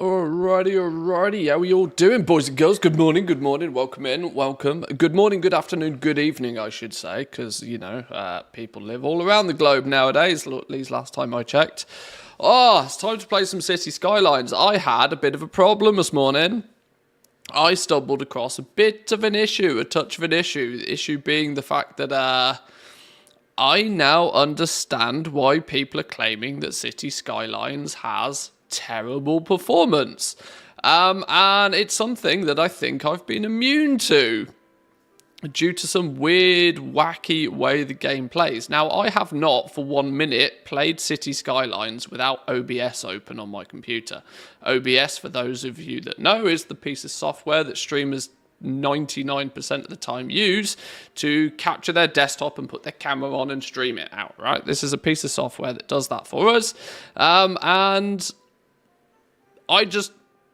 Alrighty. How are you all doing, boys and girls? Good morning. Welcome in, welcome. Good morning, good afternoon, good evening, I should say, because, people live all around the globe nowadays, at least last time I checked. It's time to play some City Skylines. I had a bit of a problem this morning. I stumbled across a bit of an issue, a touch of an issue. The issue being the fact that, I now understand why people are claiming that City Skylines has terrible performance. And it's something that I think I've been immune to due to some weird, wacky way the game plays. Now, I have not, for 1 minute, played City Skylines without OBS open on my computer. OBS, for those of you that know, is the piece of software that streamers 99% of the time use to capture their desktop and put their camera on and stream it out, right? This is a piece of software that does that for us. And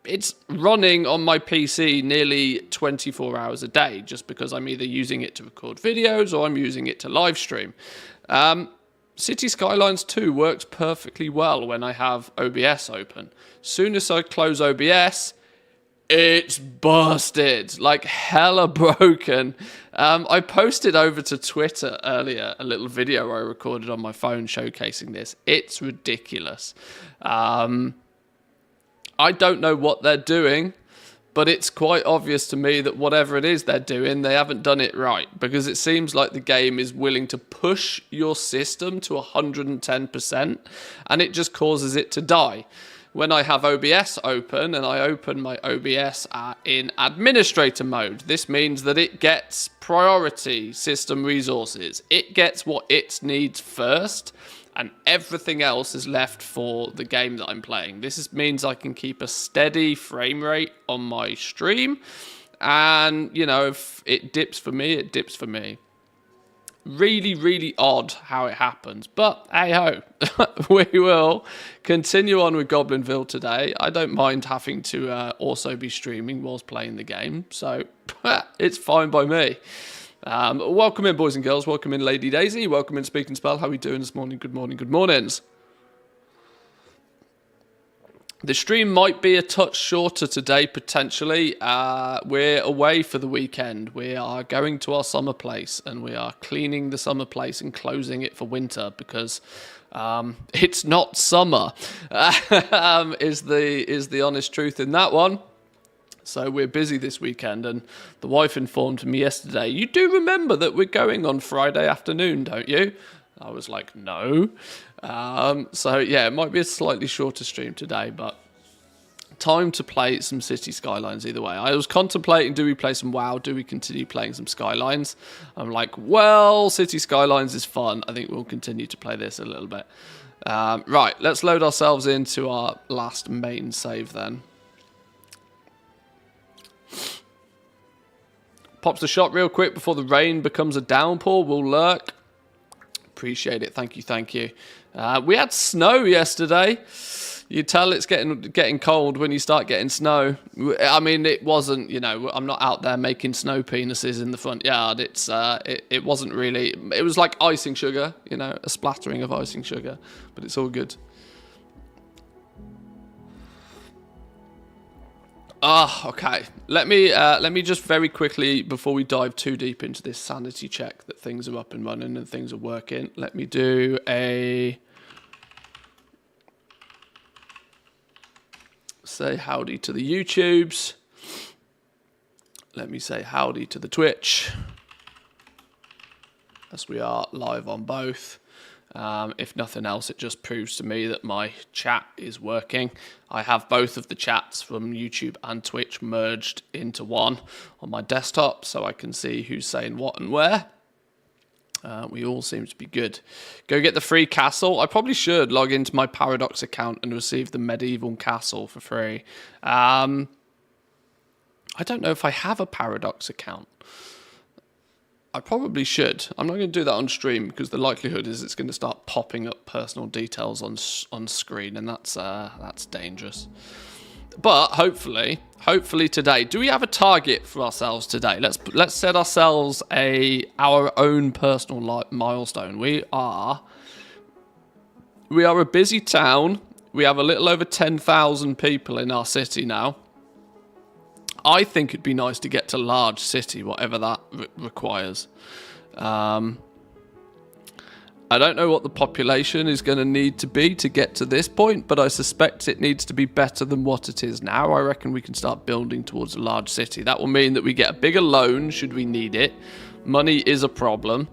it's running on my PC nearly 24 hours a day just because I'm either using it to record videos or I'm using it to live stream. City Skylines 2 works perfectly well when I have OBS open. Soon as I close OBS, it's busted, like hella broken. I posted over to Twitter earlier a little video I recorded on my phone showcasing this. It's ridiculous. I don't know what they're doing, but it's quite obvious to me that whatever it is they're doing, they haven't done it right, because it seems like the game is willing to push your system to 110%, and it just causes it to die. When I have OBS open and I open my OBS in administrator mode, this means that it gets priority system resources. It gets what it needs first, and everything else is left for the game that I'm playing. This means I can keep a steady frame rate on my stream, and, if it dips for me, it dips for me. Really, really odd how it happens, but hey-ho, we will continue on with Goblinville today. I don't mind having to also be streaming whilst playing the game, so it's fine by me. Welcome in, boys and girls. Welcome in, Lady Daisy. Welcome in, Speak and Spell. How are we doing this morning? Good mornings. The stream might be a touch shorter today, potentially. We're away for the weekend. We are going to our summer place, and we are cleaning the summer place and closing it for winter because it's not summer, is the honest truth in that one. So we're busy this weekend, and the wife informed me yesterday, you do remember that we're going on Friday afternoon, don't you? I was like, no. So yeah, it might be a slightly shorter stream today, but time to play some City Skylines either way. I was contemplating, do we play some WoW? Do we continue playing some Skylines? I'm like, well, City Skylines is fun. I think we'll continue to play this a little bit. Right, let's load ourselves into our last main save then. Pops the shot real quick before the rain becomes a downpour. We'll lurk. Appreciate it. Thank you. We had snow yesterday. You tell it's getting cold when you start getting snow. I mean, it wasn't, I'm not out there making snow penises in the front yard. It wasn't really, it was like icing sugar, a splattering of icing sugar, but it's all good. Okay. Let me just very quickly, before we dive too deep into this, sanity check that things are up and running and things are working. Let me do a say howdy to the YouTubes. Let me say howdy to the Twitch, as we are live on both. If nothing else, it just proves to me that my chat is working. I have both of the chats from YouTube and Twitch merged into one on my desktop, so I can see who's saying what and where. We all seem to be good. Go get the free castle. I probably should log into my Paradox account and receive the medieval castle for free. I don't know if I have a Paradox account. I probably should. I'm not going to do that on stream because the likelihood is it's going to start popping up personal details on screen, and that's dangerous. But hopefully today, do we have a target for ourselves today? Let's set ourselves our own personal milestone. We are a busy town We have a little over 10,000 people in our city now. I think it'd be nice to get to large city, whatever that requires. I don't know what the population is going to need to be to get to this point, but I suspect it needs to be better than what it is now. I reckon we can start building towards a large city. That will mean that we get a bigger loan should we need it. Money is a problem.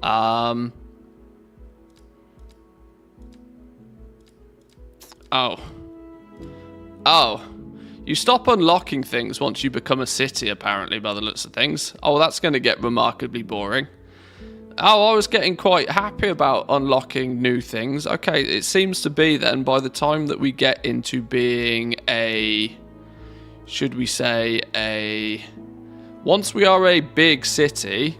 Oh. You stop unlocking things once you become a city, apparently, by the looks of things. Oh, that's going to get remarkably boring. Oh, I was getting quite happy about unlocking new things. Okay, it seems to be then by the time that we get into being a... Should we say a... Once we are a big city,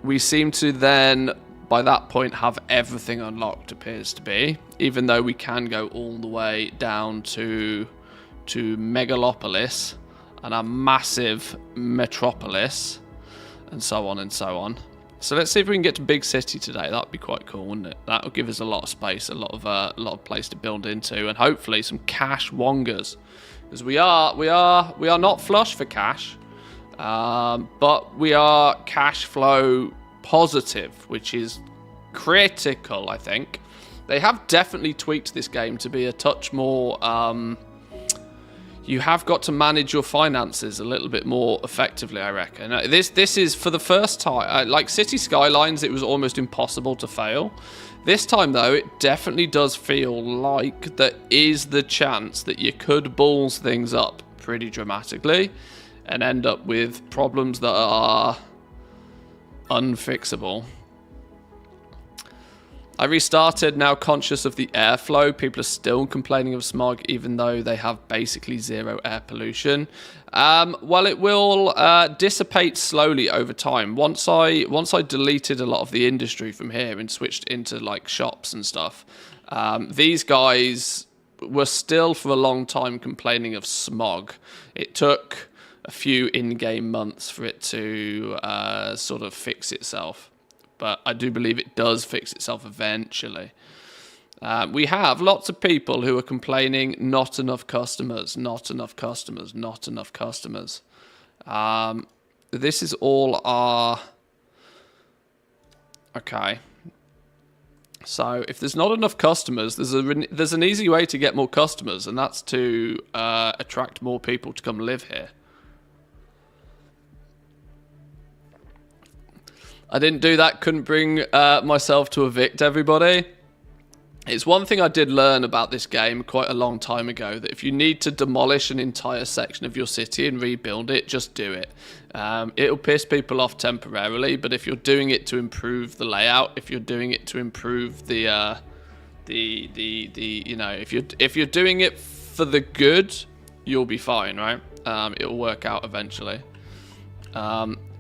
we seem to then, by that point, have everything unlocked, appears to be. Even though we can go all the way down to Megalopolis and a massive metropolis and so on and so on. So let's see if we can get to big city today. That'd be quite cool, wouldn't it? That would give us a lot of space, a lot of place to build into, and hopefully some cash wongers, because we are not flush for cash, but we are cash flow positive, which is critical. I think they have definitely tweaked this game to be a touch more. You have got to manage your finances a little bit more effectively, I reckon. This is for the first time. Like City Skylines, it was almost impossible to fail. This time, though, it definitely does feel like there is the chance that you could balls things up pretty dramatically and end up with problems that are unfixable. I restarted, now conscious of the airflow. People are still complaining of smog, even though they have basically zero air pollution. Well, it will dissipate slowly over time. Once I deleted a lot of the industry from here and switched into like shops and stuff, these guys were still for a long time complaining of smog. It took a few in-game months for it to sort of fix itself. But I do believe it does fix itself eventually. We have lots of people who are complaining, not enough customers, not enough customers, not enough customers. This is all our... Okay. So if there's not enough customers, there's an easy way to get more customers, and that's to attract more people to come live here. I didn't do that, couldn't bring myself to evict everybody. It's one thing I did learn about this game quite a long time ago, that if you need to demolish an entire section of your city and rebuild it, just do it. It'll piss people off temporarily, but if you're doing it to improve the layout, if you're doing it to improve the you know, if you're doing it for the good, you'll be fine, right? It'll work out eventually.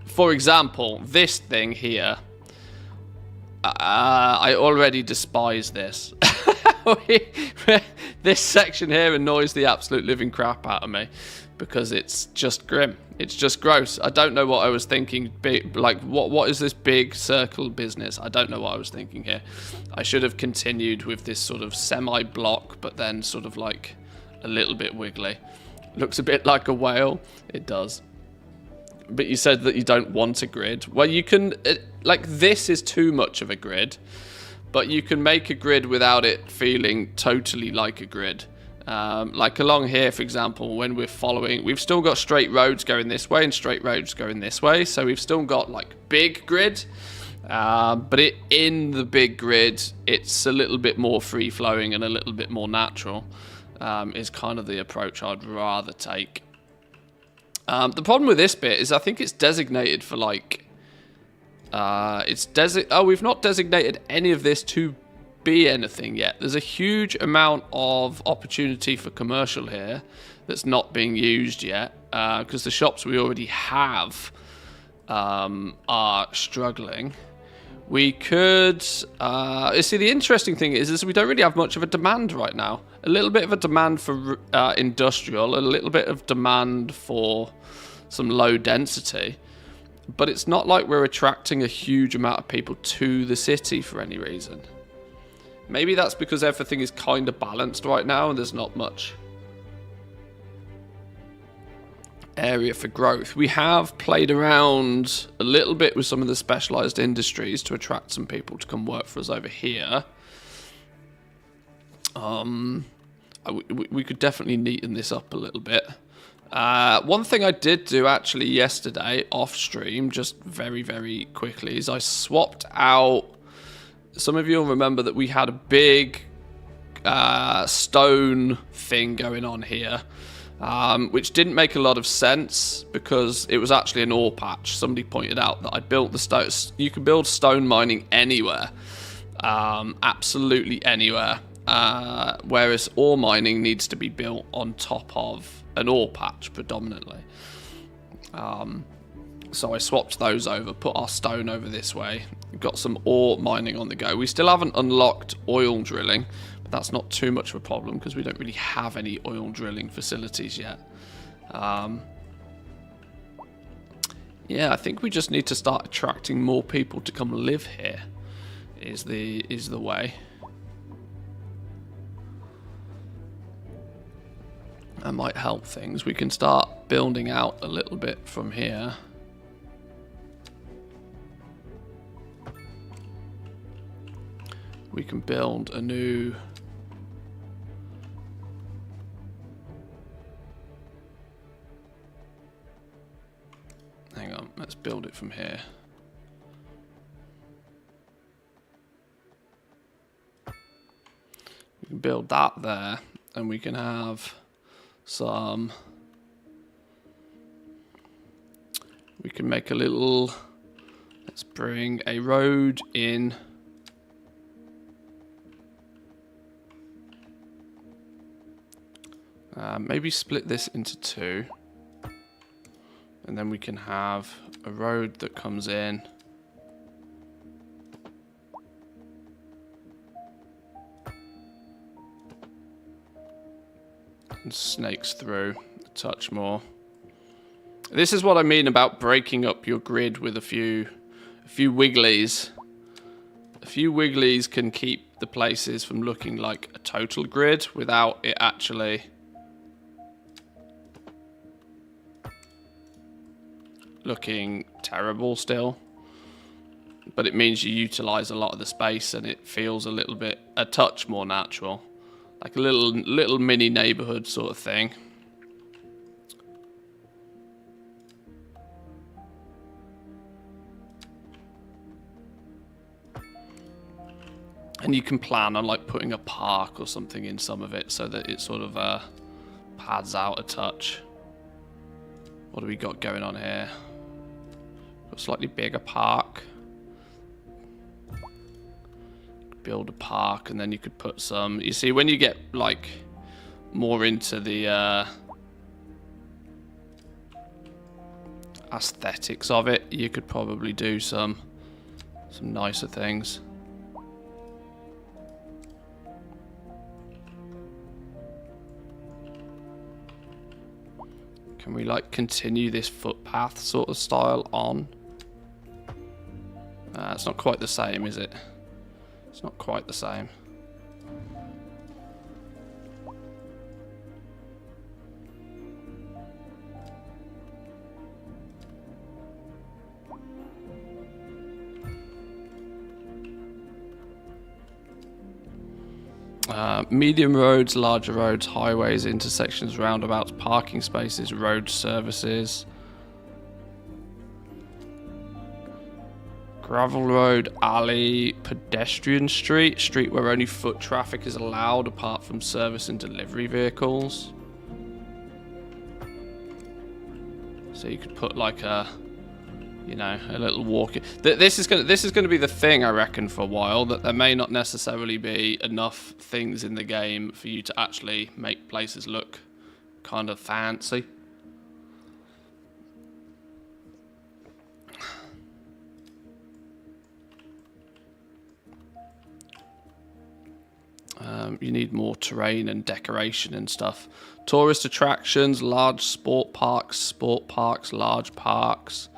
For example, this thing here, I already despise this. This section here annoys the absolute living crap out of me because it's just grim. It's just gross. I don't know what I was thinking. Like, what is this big circle business? I don't know what I was thinking here. I should have continued with this sort of semi-block, but then sort of like a little bit wiggly. Looks a bit like a whale. It does. But you said that you don't want a grid. Well, you can... like, this is too much of a grid. But you can make a grid without it feeling totally like a grid. Like along here, for example, when we're following... We've still got straight roads going this way and straight roads going this way. So we've still got, like, big grid. But in the big grid, it's a little bit more free-flowing and a little bit more natural. Is kind of the approach I'd rather take. The problem with this bit is I think it's designated for like... we've not designated any of this to be anything yet. There's a huge amount of opportunity for commercial here that's not being used yet. Because the shops we already have are struggling. We could... see, the interesting thing is we don't really have much of a demand right now. A little bit of a demand for industrial, a little bit of demand for some low density. But it's not like we're attracting a huge amount of people to the city for any reason. Maybe that's because everything is kind of balanced right now and there's not much area for growth. We have played around a little bit with some of the specialized industries to attract some people to come work for us over here. We could definitely neaten this up a little bit. One thing I did do actually yesterday off stream, just very, very quickly, is I swapped out. Some of you will remember that we had a big stone thing going on here, which didn't make a lot of sense because it was actually an ore patch. Somebody pointed out that I built the stone. You can build stone mining anywhere, absolutely anywhere. Whereas ore mining needs to be built on top of an ore patch predominantly. So I swapped those over, put our stone over this way. We've got some ore mining on the go. We still haven't unlocked oil drilling, but that's not too much of a problem because we don't really have any oil drilling facilities yet. Yeah, I think we just need to start attracting more people to come live here is the way. That might help things. We can start building out a little bit from here. We can build a new... Hang on, let's build it from here. We can build that there, and we can have some... We can make a little... Let's bring a road in... maybe split this into two, and then we can have a road that comes in and snakes through a touch more. This is what I mean about breaking up your grid with a few wigglies. A few wigglies can keep the places from looking like a total grid without it actually looking terrible still, but it means you utilize a lot of the space and it feels a touch more natural, like a little mini neighborhood sort of thing. And you can plan on like putting a park or something in some of it so that it sort of pads out a touch. What do we got going on here? A slightly bigger park. Build a park, and then you could put some... You see, when you get like more into the aesthetics of it, you could probably do some nicer things. Can we like continue this footpath sort of style on? It's not quite the same, is it? It's not quite the same. Medium roads, larger roads, highways, intersections, roundabouts, parking spaces, road services. Gravel road, alley, pedestrian street, street where only foot traffic is allowed apart from service and delivery vehicles. So you could put like a, you know, a little walk. This is gonna be the thing, I reckon, for a while, that there may not necessarily be enough things in the game for you to actually make places look kind of fancy. You need more terrain and decoration and stuff. Tourist attractions, large sport parks, large parks.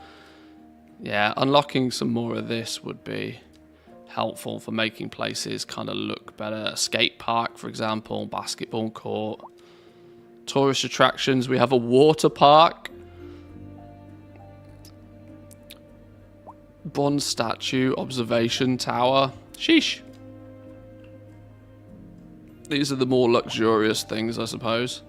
Yeah, unlocking some more of this would be helpful for making places kind of look better. A skate park, for example, basketball court. Tourist attractions, we have a water park. Bronze statue, observation tower. Sheesh. These are the more luxurious things, I suppose.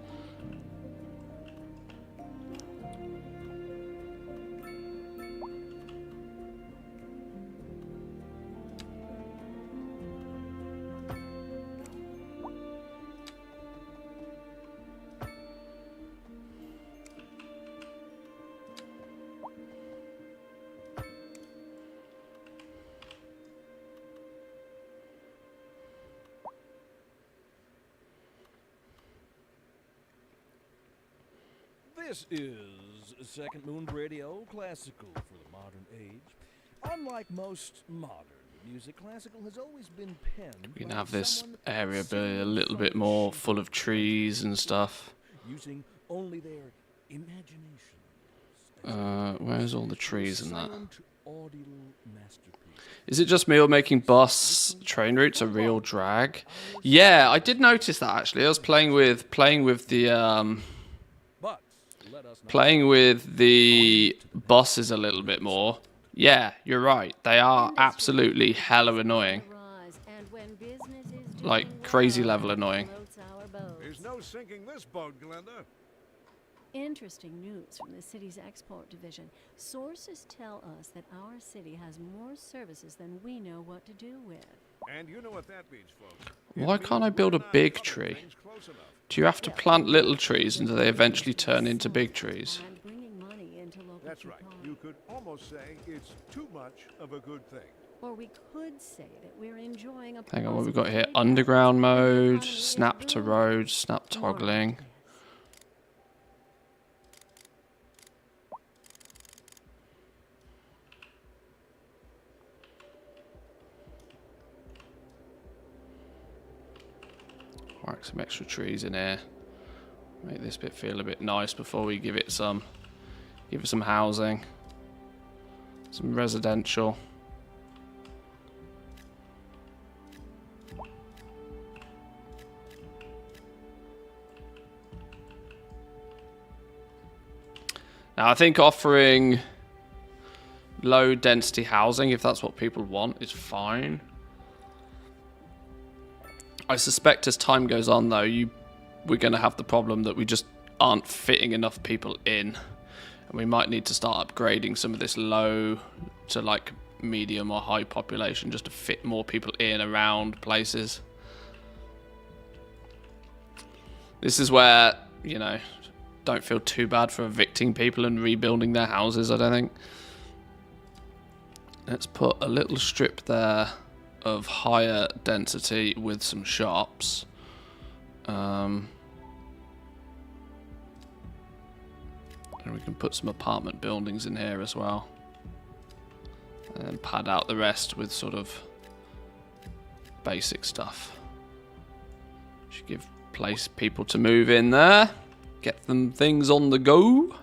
This is Second Moon Radio Classical for the modern age. Unlike most modern music, classical has always been penned. We can have this area be a little bit more full of trees and stuff. Using only their imagination. Where's all the trees and that? Is it just me or making bus train routes a real drag? Yeah, I did notice that actually. I was playing with the buses a little bit more. Yeah, you're right. They are absolutely hella annoying. Like crazy level annoying. There's no sinking this boat, Glenda. Interesting news from the city's export division. Sources tell us that our city has more services than we know what to do with. And you know what that means, folks. Why can't I build a big tree? Do you have to plant little trees and do they eventually turn into big trees? That's right. You could almost say it's too much of a good thing. Or we could say that we're enjoying a Hang on, what we've got here? Underground mode, snap to road, snap toggling. Whack some extra trees in here. Make this bit feel a bit nice before we give it some housing. Some residential. Now I think offering low density housing, if that's what people want, is fine. I suspect as time goes on, though, we're going to have the problem that we just aren't fitting enough people in. And we might need to start upgrading some of this low to like medium or high population just to fit more people in around places. This is where, you know, don't feel too bad for evicting people and rebuilding their houses, I don't think. Let's put a little strip there of higher density with some shops. And we can put some apartment buildings in here as well. And then pad out the rest with sort of basic stuff. Should give place people to move in there. Get them things on the go.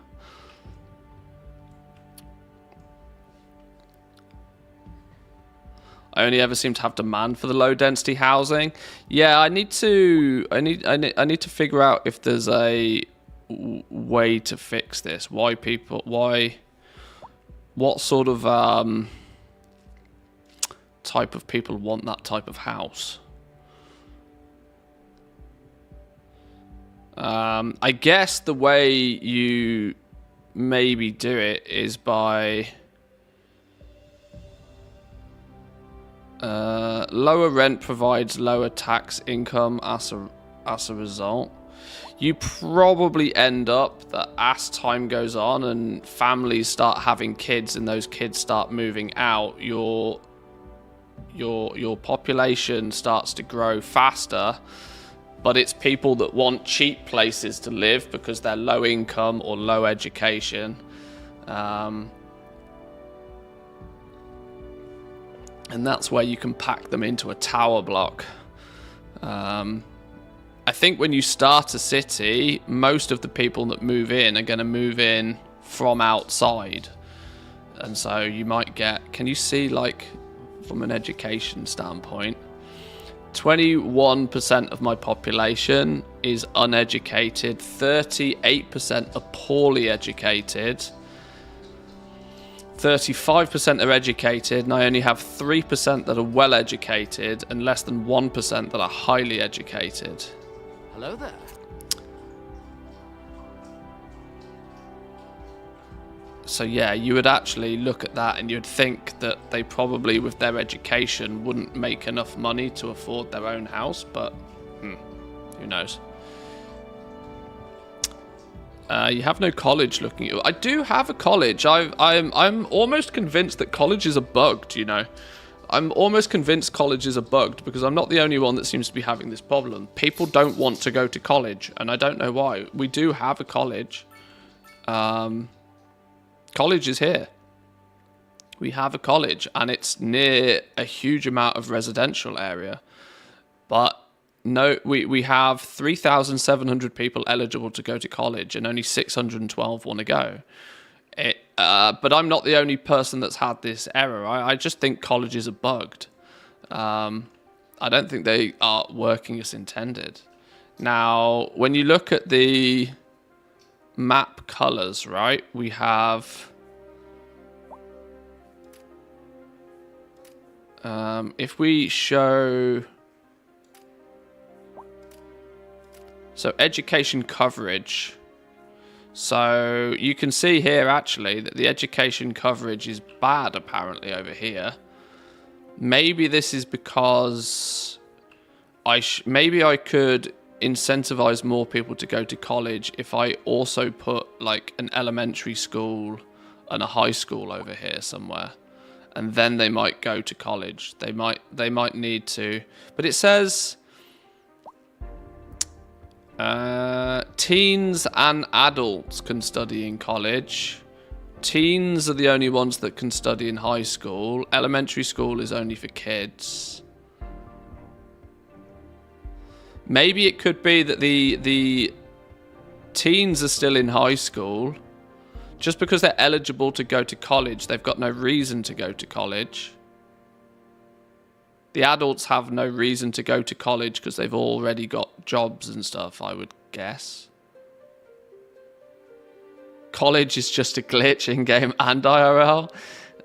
I only ever seem to have demand for the low density housing. Yeah, I need to figure out if there's a way to fix this. What sort of type of people want that type of house? I guess the way you maybe do it is by lower rent provides lower tax income as a result. You probably end up that as time goes on and families start having kids and those kids start moving out, your population starts to grow faster, but it's people that want cheap places to live because they're low income or low education. And that's where you can pack them into a tower block. I think when you start a city, most of the people that move in are going to move in from outside. And so you might get... Can you see, like, from an education standpoint. 21% of my population is uneducated. 38% are poorly educated. 35% are educated, and I only have 3% that are well educated, and less than 1% that are highly educated. Hello there. So yeah, you would actually look at that and you'd think that they probably, with their education, wouldn't make enough money to afford their own house, but who knows? You have no college looking at. I do have a college. I'm almost convinced that colleges are bugged, you know. I'm almost convinced colleges are bugged because I'm not the only one that seems to be having this problem. People don't want to go to college, and I don't know why. We do have a college. College is here. We have a college, and it's near a huge amount of residential area. But no, we have 3,700 people eligible to go to college, and only 612 want to go. But I'm not the only person that's had this error. I just think colleges are bugged. I don't think they are working as intended. Now, when you look at the map colors, right, we have if we show education coverage, so you can see here actually that the education coverage is bad apparently over here. Maybe this is because maybe I could incentivize more people to go to college if I also put like an elementary school and a high school over here somewhere, and then they might go to college. They might need to, but it says teens and adults can study in college. Teens are the only ones that can study in high school. Elementary school is only for kids. Maybe it could be that the teens are still in high school. Just because they're eligible to go to college, they've got no reason to go to college. The adults have no reason to go to college because they've already got jobs and stuff, I would guess. College is just a glitch in-game and IRL.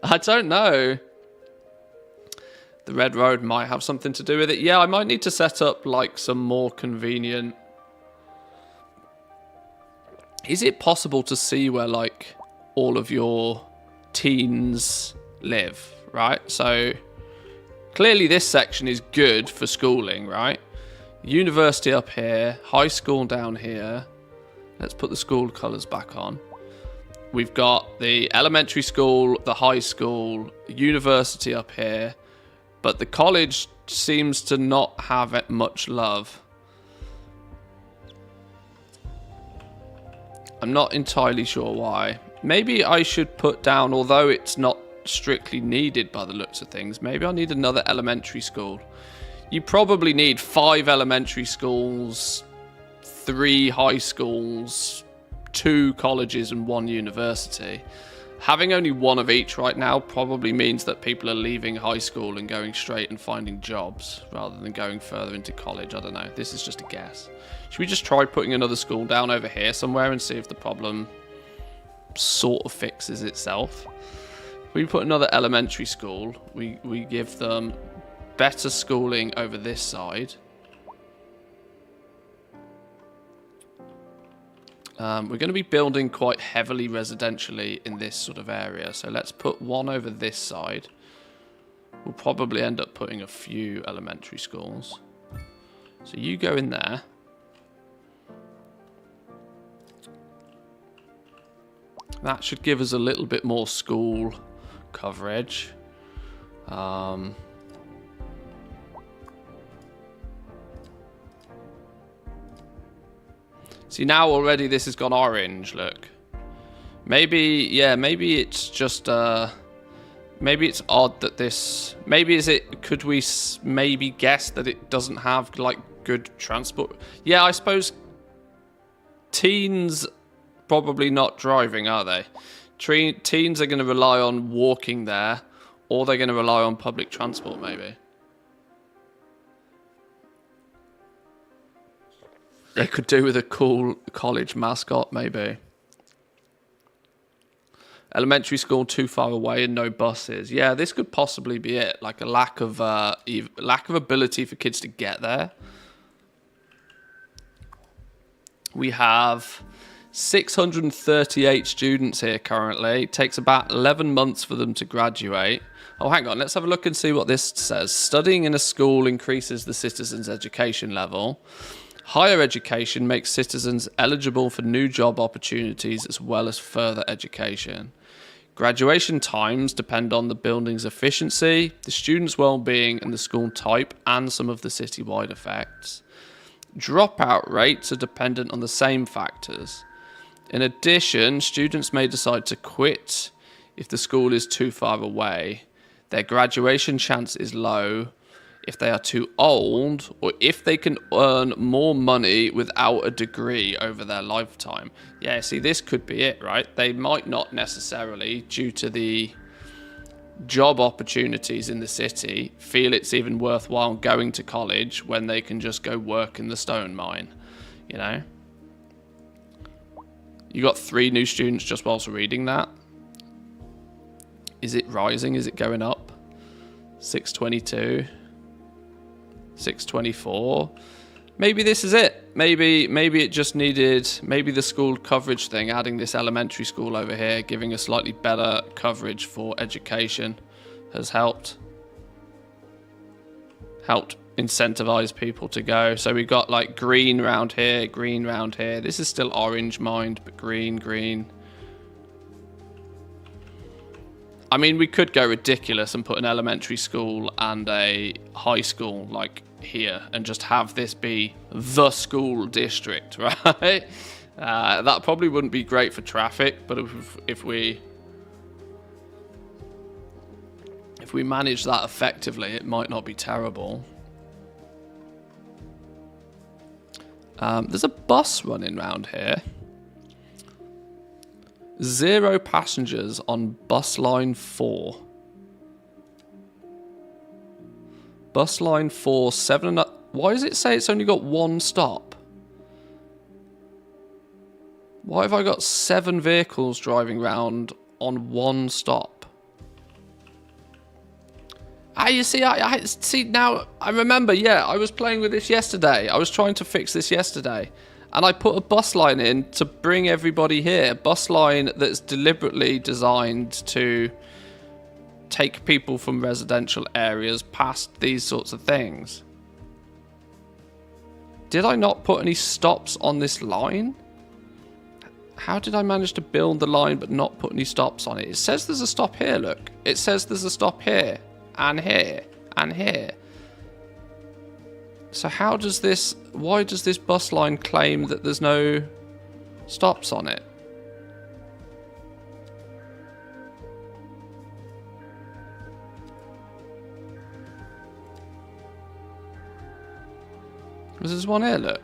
I don't know. The Red Road might have something to do with it. Yeah, I might need to set up like some more convenient... Is it possible to see where like all of your teens live, right? So clearly this section is good for schooling, right? University up here, high school down here. Let's put the school colours back on. We've got the elementary school, the high school, university up here. But the college seems to not have it much love. I'm not entirely sure why. Maybe I should put down, although it's not strictly needed by the looks of things, maybe I need another elementary school. You probably need 5 elementary schools, 3 high schools, 2 colleges and 1 university. Having only 1 of each right now probably means that people are leaving high school and going straight and finding jobs rather than going further into college. I don't know. This is just a guess. Should we just try putting another school down over here somewhere and see if the problem sort of fixes itself? If we put another elementary school, we give them better schooling over this side. We're going to be building quite heavily residentially in this sort of area. So let's put 1 over this side. We'll probably end up putting a few elementary schools. So you go in there. That should give us a little bit more school coverage. See, now already this has gone orange, look. Maybe, yeah, maybe it's just, maybe it's odd that this, maybe could we maybe guess that it doesn't have, like, good transport? Yeah, I suppose teens probably not driving, are they? Teens are going to rely on walking there Or they're going to rely on public transport, maybe. They could do with a cool college mascot, maybe. Elementary school too far away and no buses. Yeah, this could possibly be it. Like a lack of ability for kids to get there. We have 638 students here currently. It takes about 11 months for them to graduate. Oh, hang on. Let's have a look and see what this says. Studying in a school increases the citizens' education level. Higher education makes citizens eligible for new job opportunities as well as further education. Graduation times depend on the building's efficiency, the students' well-being, and the school type, and some of the citywide effects. Dropout rates are dependent on the same factors. In addition, students may decide to quit if the school is too far away. Their graduation chance is low if they are too old, or if they can earn more money without a degree over their lifetime. Yeah, see, this could be it, right? They might not necessarily, due to the job opportunities in the city, feel it's even worthwhile going to college when they can just go work in the stone mine, you know? You got 3 new students just whilst reading that. Is it rising? Is it going up? 622. 624. Maybe this is it. Maybe it just needed, maybe the school coverage thing, adding this elementary school over here, giving a slightly better coverage for education has helped incentivize people to go. So we got like green round here, green round here. This is still orange mind, but green. I mean, we could go ridiculous and put an elementary school and a high school like here and just have this be the school district, right? That probably wouldn't be great for traffic, but if we manage that effectively, it might not be terrible. There's a bus running around here. 0 passengers on bus line 4. Bus line 4, 7 and why does it say it's only got 1 stop? Why have I got 7 vehicles driving around on 1 stop? You see, I see now. I remember. Yeah, I was playing with this yesterday. I was trying to fix this yesterday. And I put a bus line in to bring everybody here. A bus line that's deliberately designed to take people from residential areas past these sorts of things. Did I not put any stops on this line? How did I manage to build the line but not put any stops on it? It says there's a stop here, look. It says there's a stop here, and here, and here. So how does this, why does this bus line claim that there's no stops on it? There's one here, look.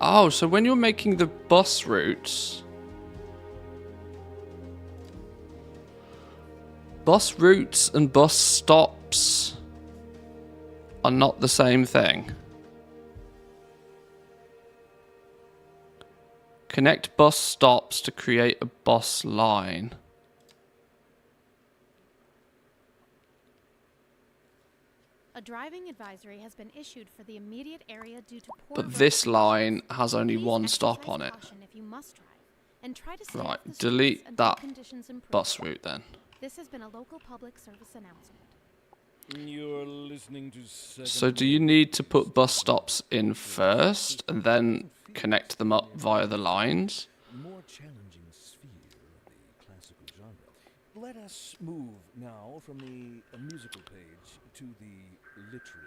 Oh, so when you're making the bus routes... Bus routes and bus stops are not the same thing. Connect bus stops to create a bus line. A driving advisory has been issued for the immediate area due to poor But this line has only 1 stop on it. if you must drive, and try to Right, the streets delete until that conditions improve. bus route then. This has been a local public service announcement. You're listening to So do you need to put bus stops in first and then connect them up via the lines? more challenging sphere of the classical genre. Let us move now from the musical page to the literary.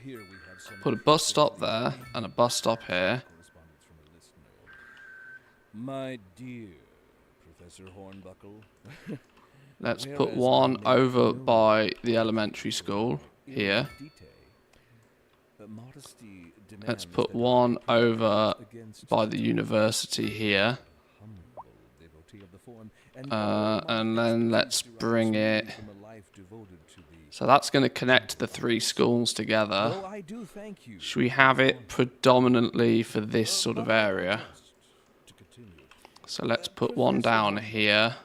Here we have some Put a bus stop there and a bus stop here. correspondence from a listener. My dear Professor Hornbuckle, Let's put one over by the elementary school here. Let's put one over by the university here. And then let's bring it. So that's going to connect the 3 schools together. Should we have it predominantly for this sort of area? So let's put one down here.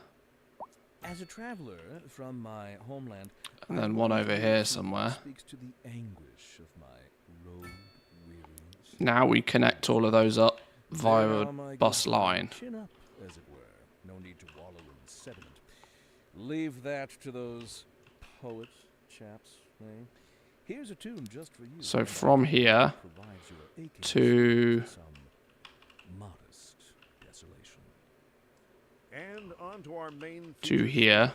As a traveler from my homeland, and then one over here somewhere. Now we connect all of those up via a bus line. No need to wallow in sediment. Leave that to those poet chaps. Eh? Here's a tune just for you. So from here to modest desolation. And on to our main to here.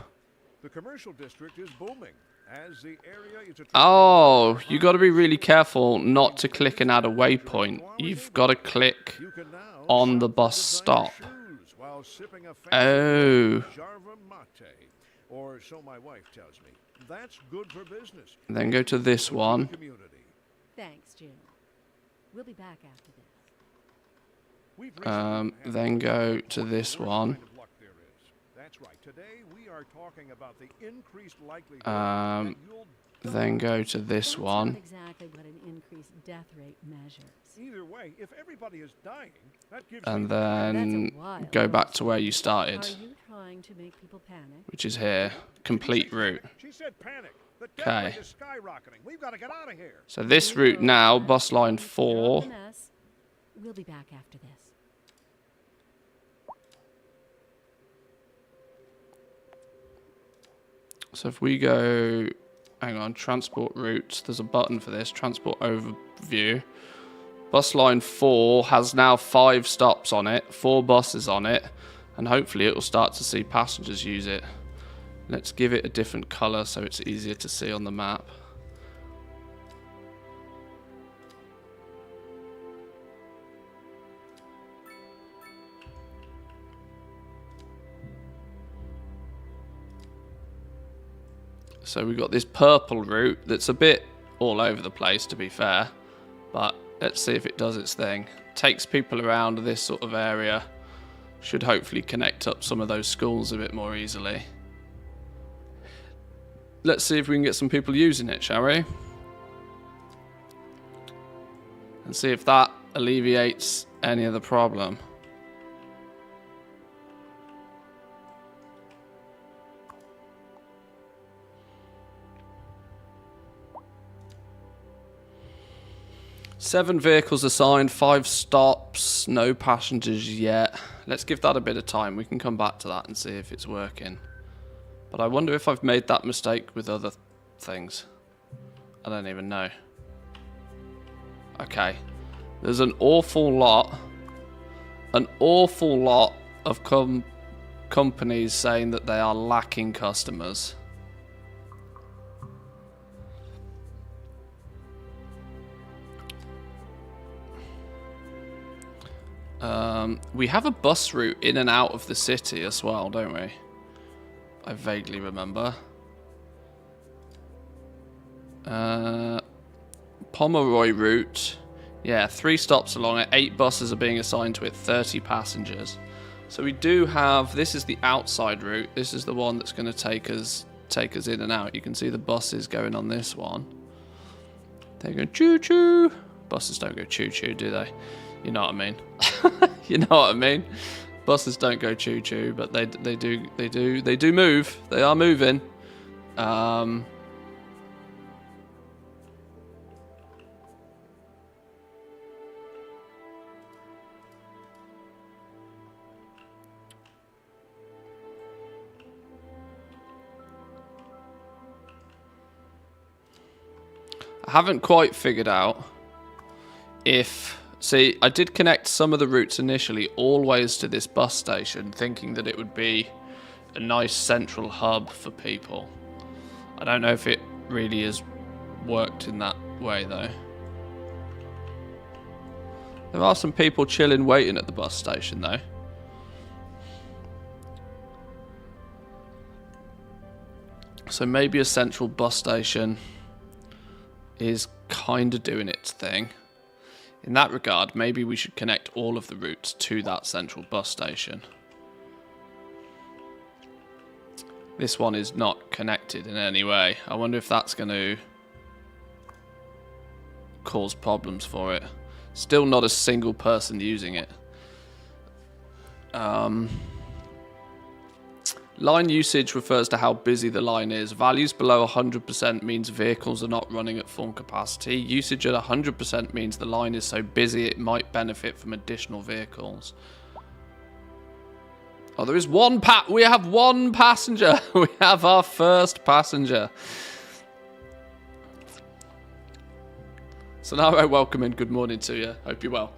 The commercial district is booming as the area is Oh, you got to be really careful not to click and add a waypoint. You've got to click on the bus stop. Oh. Or so my wife tells me. That's good for business. And then go to this one. Thanks, Jim. We'll be back after this. Then go to this one. That's right. Today we are talking about the increased likelihood then go to this one. That's not exactly what an increased death rate measures. Either way, if everybody is dying, that gives And then go back to where you started, Are you trying to make people panic? which is here. Complete route. She said panic. The death Okay. rate is skyrocketing. We've got to get out of here. So this route now, bus line 4. We'll be back after this. So if we go, hang on, transport routes, there's a button for this, transport overview. Bus line 4 has now 5 stops on it, 4 buses on it, and hopefully it will start to see passengers use it. Let's give it a different colour so it's easier to see on the map. So we've got this purple route that's a bit all over the place, to be fair. But let's see if it does its thing. Takes people around this sort of area. Should hopefully connect up some of those schools a bit more easily. Let's see if we can get some people using it, shall we? And see if that alleviates any of the problem. Seven vehicles assigned, 5 stops, no passengers yet. Let's give that a bit of time. We can come back to that and see if it's working. But I wonder if I've made that mistake with other things. I don't even know. Okay. There's an awful lot of companies saying that they are lacking customers. We have a bus route in and out of the city as well, don't we? I vaguely remember. Pomeroy route. Yeah, 3 stops along it. 8 buses are being assigned to it. 30 passengers. So we do have... This is the outside route. This is the one that's going to take us in and out. You can see the buses going on this one. They're going choo-choo. Buses don't go choo-choo, do they? You know what I mean? You know what I mean? Buses don't go choo-choo, but they do move. They are moving. I haven't quite figured out if... See, I did connect some of the routes initially always to this bus station, thinking that it would be a nice central hub for people. I don't know if it really has worked in that way, though. There are some people chilling, waiting at the bus station, though. So maybe a central bus station is kind of doing its thing. In that regard, maybe we should connect all of the routes to that central bus station. This one is not connected in any way. I wonder if that's going to cause problems for it. Still not a single person using it. Line usage refers to how busy the line is. Values below 100% means vehicles are not running at full capacity. Usage at 100% means the line is so busy it might benefit from additional vehicles. Oh, there is one we have one passenger. We have our first passenger. So now I welcome and good morning to you. Hope you're well.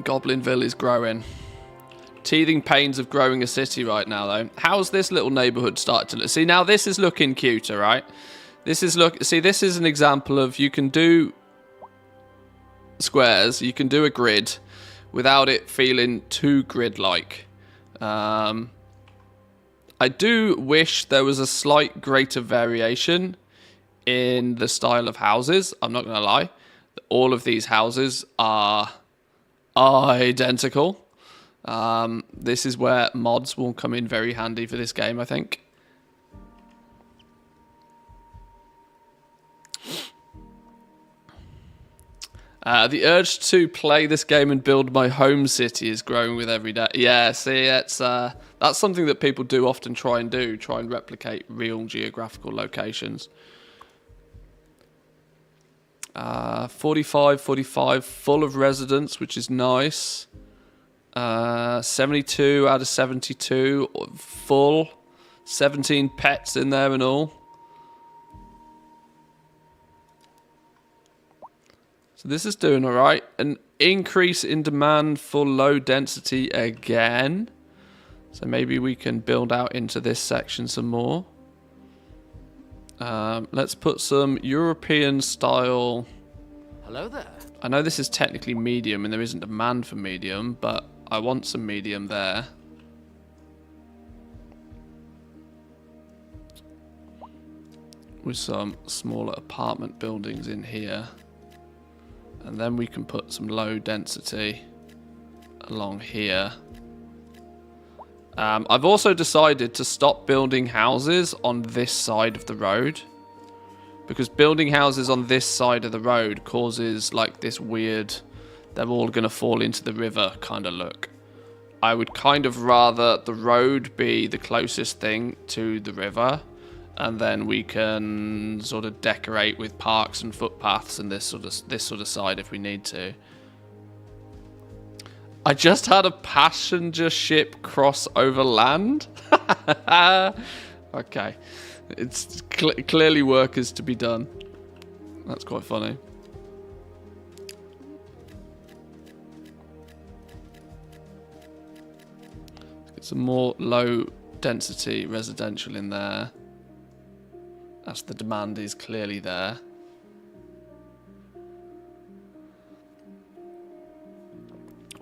Goblinville is growing. Teething pains of growing a city right now, though. How's this little neighborhood started to look? See, now this is looking cuter, right? This is this is an example of you can do squares, you can do a grid without it feeling too grid-like. I do wish there was a slight greater variation in the style of houses. I'm not going to lie. All of these houses are identical. This is where mods will come in very handy for this game, I think. The urge to play this game and build my home city is growing with every day. Yeah, see, that's something that people do often try and replicate real geographical locations. 45, full of residents, which is nice. 72 out of 72 full. 17 pets in there and all. So this is doing alright. An increase in demand for low density again. So maybe we can build out into this section some more. Let's put some European style. Hello there. I know this is technically medium and there isn't demand for medium, but I want some medium there. With some smaller apartment buildings in here. And then we can put some low density along here. I've also decided to stop building houses on this side of the road. Because building houses on this side of the road causes like this weird, they're all going to fall into the river kind of look. I would kind of rather the road be the closest thing to the river. And then we can sort of decorate with parks and footpaths and this sort of side if we need to. I just had a passenger ship cross over land. Okay. It's clearly work is to be done. That's quite funny. Get some more low density residential in there. As the demand is clearly there.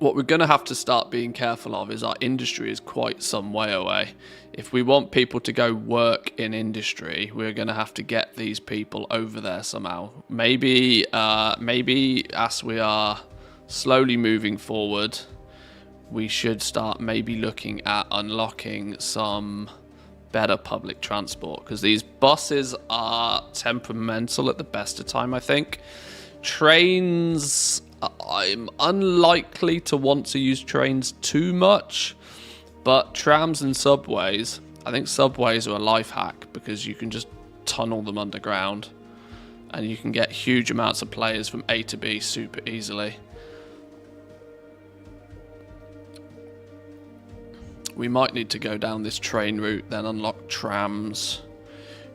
What we're going to have to start being careful of is our industry is quite some way away. If we want people to go work in industry, we're going to have to get these people over there somehow. Maybe as we are slowly moving forward, we should start maybe looking at unlocking some better public transport, because these buses are temperamental at the best of time, I think. Trains, I'm unlikely to want to use trains too much, but trams and subways, I think subways are a life hack because you can just tunnel them underground and you can get huge amounts of players from A to B super easily. We might need to go down this train route, then unlock trams.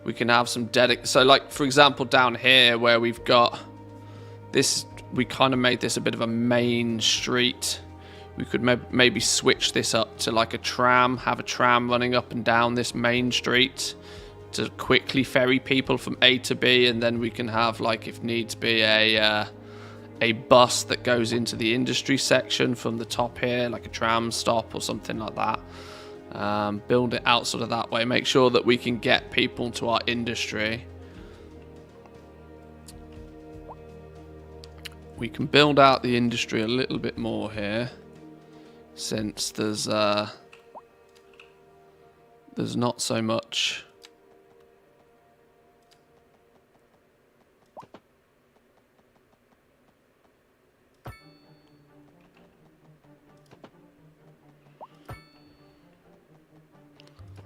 We can have some so like, for example, down here where we've got this, we kind of made this a bit of a main street. We could maybe switch this up to like a tram, have a tram running up and down this main street to quickly ferry people from A to B, and then we can have, like, if needs be, a bus that goes into the industry section from the top here, like a tram stop or something like that. Build it out sort of that way. Make sure that we can get people to our industry. We can build out the industry a little bit more here, since there's not so much.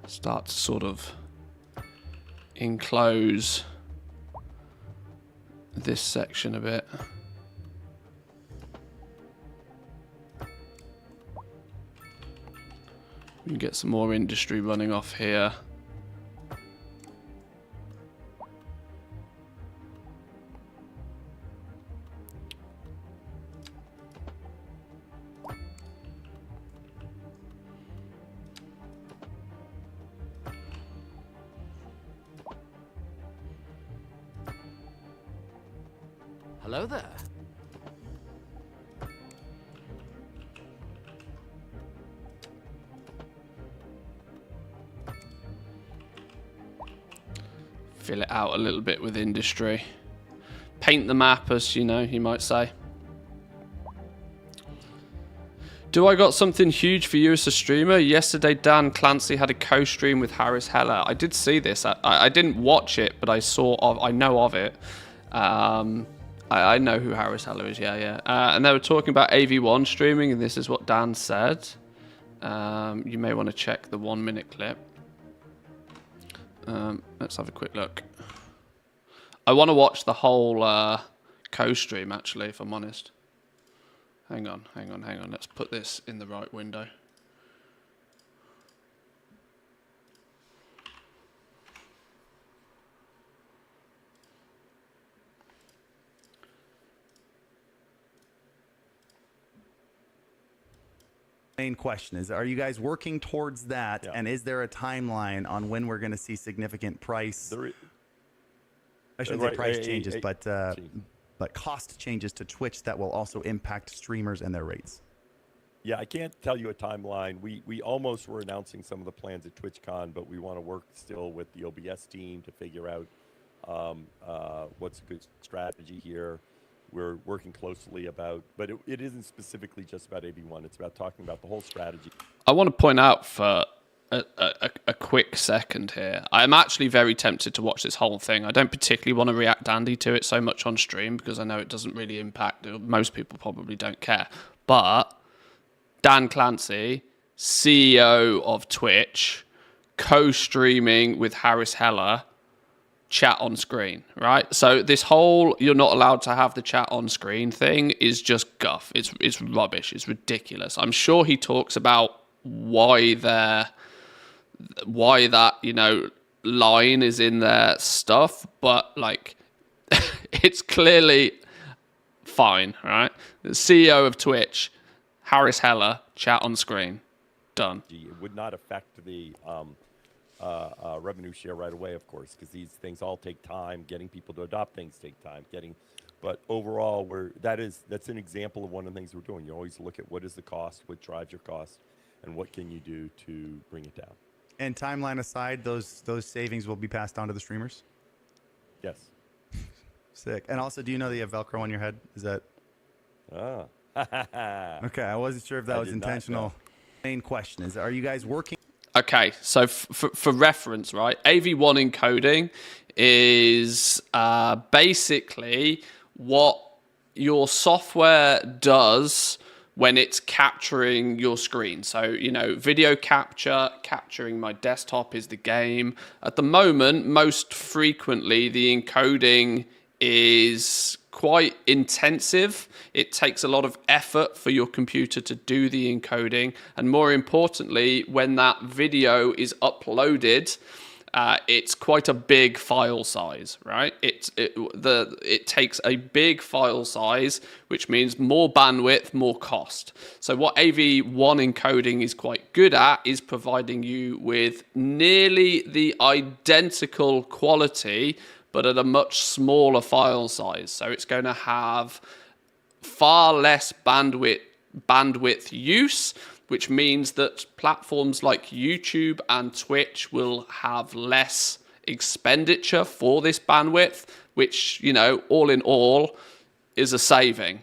Start to sort of enclose this section a bit. We can get some more industry running off here. Hello there. Fill it out a little bit with industry. Paint the map, as you know, you might say. Do I got something huge for you as a streamer? Yesterday, Dan Clancy had a co-stream with Harris Heller. I did see this. I didn't watch it, but I know of it. I know who Harris Heller is, yeah. And they were talking about AV1 streaming, and this is what Dan said. You may want to check the 1 minute clip. Let's have a quick look. I want to watch the whole co-stream, actually, if I'm honest. Hang on. Let's put this in the right window. Main question is, are you guys working towards that? Yeah. And is there a timeline on when we're going to see significant price? I shouldn't say price changes, but cost changes to Twitch that will also impact streamers and their rates. Yeah, I can't tell you a timeline. We almost were announcing some of the plans at TwitchCon, but we want to work still with the OBS team to figure out what's a good strategy here. We're working closely about, but it isn't specifically just about AV1. It's about talking about the whole strategy. I want to point out for a quick second here, I'm actually very tempted to watch this whole thing. I don't particularly want to react Andy to it so much on stream because I know it doesn't really impact, most people probably don't care. But Dan Clancy, CEO of Twitch, co-streaming with Harris Heller, chat on screen, right? So this whole you're not allowed to have the chat on screen thing is just guff. It's rubbish. It's ridiculous. I'm sure he talks about why that, line is in their stuff, but like it's clearly fine, right? The CEO of Twitch, Harris Heller, chat on screen. Done. It would not affect the revenue share right away, of course, because these things all take time. Getting people to adopt things take time. But overall, that's an example of one of the things we're doing. You always look at what is the cost, what drives your cost, and what can you do to bring it down. And timeline aside, those savings will be passed on to the streamers? Yes. Sick. And also, do you know that you have Velcro on your head? Is that... Okay, I wasn't sure if that was intentional. Main question is, are you guys working... Okay, so for reference, right, AV1 encoding is basically what your software does when it's capturing your screen. So, video capturing my desktop is the game. At the moment, most frequently, the encoding is quite intensive. It takes a lot of effort for your computer to do the encoding. And more importantly, when that video is uploaded, it's quite a big file size, right? It takes a big file size, which means more bandwidth, more cost. So what AV1 encoding is quite good at is providing you with nearly the identical quality, but at a much smaller file size. So it's going to have far less bandwidth use, which means that platforms like YouTube and Twitch will have less expenditure for this bandwidth, which, you know, all in all is a saving.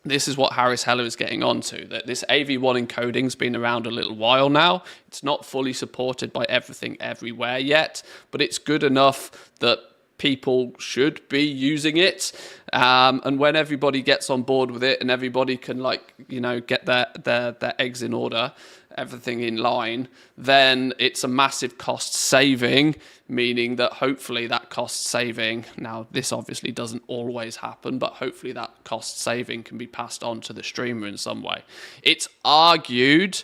This is what Harris Heller is getting onto, that this AV1 encoding's been around a little while now. It's not fully supported by everything everywhere yet, but it's good enough that people should be using it. And when everybody gets on board with it and everybody can, like, you know, get their eggs in order, everything in line, then it's a massive cost saving, meaning that hopefully that cost saving, now this obviously doesn't always happen, but hopefully that cost saving can be passed on to the streamer in some way. It's argued,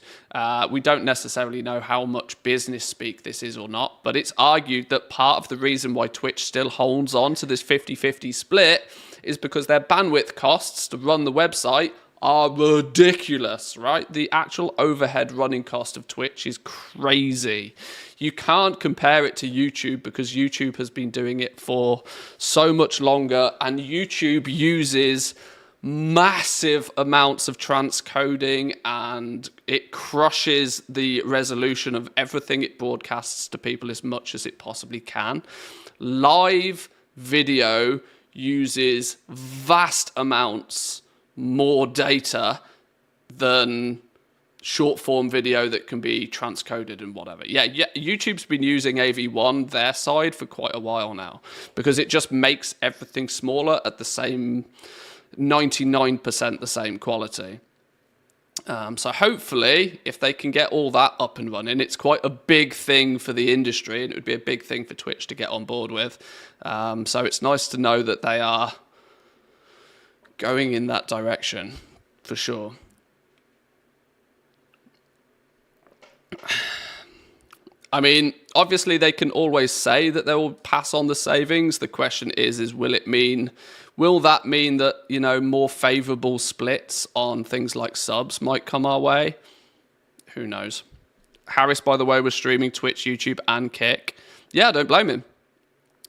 we don't necessarily know how much business speak this is or not, but it's argued that part of the reason why Twitch still holds on to this 50-50 split is because their bandwidth costs to run the website are ridiculous, right? The actual overhead running cost of Twitch is crazy. You can't compare it to YouTube because YouTube has been doing it for so much longer, and YouTube uses massive amounts of transcoding and it crushes the resolution of everything it broadcasts to people as much as it possibly can. Live video uses vast amounts more data than short form video that can be transcoded and whatever. Yeah, YouTube's been using AV1 their side for quite a while now because it just makes everything smaller at the same 99% the same quality. So hopefully, if they can get all that up and running, it's quite a big thing for the industry, and it would be a big thing for Twitch to get on board with. So it's nice to know that they are going in that direction, for sure. I mean, obviously they can always say that they will pass on the savings. The question is will that mean that, you know, more favorable splits on things like subs might come our way? Who knows? Harris, by the way, was streaming Twitch, YouTube, and Kick. Yeah, don't blame him.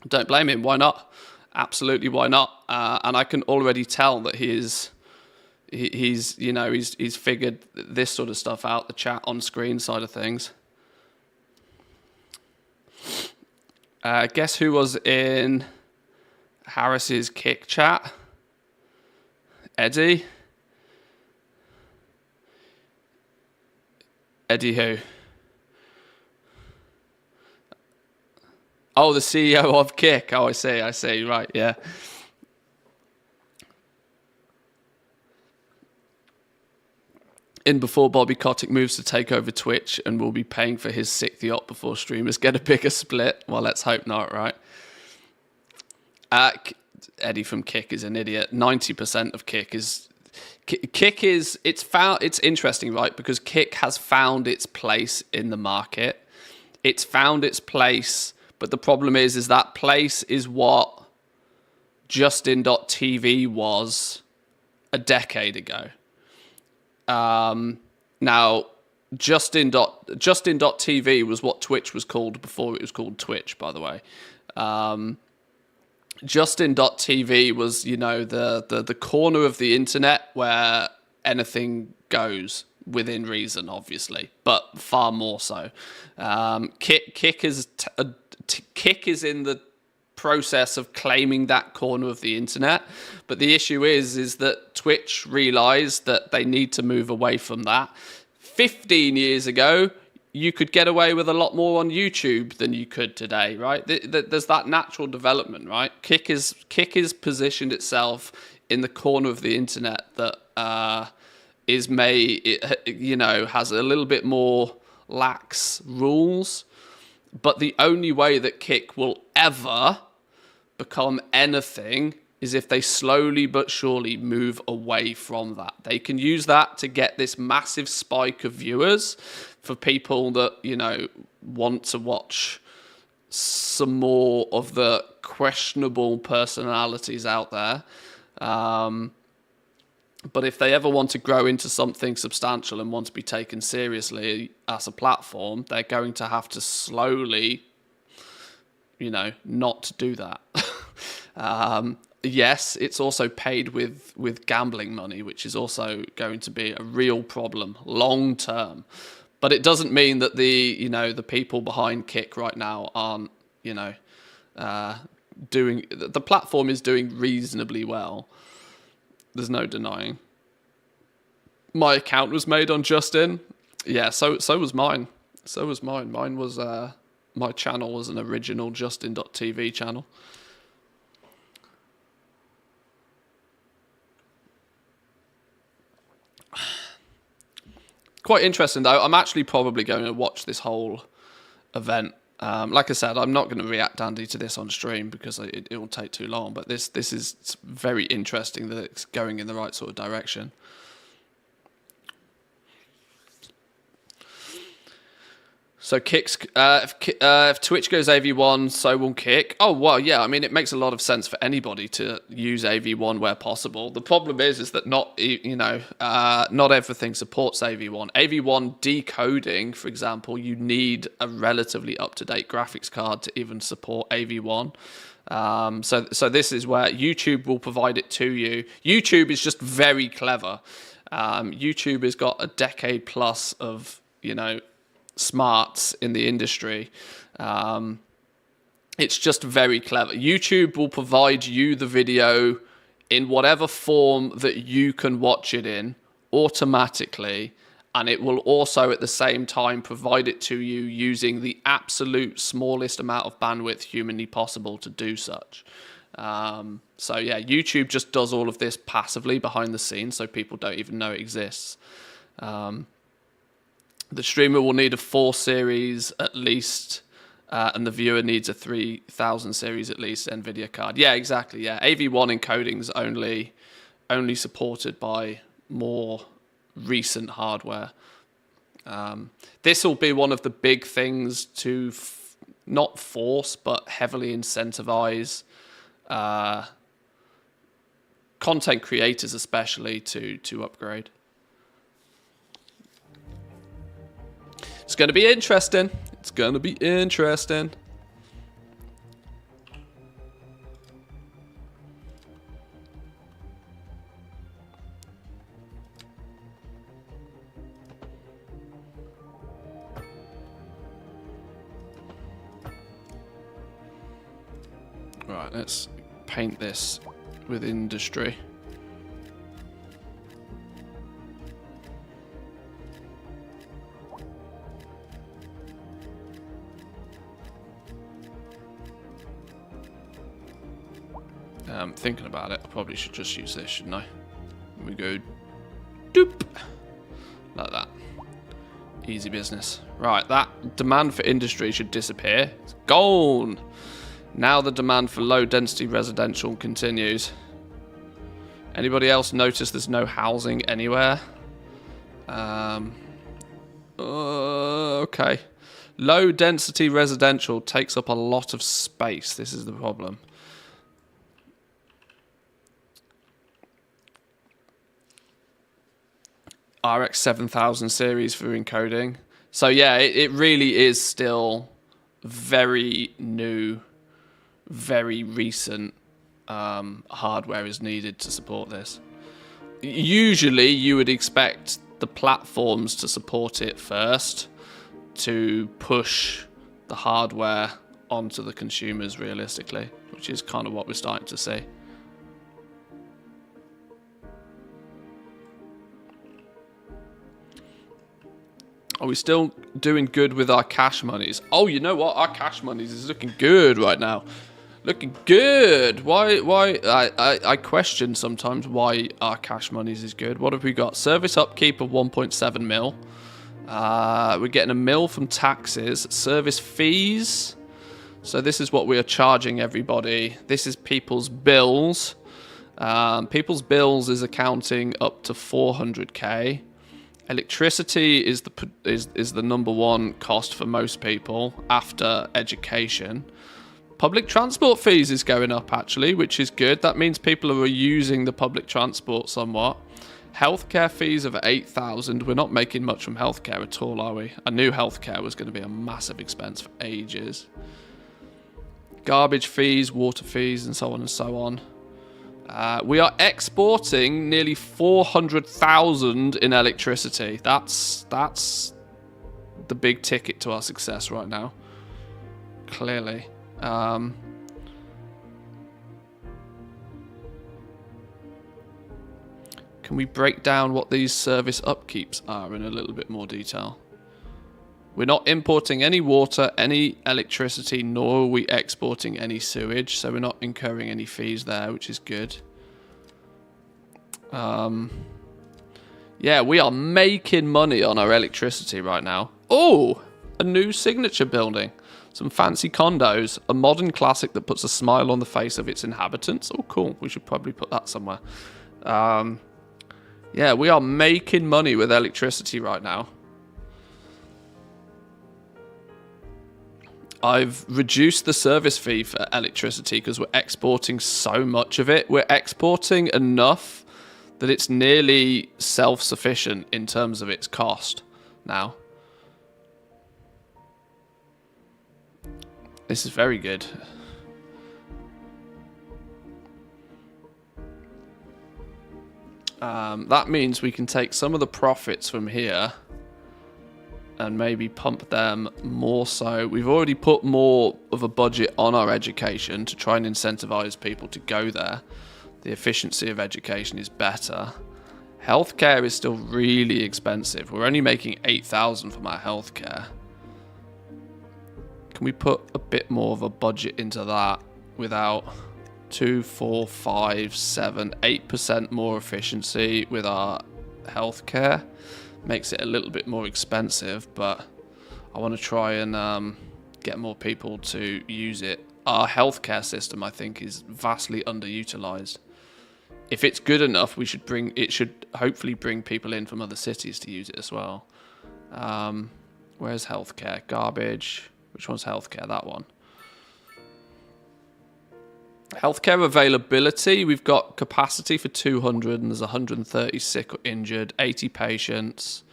Don't blame him. Why not? Absolutely, why not? And I can already tell that he's figured this sort of stuff out, the chat on screen side of things. Guess who was in Harris's Kick chat? Eddie? Eddie who? Oh, the CEO of Kick. Oh, I see. Right, yeah. In before Bobby Kotick moves to take over Twitch and will be paying for his sixth yacht before streamers get a bigger split. Well, let's hope not, right? Eddie from Kick is an idiot. 90% of Kick is... It's interesting, right? Because Kick has found its place in the market. It's found its place... But the problem is that place is what Justin.tv was a decade ago. Now, Justin.tv was what Twitch was called before it was called Twitch, by the way. Justin.tv was, you know, the corner of the internet where anything goes within reason, obviously, but far more so. Kick is in the process of claiming that corner of the internet, but the issue is that Twitch realized that they need to move away from that. 15 years ago, you could get away with a lot more on YouTube than you could today, right? There's that natural development, right? Kick is positioned itself in the corner of the internet that has a little bit more lax rules. But the only way that Kick will ever become anything is if they slowly but surely move away from that. They can use that to get this massive spike of viewers for people that, you know, want to watch some more of the questionable personalities out there. But if they ever want to grow into something substantial and want to be taken seriously as a platform, they're going to have to slowly, you know, not do that. Yes, it's also paid with gambling money, which is also going to be a real problem long term. But it doesn't mean that the people behind Kick right now aren't, doing. The platform is doing reasonably well. There's no denying. My account was made on Justin. Yeah, so was mine. So was mine. Mine was my channel was an original Justin.tv channel. Quite interesting though. I'm actually probably going to watch this whole event. Like I said, I'm not going to react, Andy, to this on stream because it will take too long. But this is very interesting that it's going in the right sort of direction. So Kick's, if Twitch goes AV1, so will Kick. Oh, well, yeah, I mean, it makes a lot of sense for anybody to use AV1 where possible. The problem is that not everything supports AV1. AV1 decoding, for example, you need a relatively up-to-date graphics card to even support AV1. So this is where YouTube will provide it to you. YouTube is just very clever. YouTube has got a decade plus of, smarts in the industry. It's just very clever. YouTube will provide you the video in whatever form that you can watch it in automatically, and it will also at the same time provide it to you using the absolute smallest amount of bandwidth humanly possible to do such. So yeah, YouTube just does all of this passively behind the scenes so people don't even know it exists. The streamer will need a 4 series at least, and the viewer needs a 3000 series at least NVIDIA card. Yeah, exactly. Yeah, AV1 encoding is only supported by more recent hardware. This will be one of the big things to not force but heavily incentivize content creators, especially to upgrade. It's going to be interesting. It's going to be interesting. Right, let's paint this with industry. Thinking about it, I probably should just use this, shouldn't I? We go doop like that. Easy business. Right, that demand for industry should disappear. It's gone. Now the demand for low density residential continues. Anybody else notice there's no housing anywhere? Okay. Low density residential takes up a lot of space. This is the problem. RX 7000 series for encoding. So yeah, it really is still very new, very recent hardware is needed to support this. Usually you would expect the platforms to support it first to push the hardware onto the consumers realistically, which is kind of what we're starting to see. Are we still doing good with our cash monies? Oh, you know what? Our cash monies is looking good right now. Looking good. Why? I question sometimes why our cash monies is good. What have we got? Service upkeep of 1.7 mil. We're getting a mil from taxes. Service fees. So this is what we are charging everybody. This is people's bills. People's bills is accounting up to 400k. Electricity is the number one cost for most people after education. Public transport fees is going up actually, which is good. That means people are using the public transport somewhat. Healthcare fees of 8,000. We're not making much from healthcare at all, are we? I knew healthcare was going to be a massive expense for ages. Garbage fees, water fees, and so on and so on. We are exporting nearly 400,000 in electricity. That's the big ticket to our success right now. Clearly. Can we break down what these service upkeeps are in a little bit more detail? We're not importing any water, any electricity, nor are we exporting any sewage, so we're not incurring any fees there, which is good. Yeah, we are making money on our electricity right now. Oh, a new signature building. Some fancy condos. A modern classic that puts a smile on the face of its inhabitants. Oh, cool. We should probably put that somewhere. Yeah, we are making money with electricity right now. I've reduced the service fee for electricity because we're exporting so much of it. We're exporting enough that it's nearly self-sufficient in terms of its cost now. This is very good. That means we can take some of the profits from here and maybe pump them more so. We've already put more of a budget on our education to try and incentivize people to go there. The efficiency of education is better. Healthcare is still really expensive. We're only making 8,000 from our healthcare. Can we put a bit more of a budget into that without 2, 4, 5, 7, 8% more efficiency with our healthcare? Makes it a little bit more expensive, but I want to try and get more people to use it. Our healthcare system, I think, is vastly underutilized. If it's good enough, it should hopefully bring people in from other cities to use it as well. Where's healthcare? Garbage. Which one's healthcare? That one. Healthcare availability, we've got capacity for 200 and there's 130 sick or injured, 80 patients.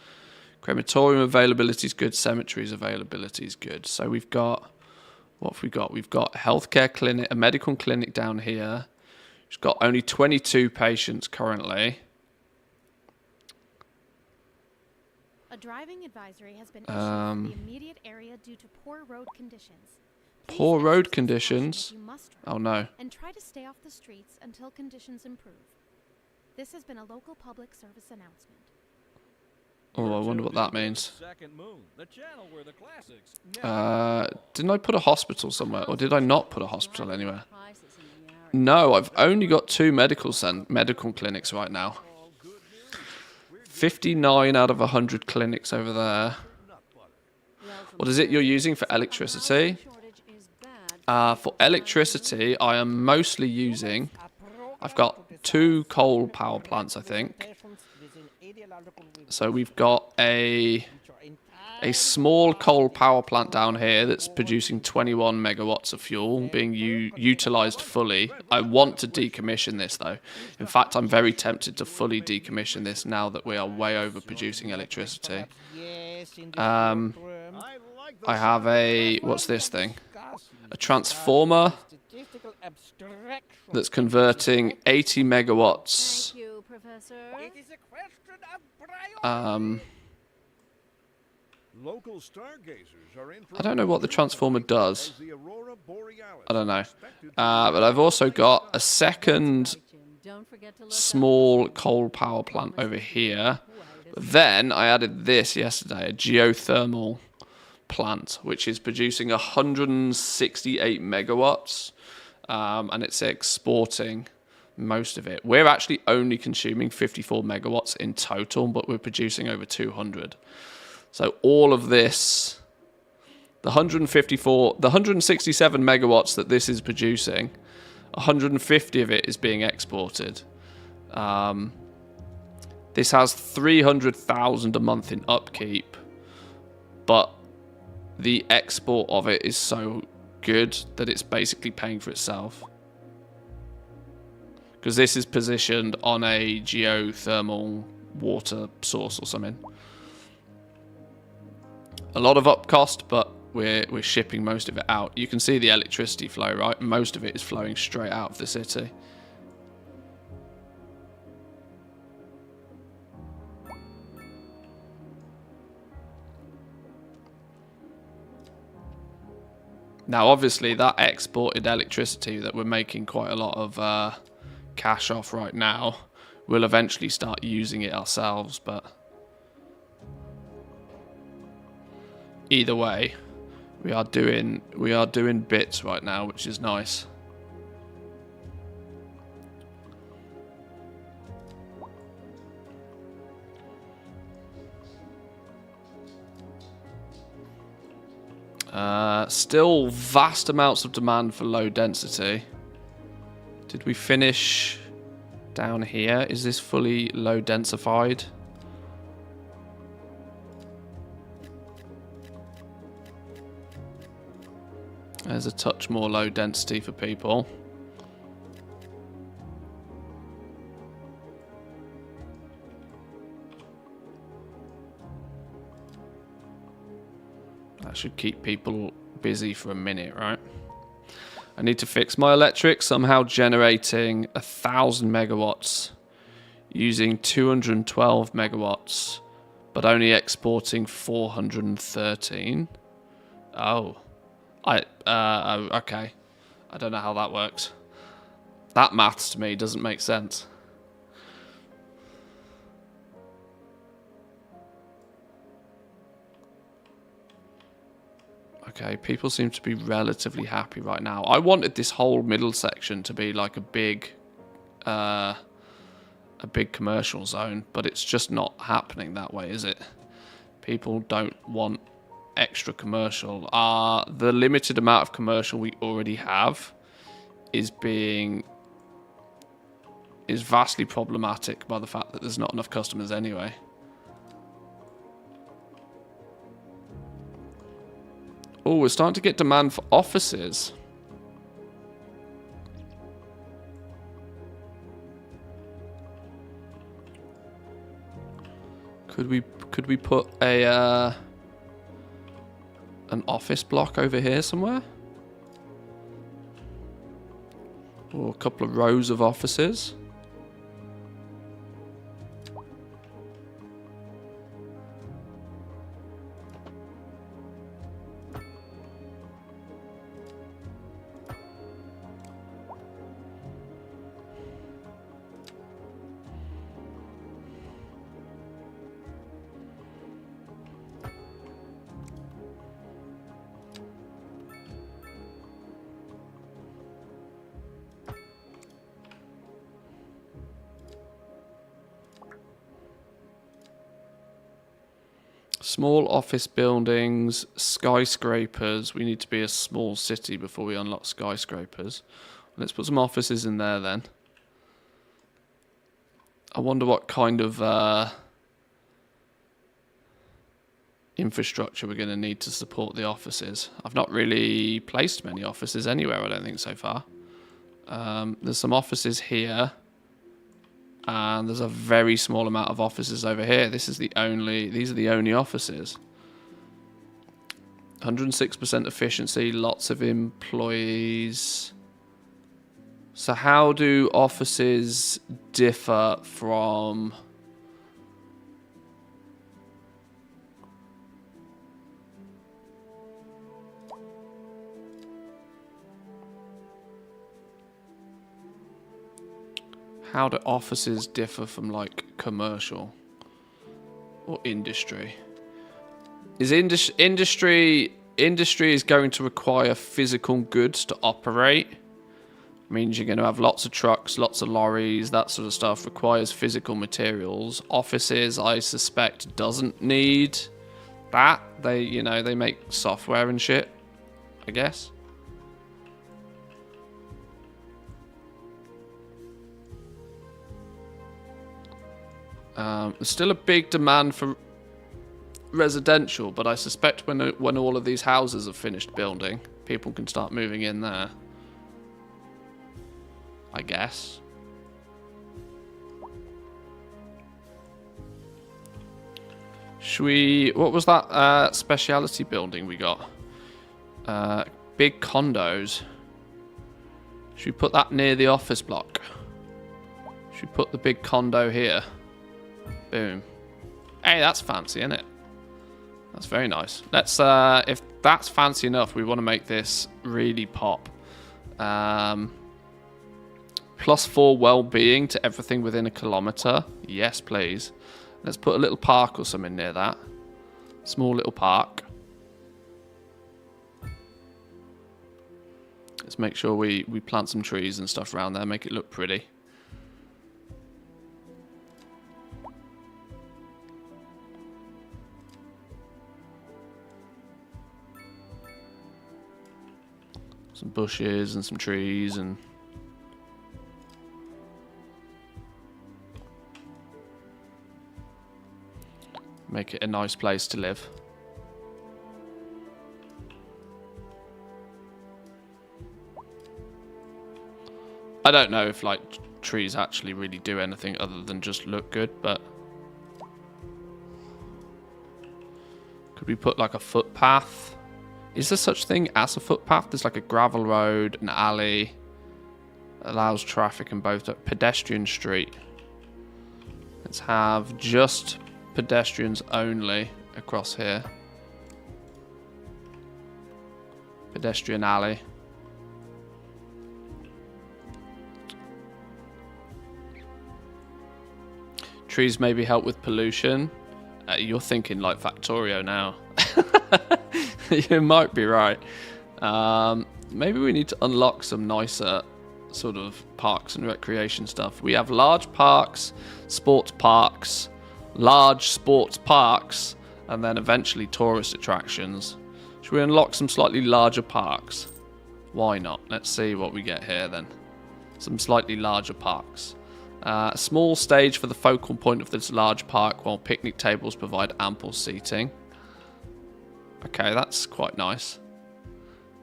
Crematorium availability is good, cemeteries availability is good. So we've got, what have we got? We've got healthcare clinic, a medical clinic down here. It's got only 22 patients currently. A driving advisory has been issued for the immediate area due to poor road conditions. Poor road conditions? Oh no. And try to stay off the streets until conditions improve. This has been a local public service announcement. Oh, I wonder what that means. Didn't I put a hospital somewhere? Or did I not put a hospital anywhere? No, I've only got 2 medical clinics right now. 59 out of 100 clinics over there. What is it you're using for electricity? For electricity, I am mostly using... I've got 2 coal power plants, I think. So we've got a small coal power plant down here that's producing 21 megawatts of fuel being utilized fully. I want to decommission this though. In fact, I'm very tempted to fully decommission this now that we are way over producing electricity. I have a, what's this thing? A transformer that's converting 80 megawatts. Thank you, Professor. It is a question of local stargazers are in I don't know what the transformer does. the aurora borealis. I don't know. But I've also got a second Don't forget to look small coal power plant over here. But then I added this yesterday, a geothermal plant, which is producing 168 megawatts. And it's exporting most of it. We're actually only consuming 54 megawatts in total, but we're producing over 200. So all of this, the 167 megawatts that this is producing, 150 of it is being exported. This has 300,000 a month in upkeep, but the export of it is so good that it's basically paying for itself. Because this is positioned on a geothermal water source or something. A lot of up cost, but we're shipping most of it out. You can see the electricity flow, right? Most of it is flowing straight out of the city. Now, obviously, that exported electricity that we're making quite a lot of cash off right now, we'll eventually start using it ourselves, but either way, we are doing bits right now, which is nice. Still vast amounts of demand for low density. Did we finish down here? Is this fully low densified? There's a touch more low density for people. That should keep people busy for a minute, right? I need to fix my electric, somehow generating 1,000 megawatts using 212 megawatts, but only exporting 413. Oh. Okay. I don't know how that works. That maths to me doesn't make sense. Okay, people seem to be relatively happy right now. I wanted this whole middle section to be like a big commercial zone, but it's just not happening that way, is it? People don't want extra commercial. The limited amount of commercial we already have is vastly problematic by the fact that there's not enough customers anyway. Oh, we're starting to get demand for offices. Could we put a an office block over here somewhere? Or a couple of rows of offices? Small office buildings, skyscrapers. We need to be a small city before we unlock skyscrapers. Let's put some offices in there then. I wonder what kind of infrastructure we're going to need to support the offices. I've not really placed many offices anywhere, I don't think, so far. There's some offices here. And there's a very small amount of offices over here. These are the only offices. 106% efficiency, lots of employees. So how do offices differ from... How do offices differ from, like, commercial or industry? Is industry is going to require physical goods to operate? Means you're going to have lots of trucks, lots of lorries, that sort of stuff. Requires physical materials. Offices, I suspect, doesn't need that. They make software and shit, I guess. There's still a big demand for residential, but I suspect when all of these houses are finished building, people can start moving in there. I guess. What was that speciality building we got? Big condos. Should we put that near the office block? Should we put the big condo here? Boom. Hey, that's fancy, isn't it? That's very nice. Let's, if that's fancy enough, we want to make this really pop. +4 well-being to everything within a kilometre. Yes, please. Let's put a little park or something near that. Small little park. Let's make sure we plant some trees and stuff around there, make it look pretty. Some bushes and some trees and... make it a nice place to live. I don't know if, like, trees actually really do anything other than just look good, but... could we put, like, a footpath? Is there such thing as a footpath? There's, like, a gravel road, an alley. Allows traffic in both... pedestrian street. Let's have just pedestrians only across here. Pedestrian alley. Trees maybe help with pollution. You're thinking like Factorio now. You might be right. Maybe we need to unlock some nicer sort of parks and recreation stuff. We have large parks, sports parks, large sports parks, and then eventually tourist attractions. Should we unlock some slightly larger parks? Why not? Let's see what we get here then. Some slightly larger parks. A small stage for the focal point of this large park, while picnic tables provide ample seating. Okay, that's quite nice.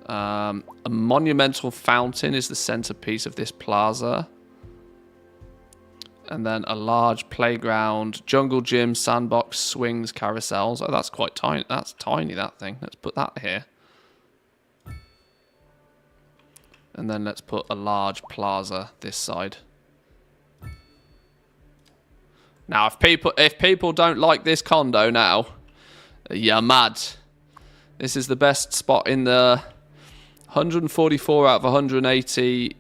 A monumental fountain is the centerpiece of this plaza. And then a large playground, jungle gym, sandbox, swings, carousels. Oh, that's quite tiny. That's tiny, that thing. Let's put that here. And then let's put a large plaza this side. Now, if people don't like this condo now, you're mad. This is the best spot in the 144 out of 180,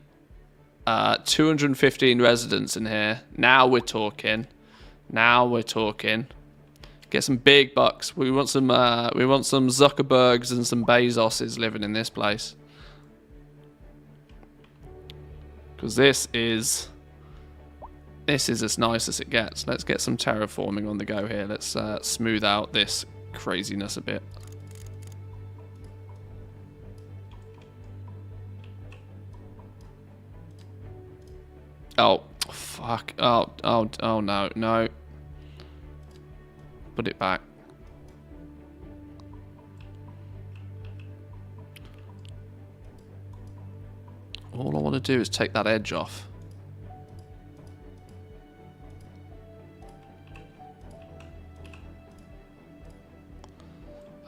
215 residents in here. Now we're talking. Now we're talking. Get some big bucks. We want some Zuckerbergs and some Bezoses living in this place. Because this is as nice as it gets. Let's get some terraforming on the go here. Let's smooth out this craziness a bit. Oh, fuck. Oh, no, no. Put it back. All I want to do is take that edge off.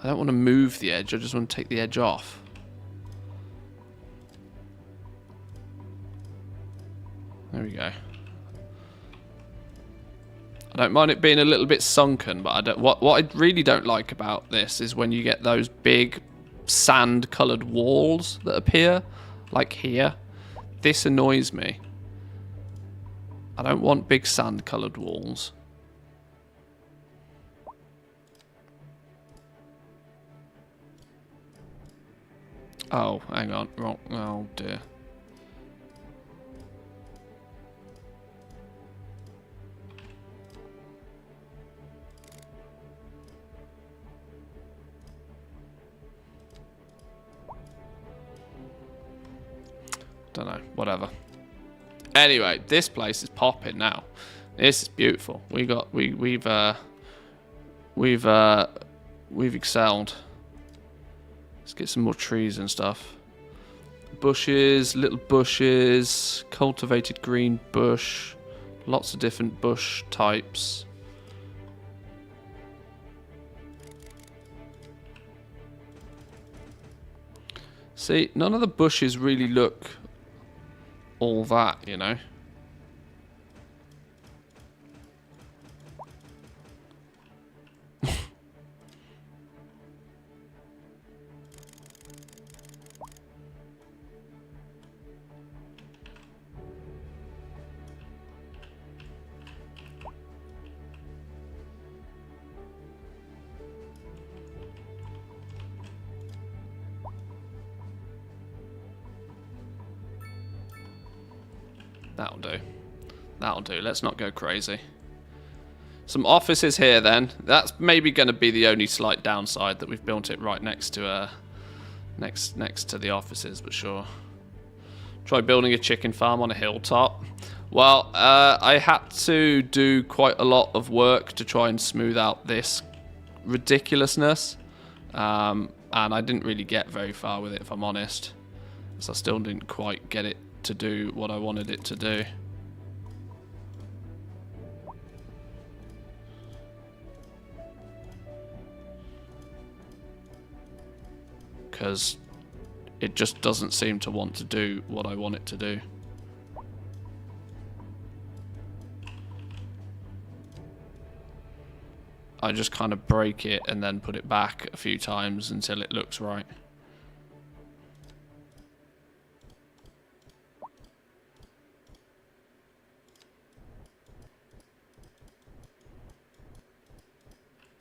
I don't want to move the edge, I just want to take the edge off. There we go. I don't mind it being a little bit sunken, but I don't, what I really don't like about this is when you get those big sand-coloured walls that appear, like here. This annoys me. I don't want big sand-coloured walls. Oh, hang on. Wrong. Oh, dear. Don't know. Whatever. Anyway, this place is popping now. This is beautiful. We've excelled. Let's get some more trees and stuff. Bushes, little bushes, cultivated green bush, lots of different bush types. See, none of the bushes really look all that, you know. That'll do. That'll do. Let's not go crazy. Some offices here then. That's maybe going to be the only slight downside, that we've built it right next to next to the offices, but sure. Try building a chicken farm on a hilltop. Well, I had to do quite a lot of work to try and smooth out this ridiculousness. And I didn't really get very far with it, if I'm honest. So I still didn't quite get it to do what I wanted it to do. Because it just doesn't seem to want to do what I want it to do. I just kind of break it and then put it back a few times until it looks right.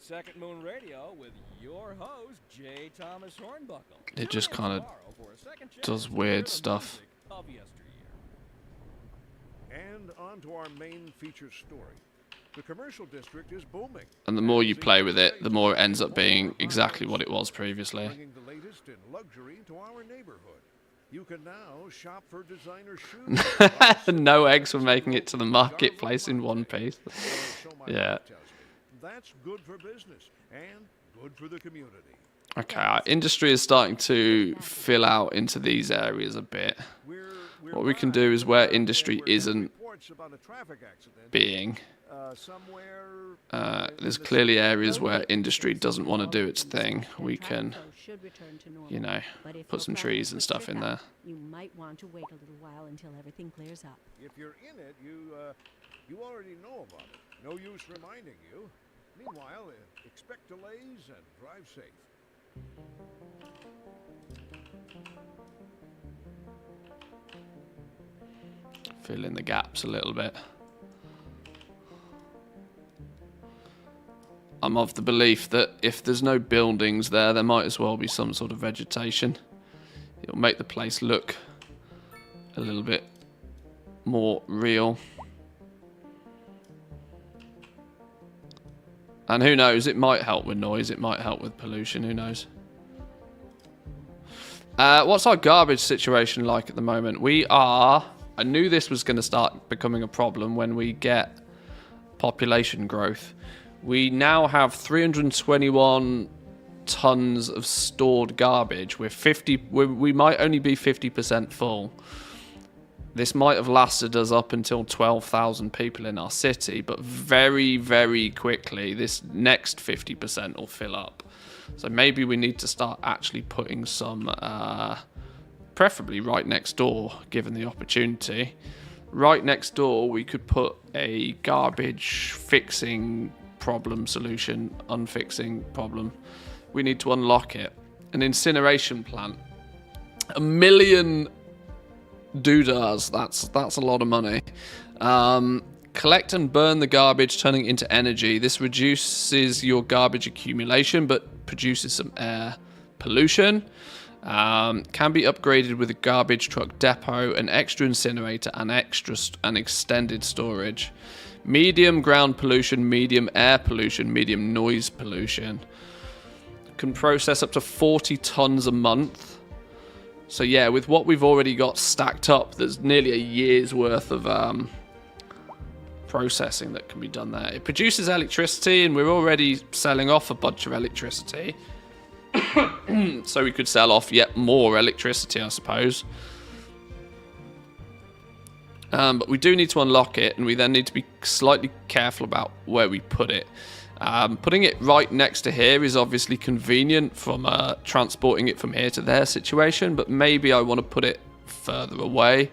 Second Moon Radio with your host, J. Thomas Hornbuckle. It just kind of does weird stuff. And on to our main feature story. The commercial district is booming. And the more you play with it, the more it ends up being exactly what it was previously. Bringing the latest in luxury to our neighborhood. You can now shop for designer shoes. No eggs were making it to the marketplace in one piece. Yeah. That's good for business and good for the community. Okay, our industry is starting to fill out into these areas a bit. What we can do is where industry isn't being, there's clearly areas where industry doesn't want to do its thing. We can, you know, put some trees and stuff in there. You might want to wait a little while until everything clears up. If you're in it, you already know about it. No use reminding you. Meanwhile, expect delays and drive safe. Fill in the gaps a little bit. I'm of the belief that if there's no buildings there, there might as well be some sort of vegetation. It'll make the place look a little bit more real. And who knows, it might help with noise, it might help with pollution, who knows. What's our garbage situation like at the moment? I knew this was going to start becoming a problem when we get population growth. We now have 321 tons of stored garbage. We might only be 50% full. This might have lasted us up until 12,000 people in our city, but very, very quickly, this next 50% will fill up. So maybe we need to start actually putting some, preferably right next door, given the opportunity. Right next door, we could put a garbage fixing problem solution, unfixing problem. We need to unlock it. An incineration plant. 1 million doodahs, that's a lot of money. Collect and burn the garbage, turning it into energy. This reduces your garbage accumulation, but produces some air pollution. Can be upgraded with a garbage truck depot, an extra incinerator, and extended storage. Medium ground pollution, medium air pollution, medium noise pollution. Can process up to 40 tons a month. So yeah, with what we've already got stacked up, there's nearly a year's worth of processing that can be done there. It produces electricity, and we're already selling off a bunch of electricity. So we could sell off yet more electricity, I suppose. But we do need to unlock it, and we then need to be slightly careful about where we put it. Putting it right next to here is obviously convenient from transporting it from here to their situation, but maybe I want to put it further away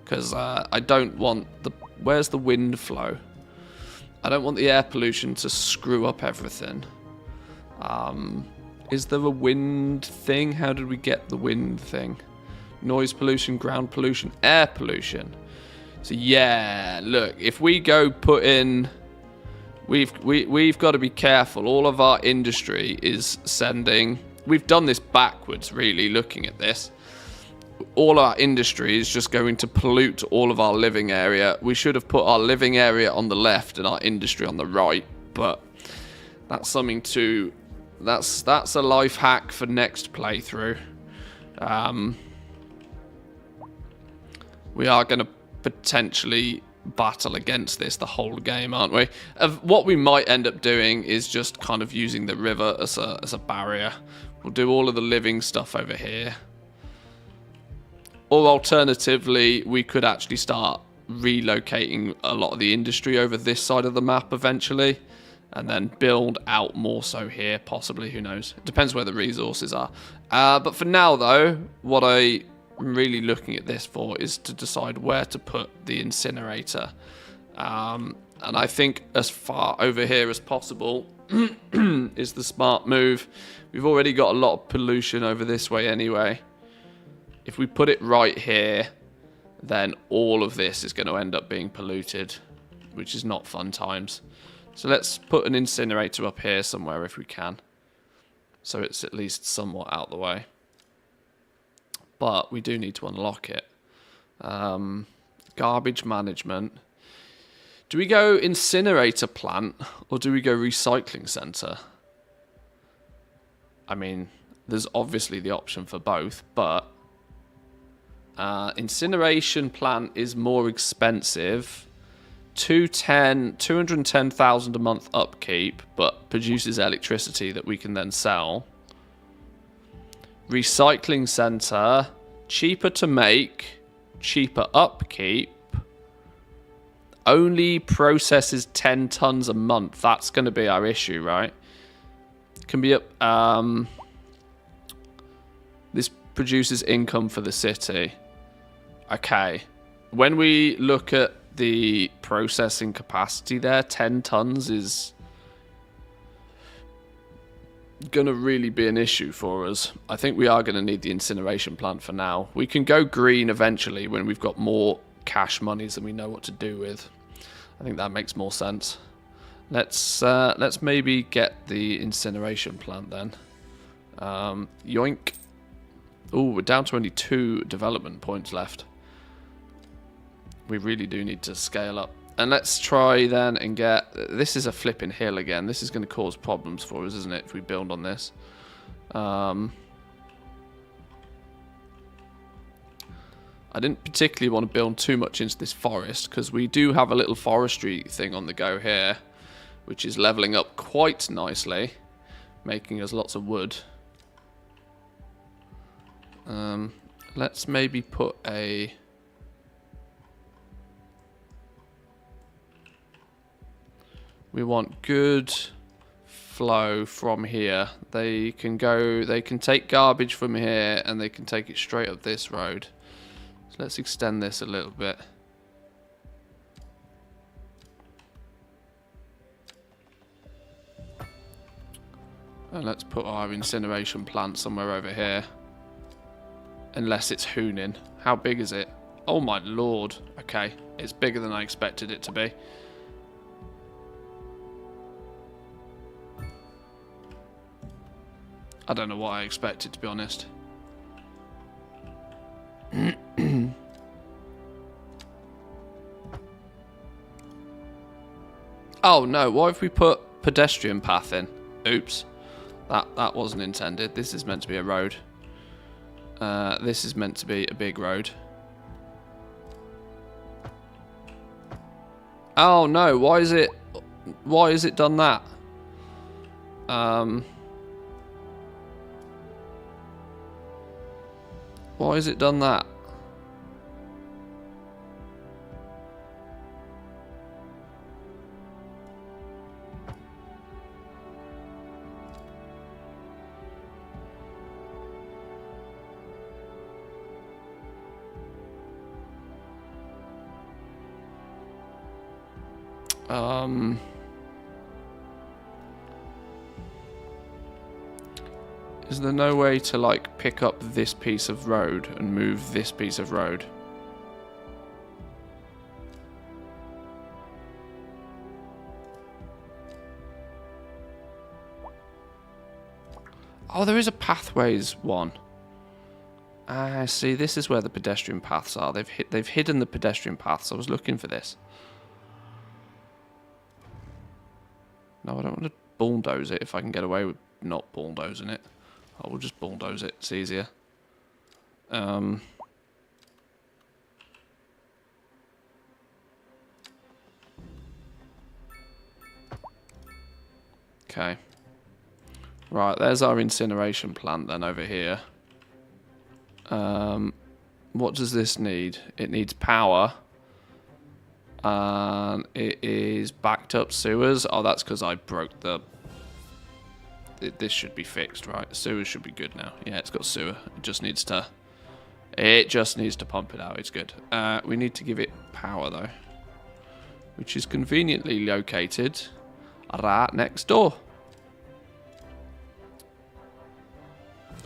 because I don't want the... Where's the wind flow? I don't want the air pollution to screw up everything. Is there a wind thing? How did we get the wind thing? Noise pollution, ground pollution, air pollution. So yeah, look, if we go put in... We've got to be careful. All of our industry is sending... We've done this backwards, really, looking at this. All our industry is just going to pollute all of our living area. We should have put our living area on the left and our industry on the right, but that's something to... That's a life hack for next playthrough. We are going to potentially battle against this the whole game, aren't we? What we might end up doing is just kind of using the river as a barrier. We'll do all of the living stuff over here. Or alternatively, we could actually start relocating a lot of the industry over this side of the map eventually. And then build out more so here, possibly, who knows. It depends where the resources are. But for now, though, what I'm really looking at this for is to decide where to put the incinerator. And I think as far over here as possible is the smart move. We've already got a lot of pollution over this way anyway. If we put it right here, then all of this is going to end up being polluted, which is not fun times. So let's put an incinerator up here somewhere if we can. So it's at least somewhat out the way. But we do need to unlock it. Garbage management. Do we go incinerator plant or do we go recycling center? I mean, there's obviously the option for both, but incineration plant is more expensive. 210,000 a month upkeep, but produces electricity that we can then sell. Recycling center, cheaper to make, cheaper upkeep. Only processes 10 tons a month. That's going to be our issue, right? Can be up. This produces income for the city. Okay. When we look at the processing capacity there, 10 tons is gonna really be an issue for us. I think we are gonna need the incineration plant for now. We can go green eventually when we've got more cash monies and we know what to do with. I think that makes more sense. Let's maybe get the incineration plant then. Yoink. Oh, we're down to only 2 development points left. We really do need to scale up. And let's try then and get... This is a flipping hill again. This is going to cause problems for us, isn't it, if we build on this. I didn't particularly want to build too much into this forest, because we do have a little forestry thing on the go here, which is leveling up quite nicely, making us lots of wood. Let's maybe put a... We want good flow from here. They can take garbage from here and they can take it straight up this road. So let's extend this a little bit. And let's put our incineration plant somewhere over here. Unless it's Hunin. How big is it? Oh my lord. Okay, it's bigger than I expected it to be. I don't know what I expected, to be honest. Oh no, what if we put pedestrian path in? Oops. That wasn't intended. This is meant to be a road. This is meant to be a big road. Oh no, why is it done that? Why has it done that? Is there no way to, like, pick up this piece of road and move this piece of road? Oh, there is a pathways one. I see. This is where the pedestrian paths are. They've hidden the pedestrian paths. I was looking for this. No, I don't want to bulldoze it if I can get away with not bulldozing it. I will just bulldoze it. It's easier. Okay. Right, there's our incineration plant then over here. What does this need? It needs power. And it is backed up sewers. Oh, that's because I broke the... This should be fixed, right? Sewers should be good now. Yeah, it's got sewer. It just needs to pump it out. It's good. We need to give it power, though. Which is conveniently located right next door.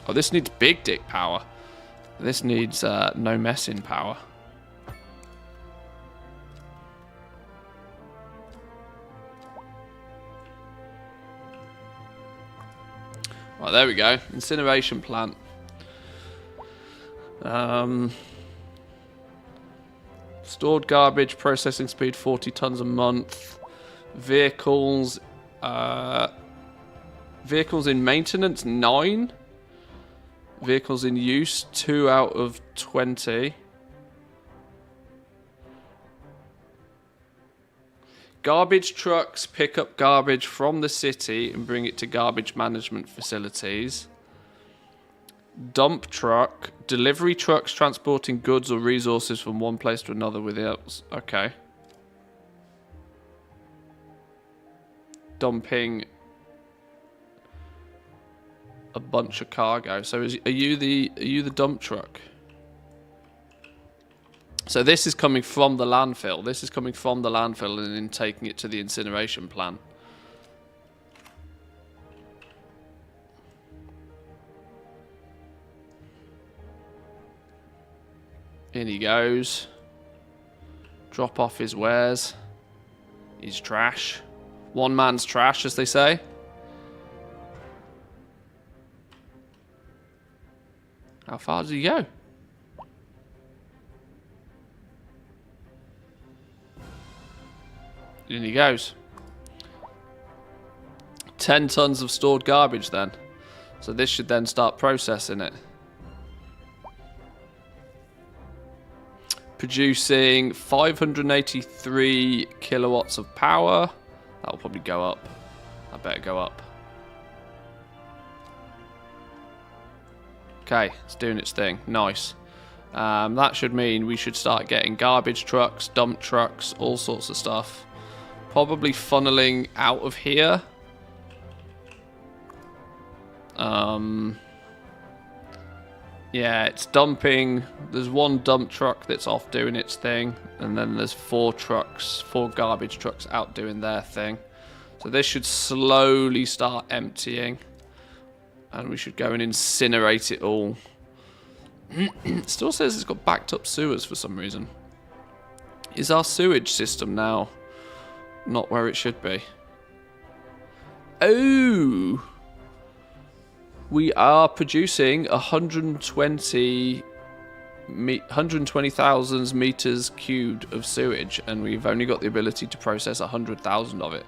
Oh, this needs big dick power. This needs no messing power. Right, there we go. Incineration plant. Stored garbage, processing speed 40 tons a month. Vehicles. Vehicles in maintenance 9. Vehicles in use 2 out of 20. Garbage trucks pick up garbage from the city and bring it to garbage management facilities. Dump truck. Delivery trucks transporting goods or resources from one place to another without... Okay. Dumping a bunch of cargo. So are you the dump truck? So this is coming from the landfill. This is coming from the landfill and then taking it to the incineration plant. In he goes. Drop off his wares. His trash. One man's trash, as they say. How far does he go? In he goes. 10 tons of stored garbage then. So this should then start processing it. Producing 583 kilowatts of power. That'll probably go up. I better go up. Okay, it's doing its thing. Nice. That should mean we should start getting garbage trucks, dump trucks, all sorts of stuff. Probably funneling out of here. Yeah, it's dumping. There's one dump truck that's off doing its thing. And then there's 4 garbage trucks out doing their thing. So this should slowly start emptying. And we should go and incinerate it all. It still says it's got backed up sewers for some reason. Is our sewage system now not where it should be? Oh! We are producing 120,000 meters cubed of sewage, and we've only got the ability to process 100,000 of it.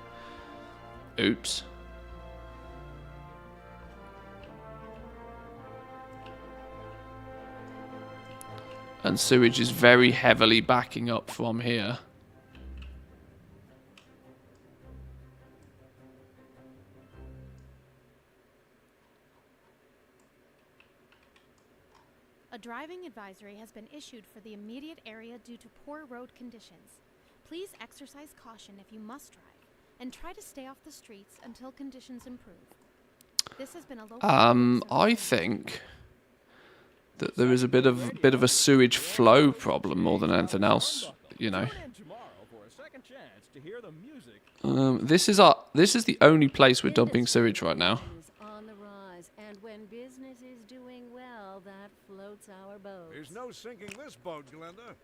Oops. And sewage is very heavily backing up from here. A driving advisory has been issued for the immediate area due to poor road conditions. Please exercise caution if you must drive, and try to stay off the streets until conditions improve. This has been a local... I think that there is a bit of a sewage flow problem more than anything else, you know. second chance to hear the music. This is the only place we're dumping sewage right now. On the rise, and when business is doing well, that floats our boat. There's no sinking this boat, Glenda.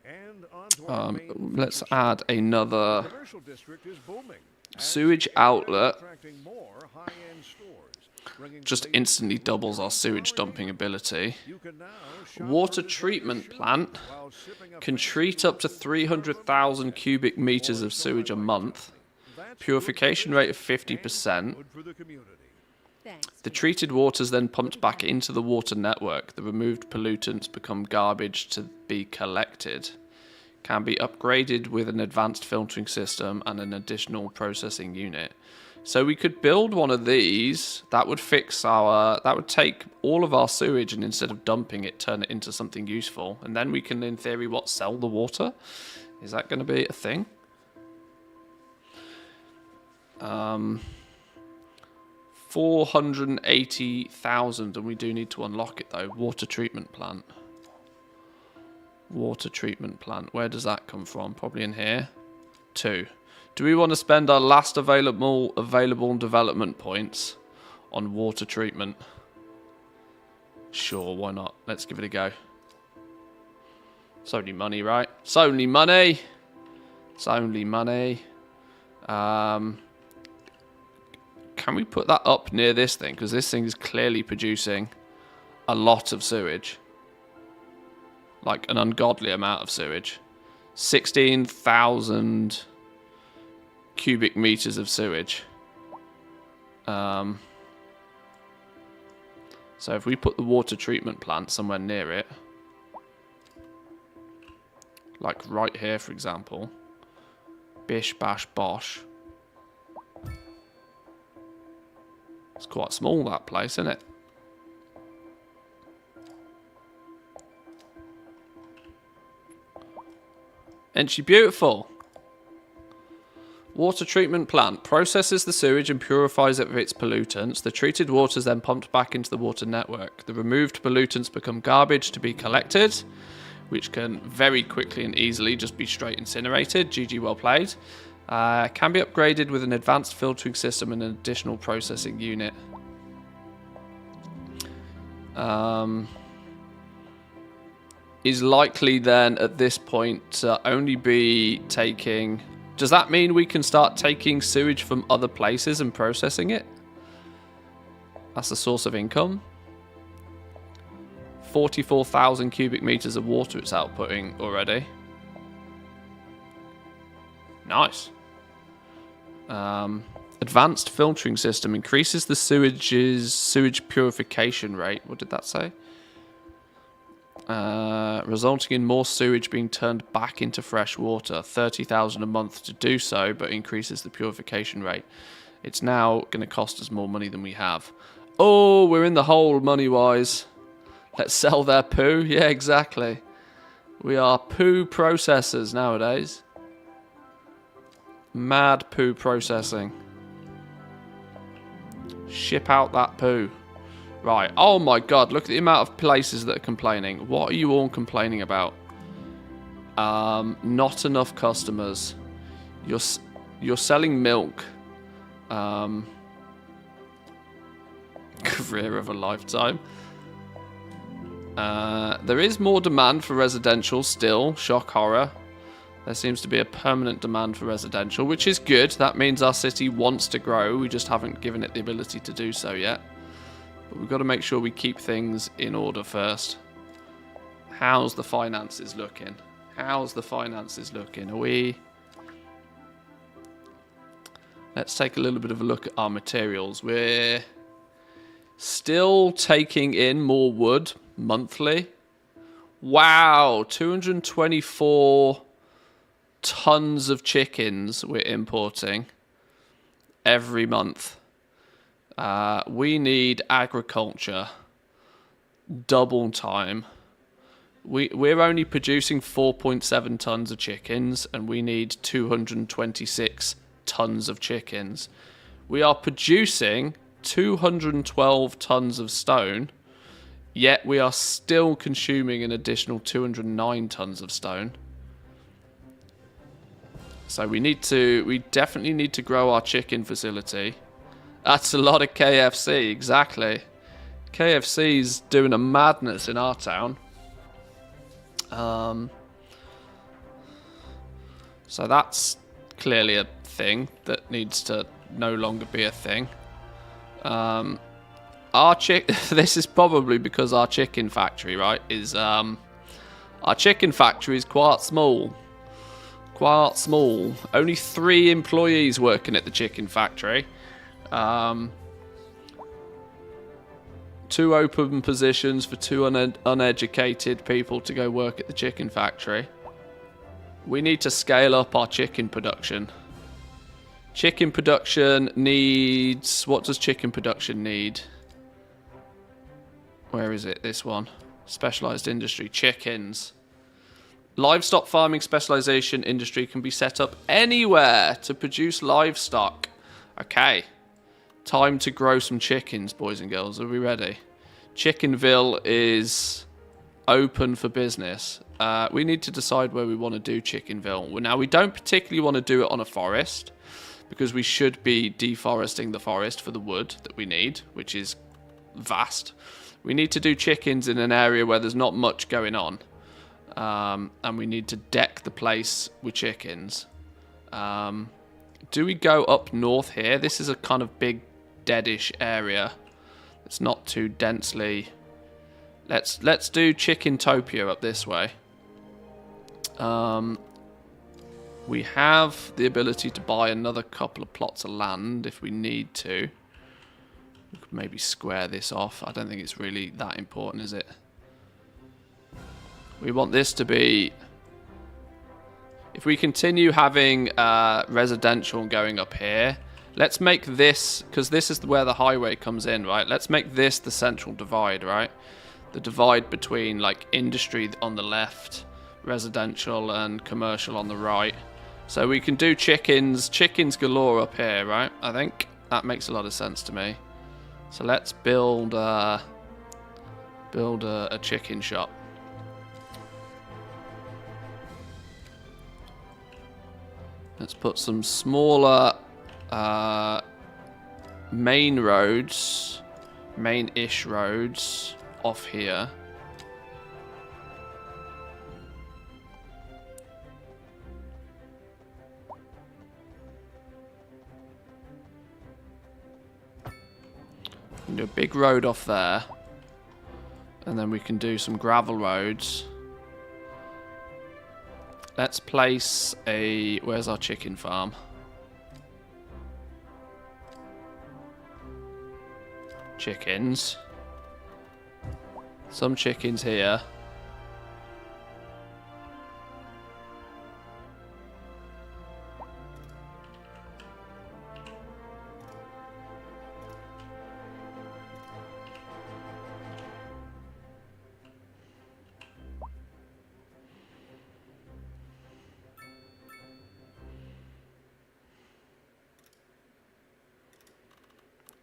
And on to our main Let's feature. add another The commercial district is booming. sewage As outlet. attracting more high-end stores, bringing Just the latest instantly food doubles to our sewage our dumping neighbors. ability. You can now shop Water for this treatment shoes plant while sipping a can fancy treat up to local 300,000 cubic meters or of sewage a something month. like that. That's Purification good for rate of business and 50%. good for the community. Thanks. The Peter. treated water is then pumped back into the water network. The removed pollutants become garbage to be collected. Can be upgraded with an advanced filtering system and an additional processing unit. So we could build one of these. That would that would take all of our sewage and instead of dumping it, turn it into something useful. And then we can, in theory, sell the water? Is that going to be a thing? 480,000, and we do need to unlock it though. Water treatment plant. Water treatment plant. Where does that come from? Probably in here. 2. Do we want to spend our last available development points on water treatment? Sure, why not? Let's give it a go. It's only money, right? It's only money. It's only money. Can we put that up near this thing? Because this thing is clearly producing a lot of sewage. Like an ungodly amount of sewage. 16,000 cubic meters of sewage. So if we put the water treatment plant somewhere near it, like right here, for example, bish, bash, bosh. It's quite small, that place, isn't it? Ain't she beautiful? Water treatment plant processes the sewage and purifies it of its pollutants. The treated water is then pumped back into the water network. The removed pollutants become garbage to be collected, which can very quickly and easily just be straight incinerated. GG, well played. Can be upgraded with an advanced filtering system and an additional processing unit. Is likely then at this point to only be taking... Does that mean we can start taking sewage from other places and processing it? That's a source of income. 44,000 cubic meters of water it's outputting already. Nice. Advanced filtering system increases the sewage purification rate. What did that say? Resulting in more sewage being turned back into fresh water. 30,000 a month to do so, but increases the purification rate. It's now going to cost us more money than we have. Oh, we're in the hole money-wise. Let's sell their poo. Yeah, exactly. We are poo processors nowadays. Mad poo processing. Ship out that poo. Right. Oh my god, look at the amount of places that are complaining. What are you all complaining about? Not enough customers. You're selling milk. Career of a lifetime. There is more demand for residential still. Shock horror. There seems to be a permanent demand for residential, which is good. That means our city wants to grow. We just haven't given it the ability to do so yet. But we've got to make sure we keep things in order first. How's the finances looking? How's the finances looking? Are we... Let's take a little bit of a look at our materials. We're still taking in more wood monthly. Wow, 224 tons of chickens we're importing every month. We need agriculture double time. We're only producing 4.7 tons of chickens, and we need 226 tons of chickens. We are producing 212 tons of stone, yet we are still consuming an additional 209 tons of stone. So we definitely need to grow our chicken facility. That's a lot of KFC, exactly. KFC's doing a madness in our town. So that's clearly a thing that needs to no longer be a thing. This is probably because our chicken factory, right, is our chicken factory is quite small. Quite small. Only 3 employees working at the chicken factory. 2 open positions for 2 uneducated people to go work at the chicken factory. We need to scale up our chicken production. Chicken production needs... What does chicken production need? Where is it? This one. Specialized industry. Chickens. Livestock farming specialization industry can be set up anywhere to produce livestock. Okay. Time to grow some chickens, boys and girls. Are we ready? Chickenville is open for business. We need to decide where we want to do Chickenville. Now, we don't particularly want to do it on a forest, because we should be deforesting the forest for the wood that we need, which is vast. We need to do chickens in an area where there's not much going on. And we need to deck the place with chickens. Do we go up north here? This is a kind of big, deadish area. It's not too densely... Let's do Chickentopia up this way. We have the ability to buy another couple of plots of land if we need to. We could maybe square this off. I don't think it's really that important, is it? We want this to be... If we continue having residential going up here, let's make this... Because this is where the highway comes in, right? Let's make this the central divide, right? The divide between, like, industry on the left, residential and commercial on the right. So we can do chickens galore up here, right? I think that makes a lot of sense to me. So let's build a chicken shop. Let's put some smaller main-ish roads off here. We can do a big road off there. And then we can do some gravel roads. Let's place a... Where's our chicken farm? Chickens. Some chickens here.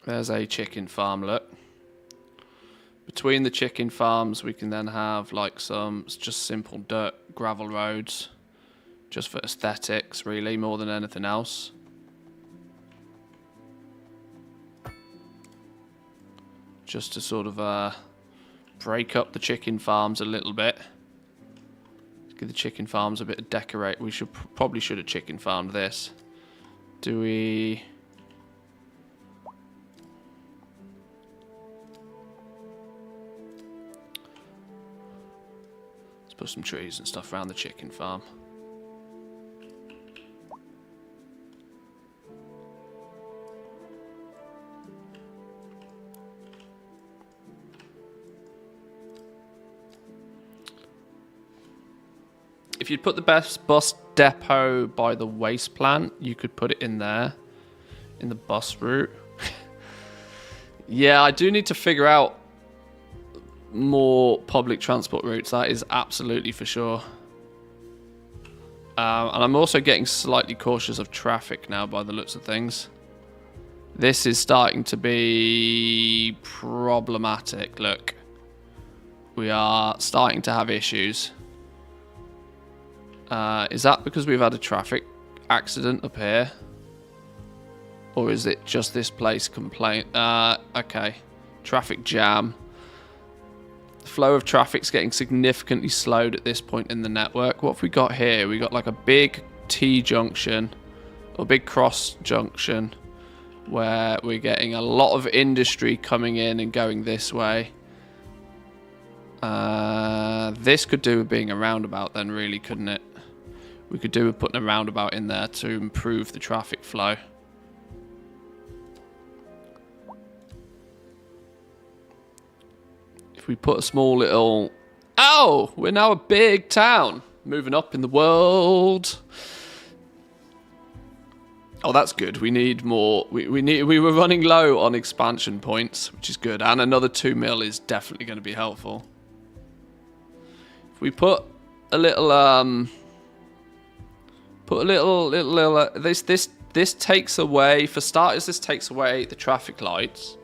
There's a chicken farm, look. Between the chicken farms, we can then have like some just simple dirt gravel roads. Just for aesthetics, really, more than anything else. Just to sort of break up the chicken farms a little bit. Give the chicken farms a bit of decorate. We probably should have chicken farmed this. Do we... Put some trees and stuff around the chicken farm. If you'd put the best bus depot by the waste plant, you could put it in there, in the bus route. Yeah, I do need to figure out more public transport routes, that is absolutely for sure. And I'm also getting slightly cautious of traffic now by the looks of things. This is starting to be problematic, look. We are starting to have issues. Is that because we've had a traffic accident up here? Or is it just this place complaint? Okay. Traffic jam. The flow of traffic's getting significantly slowed at this point in the network. What have we got here? We got like a big T-junction, or big cross junction, where we're getting a lot of industry coming in and going this way. This could do with being a roundabout then, really, couldn't it? We could do with putting a roundabout in there to improve the traffic flow. If we put a small little... Oh! We're now a big town. Moving up in the world. Oh, that's good. We need more. We were running low on expansion points, which is good. And another 2 mil is definitely going to be helpful. If we put a little this takes away, for starters, this takes away the traffic lights.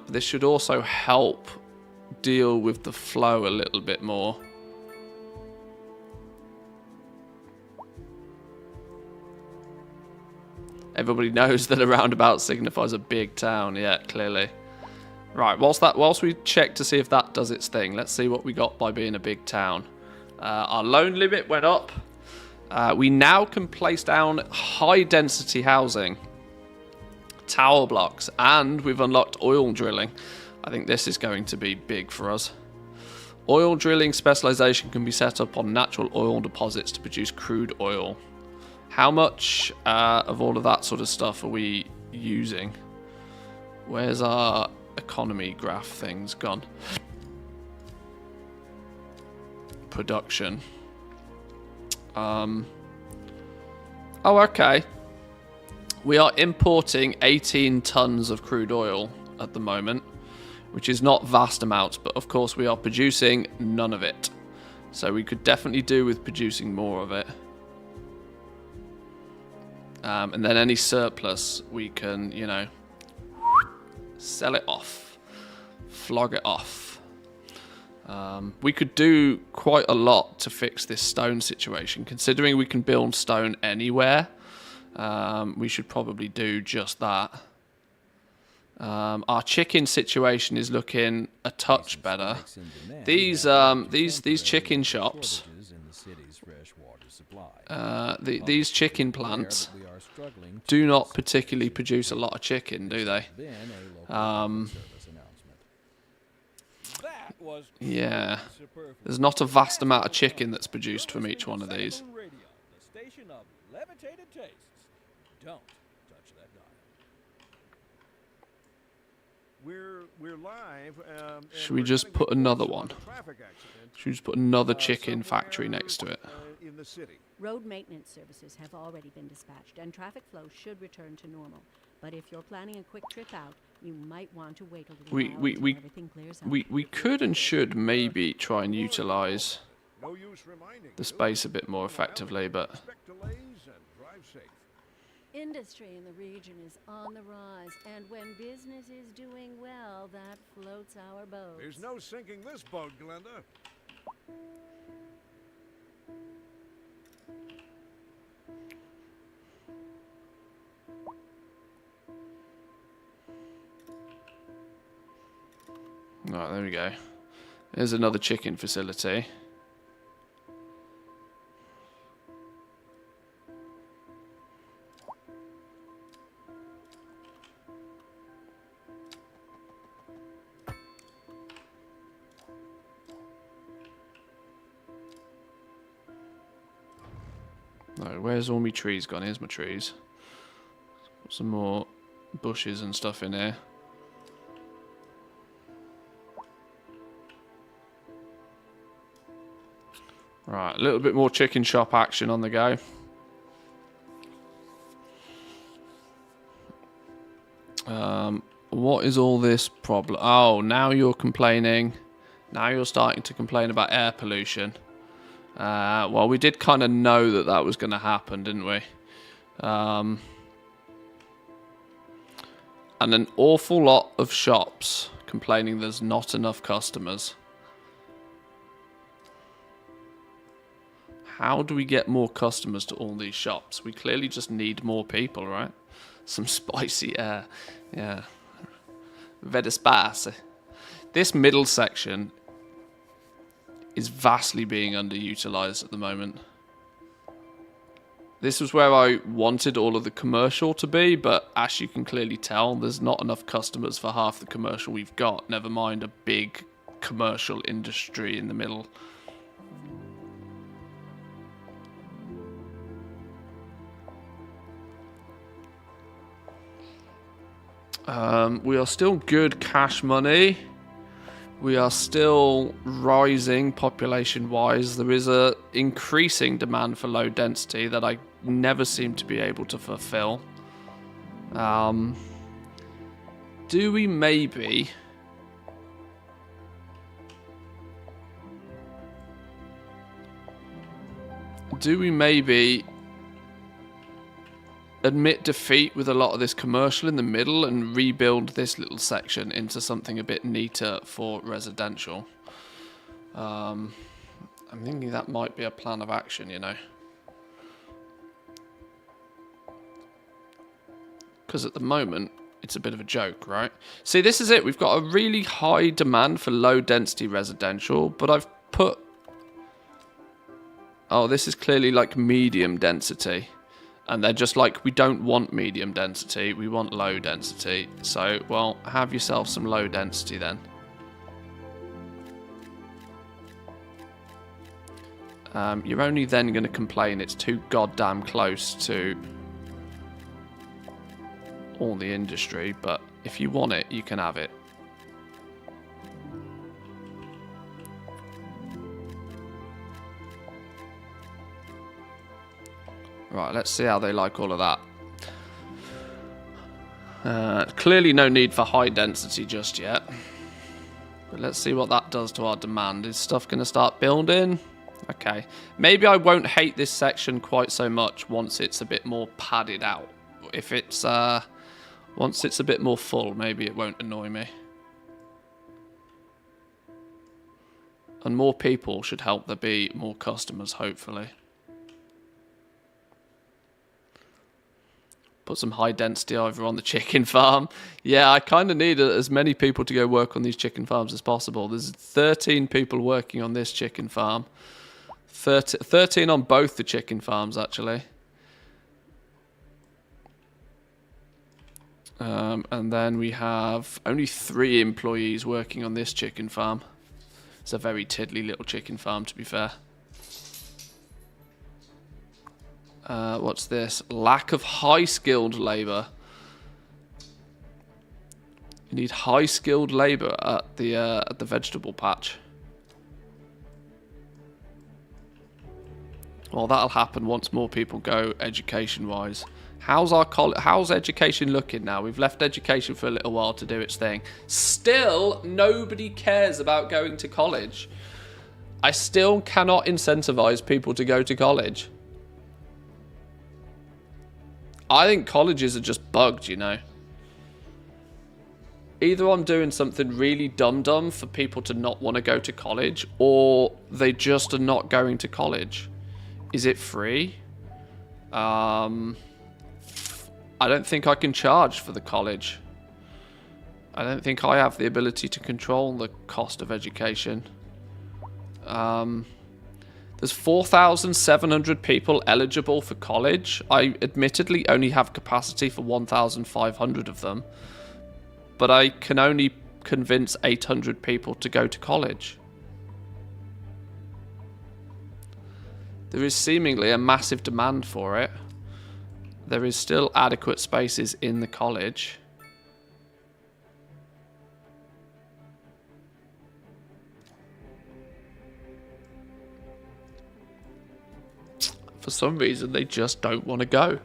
This should also help deal with the flow a little bit more. Everybody knows that a roundabout signifies a big town. Yeah, clearly. Right, whilst we check to see if that does its thing, let's see what we got by being a big town. Our loan limit went up. We now can place down high density housing, tower blocks, and we've unlocked oil drilling. I think this is going to be big for us. Oil drilling specialization can be set up on natural oil deposits to produce crude oil. How much of all of that sort of stuff are we using? Where's our economy graph things gone? Production. Oh, okay. We are importing 18 tons of crude oil at the moment, which is not vast amounts, but of course we are producing none of it. So we could definitely do with producing more of it. And then any surplus, we can, you know, sell it off, flog it off. We could do quite a lot to fix this stone situation. Considering we can build stone anywhere, we should probably do just that. Our chicken situation is looking a touch better. These chicken shops, these chicken plants do not particularly produce a lot of chicken, do they? Yeah, there's not a vast amount of chicken that's produced from each one of these. We're live. Should we just put another one? Should we just put another chicken factory next to it? In the city. Road maintenance services have already been dispatched, and traffic flow should return to normal. But if you're planning a quick trip out, you might want to wait a little while until everything clears up. We could and should maybe try and utilize the space a bit more effectively, but Industry in the region is on the rise, and when business is doing well, that floats our boat. There's no sinking this boat, Glenda. right, there we go. There's another chicken facility. No, where's all my trees gone? Here's my trees. Got some more bushes and stuff in here. Right, a little bit more chicken shop action on the go. What is all this problem? Oh, now you're complaining. Now you're starting to complain about air pollution. Well, we did kind of know that that was going to happen, didn't we? And an awful lot of shops complaining there's not enough customers. How do we get more customers to all these shops? We clearly just need more people, right? Some spicy air. Yeah. Very spicy. This middle section is vastly being underutilized at the moment. This was where I wanted all of the commercial to be, but as you can clearly tell, there's not enough customers for half the commercial we've got, never mind a big commercial industry in the middle. We are still good cash money. We are still rising population-wise. There is a increasing demand for low density that I never seem to be able to fulfill. Do we maybe... admit defeat with a lot of this commercial in the middle and rebuild this little section into something a bit neater for residential? I'm thinking that might be a plan of action, you know. Because at the moment, it's a bit of a joke, right? See, this is it. We've got a really high demand for low density residential, but I've put... Oh, this is clearly like medium density. And they're just like, we don't want medium density, we want low density. So, well, have yourself some low density then. You're only then going to complain it's too goddamn close to all the industry, but if you want it, you can have it. Right, let's see how they like all of that. Clearly no need for high density just yet. But let's see what that does to our demand. Is stuff going to start building? Okay. Maybe I won't hate this section quite so much once it's a bit more padded out. If it's, once it's a bit more full, maybe it won't annoy me. And more people should help there be more customers, hopefully. Put some high density over on the chicken farm. Yeah, I kind of need as many people to go work on these chicken farms as possible. There's 13 people working on this chicken farm. 13 on both the chicken farms, actually. And then we have only 3 employees working on this chicken farm. It's a very tiddly little chicken farm, to be fair. What's this? Lack of high-skilled labour. You need high-skilled labour at the vegetable patch. Well, that'll happen once more people go education-wise. How's education looking now? We've left education for a little while to do its thing. Still, nobody cares about going to college. I still cannot incentivize people to go to college. I think colleges are just bugged, you know. Either I'm doing something really dumb for people to not want to go to college, or they just are not going to college. Is it free? I don't think I can charge for the college. I don't think I have the ability to control the cost of education. There's 4,700 people eligible for college. I admittedly only have capacity for 1,500 of them. But I can only convince 800 people to go to college. There is seemingly a massive demand for it. There is still adequate spaces in the college. For some reason, they just don't want to go.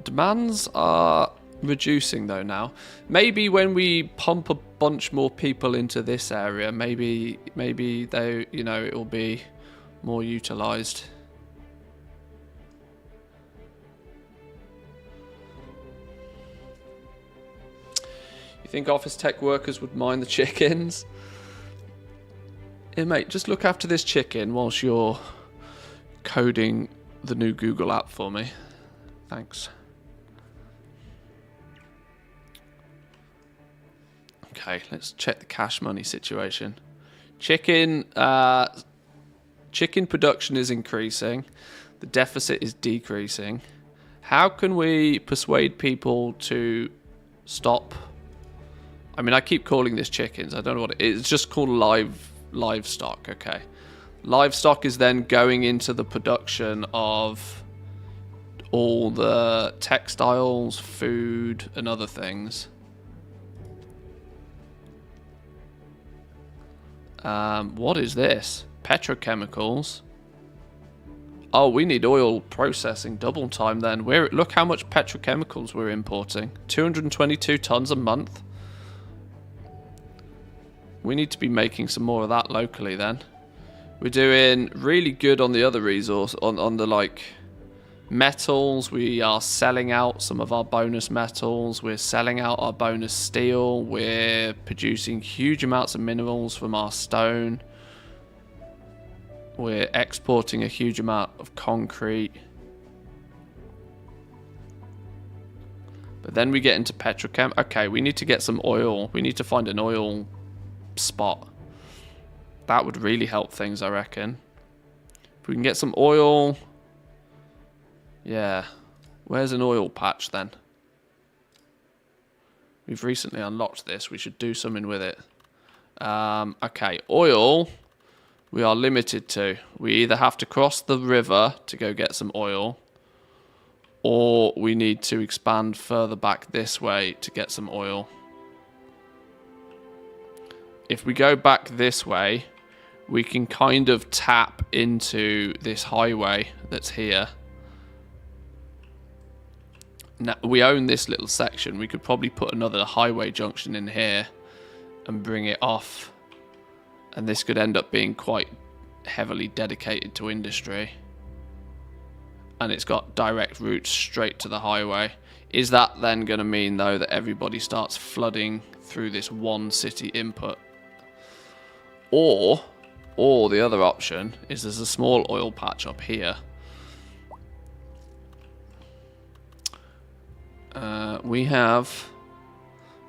Demands are reducing though now. Maybe when we pump a bunch more people into this area, maybe they, you know, it will be more utilized. think office tech workers would mind the chickens? Hey, mate, just look after this chicken whilst you're coding the new Google app for me. Thanks. Okay, let's check the cash money situation. Chicken production is increasing. The deficit is decreasing. How can we persuade people to stop? I mean, I keep calling this chickens. I don't know what it is. It's just called livestock. Okay. Livestock is then going into the production of all the textiles, food, and other things. What is this? Petrochemicals. Oh, we need oil processing double time then. Look how much petrochemicals we're importing. 222 tons a month. We need to be making some more of that locally then. We're doing really good on the other resource, on the like metals. We are selling out some of our bonus metals. We're selling out our bonus steel. We're producing huge amounts of minerals from our stone. We're exporting a huge amount of concrete. But then we get into petrochem. Okay, we need to get some oil. We need to find an oil spot. That would really help things, I reckon. If we can get some oil. Yeah. Where's an oil patch then? We've recently unlocked this. We should do something with it. Okay, oil. We are limited to. We either have to cross the river to go get some oil, or we need to expand further back this way to get some oil. If we go back this way, we can kind of tap into this highway that's here. Now, we own this little section. We could probably put another highway junction in here and bring it off. And this could end up being quite heavily dedicated to industry. And it's got direct routes straight to the highway. Is that then going to mean, though, that everybody starts flooding through this one city input? Or the other option is there's a small oil patch up here. We have...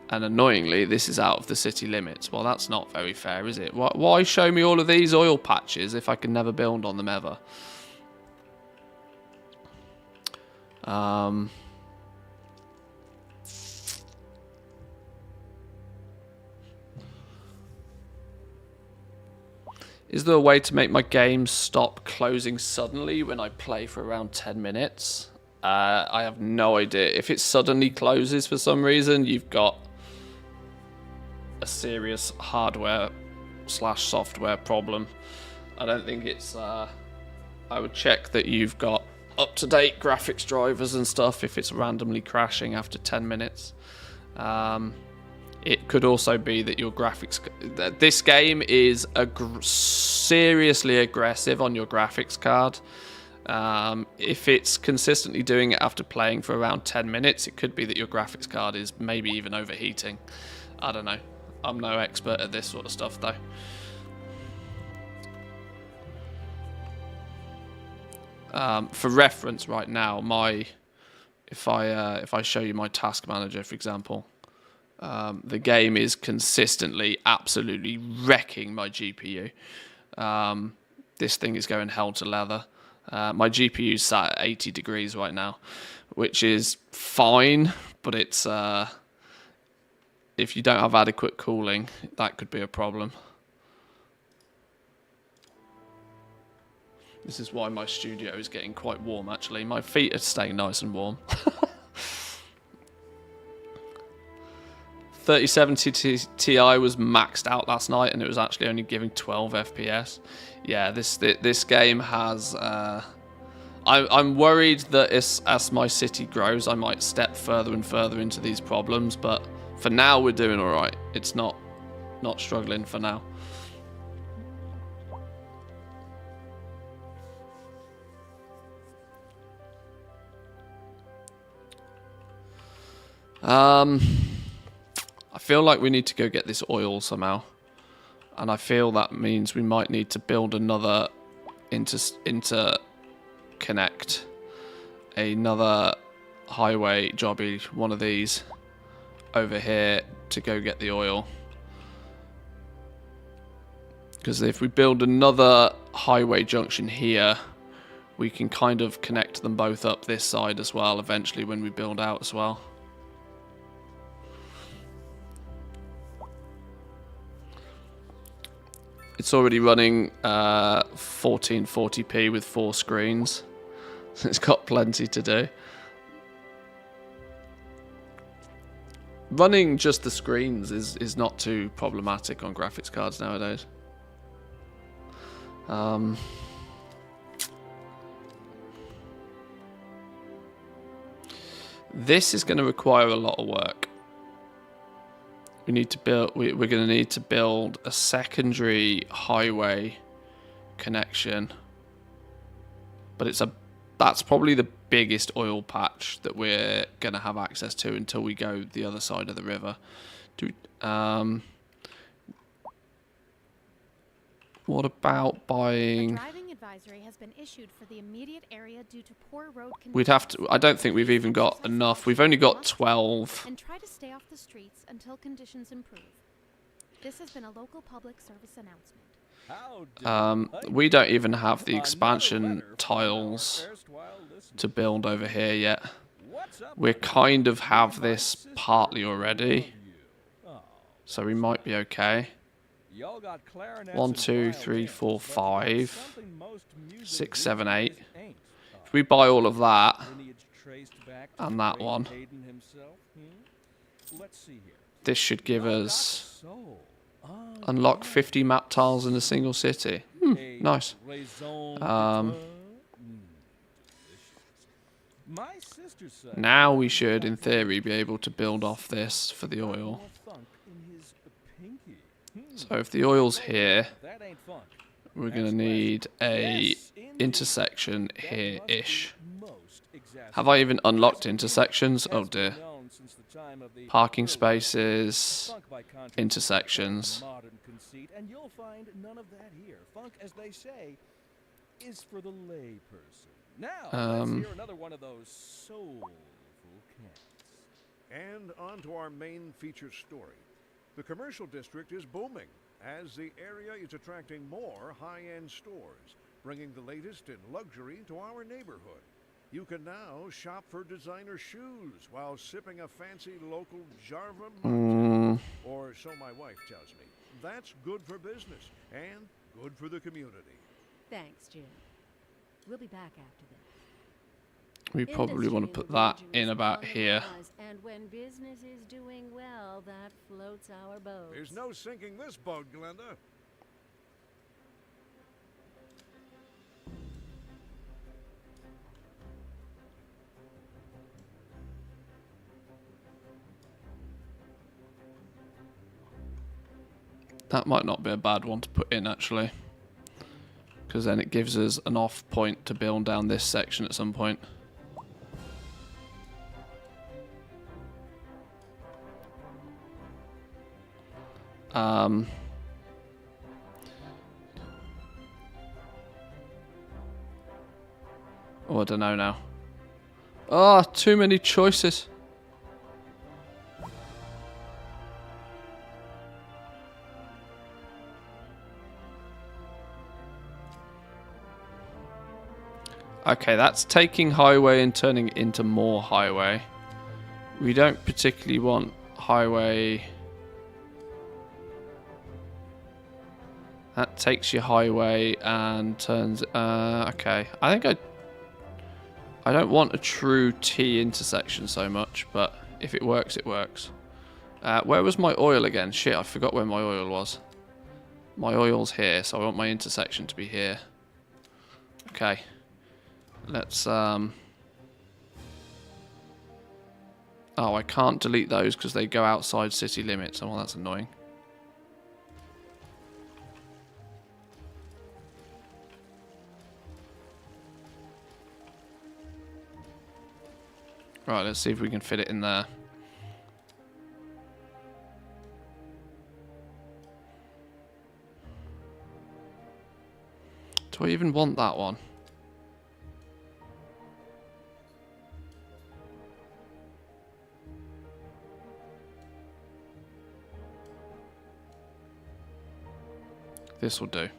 And annoyingly, this is out of the city limits. Well, that's not very fair, is it? Why show me all of these oil patches if I can never build on them ever? Is there a way to make my game stop closing suddenly when I play for around 10 minutes? I have no idea. If it suddenly closes for some reason, you've got a serious hardware/software problem. I don't think it's... I would check that you've got up-to-date graphics drivers and stuff if it's randomly crashing after 10 minutes. It could also be that your graphics... This game is seriously aggressive on your graphics card. If it's consistently doing it after playing for around 10 minutes, it could be that your graphics card is maybe even overheating. I don't know. I'm no expert at this sort of stuff, though. For reference, right now, if I show you my task manager, for example, the game is consistently, absolutely wrecking my GPU. This thing is going hell to leather. My GPU's sat at 80 degrees right now, which is fine, but it's if you don't have adequate cooling, that could be a problem. This is why my studio is getting quite warm, actually. My feet are staying nice and warm. 3070 Ti was maxed out last night, and it was actually only giving 12 FPS. Yeah, this game has... I'm worried that as my city grows, I might step further and further into these problems, but for now, we're doing all right. It's not struggling for now. I feel like we need to go get this oil somehow. And I feel that means we might need to build another interconnect. Another highway jobby, one of these, over here to go get the oil. Because if we build another highway junction here, we can kind of connect them both up this side as well, eventually when we build out as well. It's already running 1440p with 4 screens. So it's got plenty to do. Running just the screens is not too problematic on graphics cards nowadays. This is going to require a lot of work. We need to build. We're going to need to build a secondary highway connection, but that's probably the biggest oil patch that we're going to have access to until we go the other side of the river. What about buying? A driving advisory has been issued for the immediate area due to poor road conditions. We'd have to. I don't think we've even got enough. We've only got 12. And try to stay off the streets until conditions improve. This has been a local public service announcement. We don't even have the expansion tiles to build over here yet. We kind of have this partly already, so we might be okay. 1, 2, 3, 4, 5, 6, 7, 8. If we buy all of that and that one, this should give us unlock 50 map tiles in a single city. Nice. Now we should, in theory, be able to build off this for the oil. So if the oil's here, we're going to need a intersection here-ish. Have I even unlocked intersections? Oh dear. Parking spaces, intersections. And you'll find none of that here. Funk, as they say, is for the lay person. Now, let's hear another one of those soulful cats. And on to our main feature story. The commercial district is booming as the area is attracting more high-end stores, bringing the latest in luxury to our neighborhood. You can now shop for designer shoes while sipping a fancy local Jarva Manthieus. Or so my wife tells me. That's good for business and good for the community. Thanks, Jim. We'll be back after this. We probably want to put that in about here. And when business is doing well, that floats our boat. There's no sinking this boat, Glenda. That might not be a bad one to put in, actually. Because then it gives us an off point to build down this section at some point. Oh, I don't know now. Ah, too many choices. Okay, that's taking highway and turning it into more highway. We don't particularly want highway. That takes your highway and turns. Okay, I think I don't want a true T intersection so much, but if it works, it works. Where was my oil again? Shit, I forgot where my oil was. My oil's here, so I want my intersection to be here. Okay. Let's, Oh, I can't delete those because they go outside city limits. Oh, well, that's annoying. Right, let's see if we can fit it in there. Do I even want that one? This will do.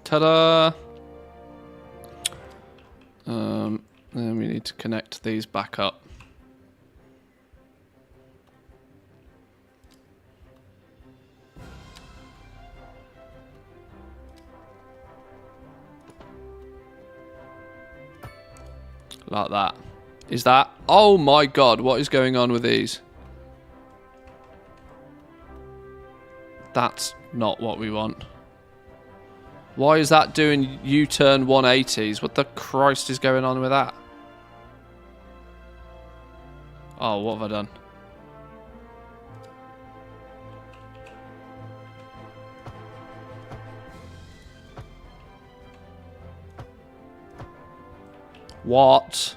Ta-da! Then we need to connect these back up. Like that. Is that... Oh my god, what is going on with these? That's not what we want. Why is that doing U-turn 180s? What the Christ is going on with that? Oh, what have I done? What?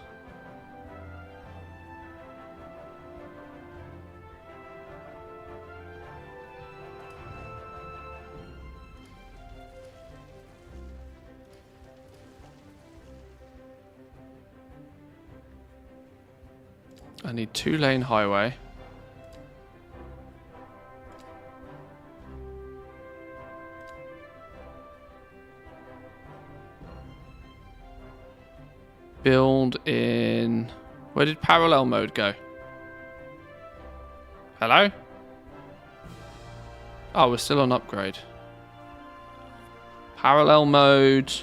I need 2-lane highway. Build in... Where did parallel mode go? Hello? Oh, we're still on upgrade. Parallel mode...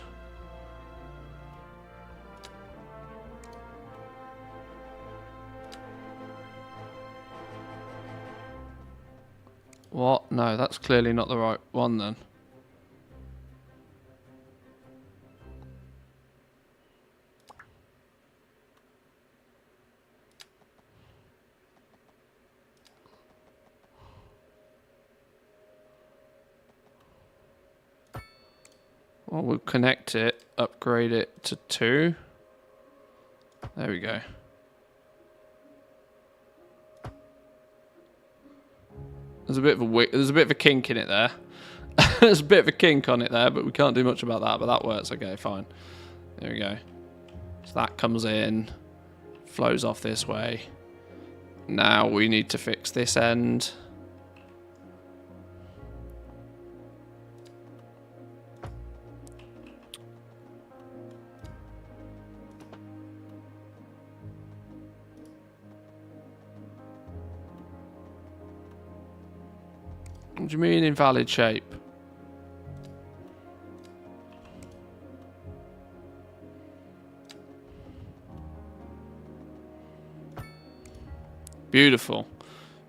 What? No, that's clearly not the right one then. Well, we'll connect it, upgrade it to 2. There we go. There's a bit of a kink in it there. There's a bit of a kink on it there, but we can't do much about that. But that works. Okay, fine. There we go. So that comes in, flows off this way. Now we need to fix this end. What do you mean invalid shape? Beautiful.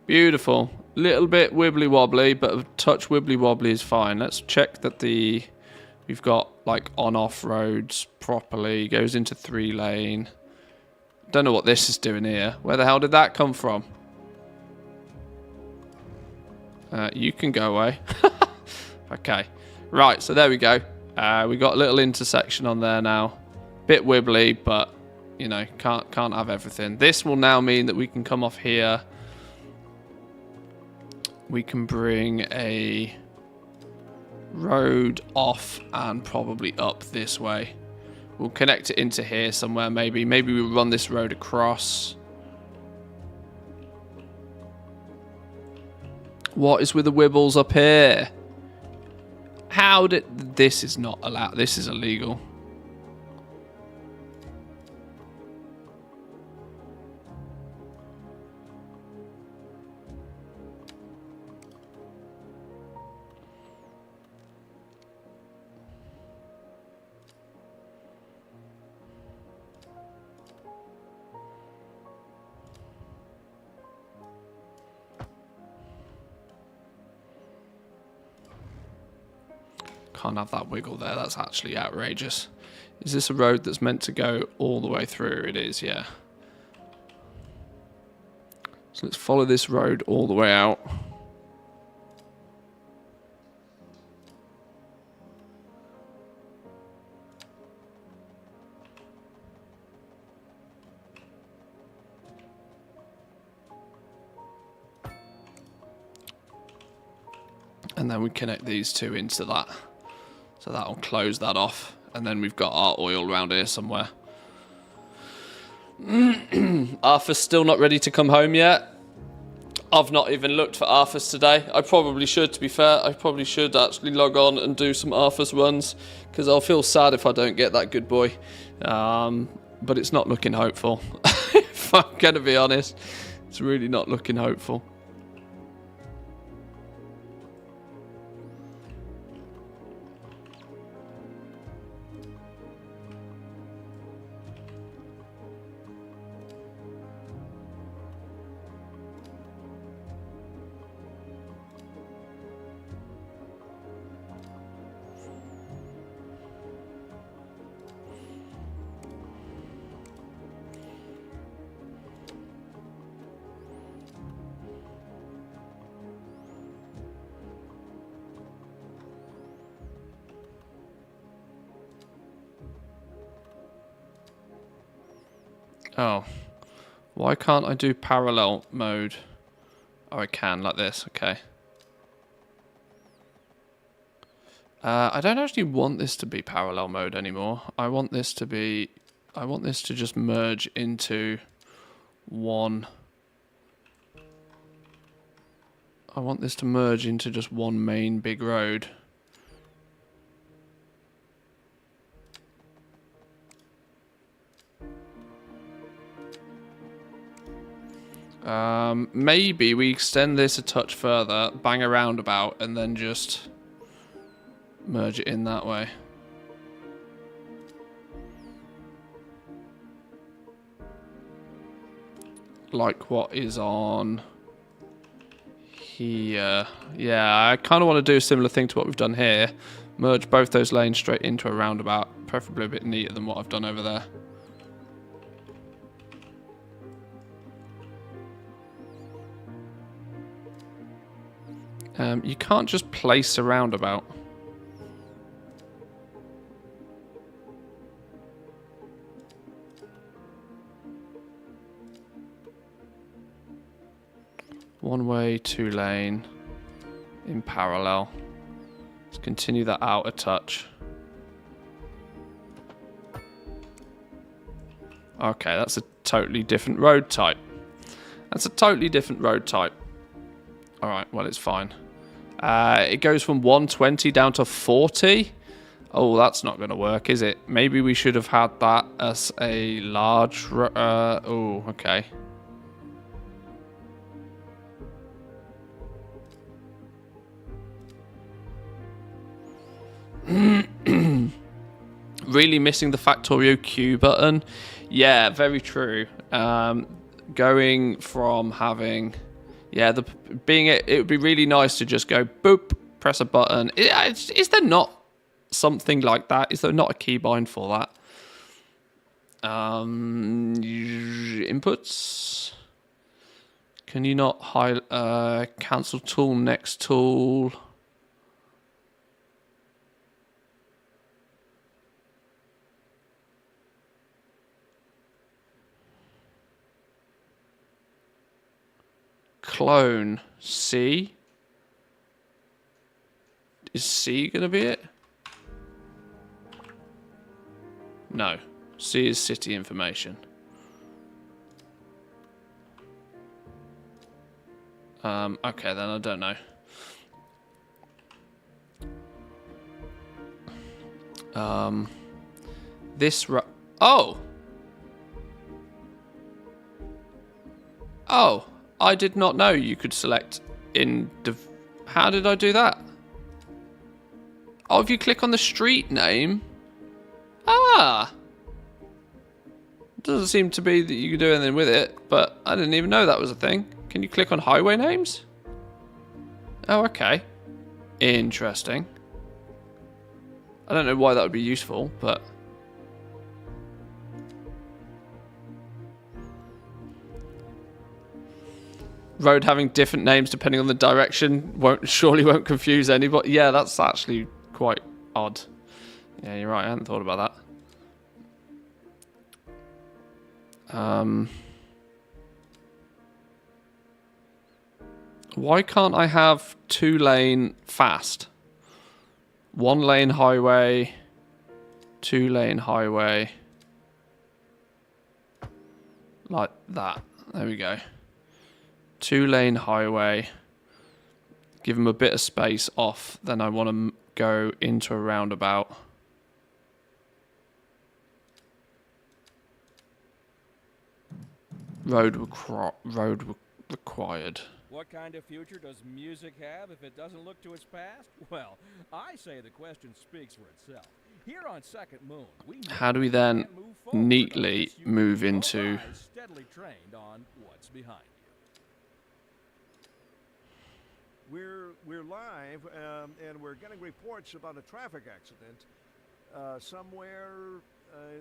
Beautiful. Little bit wibbly wobbly, but a touch wibbly wobbly is fine. Let's check that we've got like on-off roads properly. Goes into 3-lane. Don't know what this is doing here. Where the hell did that come from? You can go away. Okay. Right, so there we go. We got a little intersection on there now. Bit wibbly, but, you know, can't have everything. This will now mean that we can come off here. We can bring a road off and probably up this way. We'll connect it into here somewhere, maybe. Maybe we'll run this road across. What is with the wibbles up here? How did... This is not allowed. This is illegal. Can't have that wiggle there. That's actually outrageous. Is this a road that's meant to go all the way through? It is, yeah. So let's follow this road all the way out. And then we connect these two into that. So that'll close that off. And then we've got our oil around here somewhere. Arthur's still not ready to come home yet. I've not even looked for Arthur's today. I probably should, to be fair. I probably should actually log on and do some Arthur's runs, because I'll feel sad if I don't get that good boy. But it's not looking hopeful. If I'm going to be honest, it's really not looking hopeful. Oh, why can't I do parallel mode? Oh, I can, like this, okay. I don't actually want this to be parallel mode anymore. I want this to just merge into one. I want this to merge into just one main big road. Maybe we extend this a touch further, bang a roundabout, and then just merge it in that way. Like what is on here. Yeah, I kind of want to do a similar thing to what we've done here. Merge both those lanes straight into a roundabout, preferably a bit neater than what I've done over there. You can't just place a roundabout. One way, two lane, in parallel. Let's continue that out a touch. Okay, that's a totally different road type. That's a totally different road type. Alright, well, it's fine. It goes from 120 down to 40. Oh, that's not going to work, is it? Maybe we should have had that as a large... oh, okay. Really missing the Factorio Q button. Yeah, very true. Going from having... Yeah, it would be really nice to just go boop, press a button. Is there not something like that? Is there not a keybind for that? Inputs. Can you not cancel tool, next tool? Clone C. Is C gonna be it? No. C is city information. Okay, then I don't know. Oh! Oh! I did not know you could select how did I do that? Oh, if you click on the street name. Ah! Doesn't seem to be that you can do anything with it, but I didn't even know that was a thing. Can you click on highway names? Oh, okay. Interesting. I don't know why that would be useful, but... Road having different names depending on the direction surely won't confuse anybody. Yeah, that's actually quite odd. Yeah, you're right. I hadn't thought about that. Why can't I have 2-lane fast? 1-lane highway, 2-lane highway. Like that. There we go. 2-lane highway. Give them a bit of space off. Then I want to go into a roundabout. Road required. What kind of future does music have if it doesn't look to its past? Well, I say the question speaks for itself. Here on Second Moon, how do we then neatly move into... steadily trained on what's behind you. We're live, and we're getting reports about a traffic accident somewhere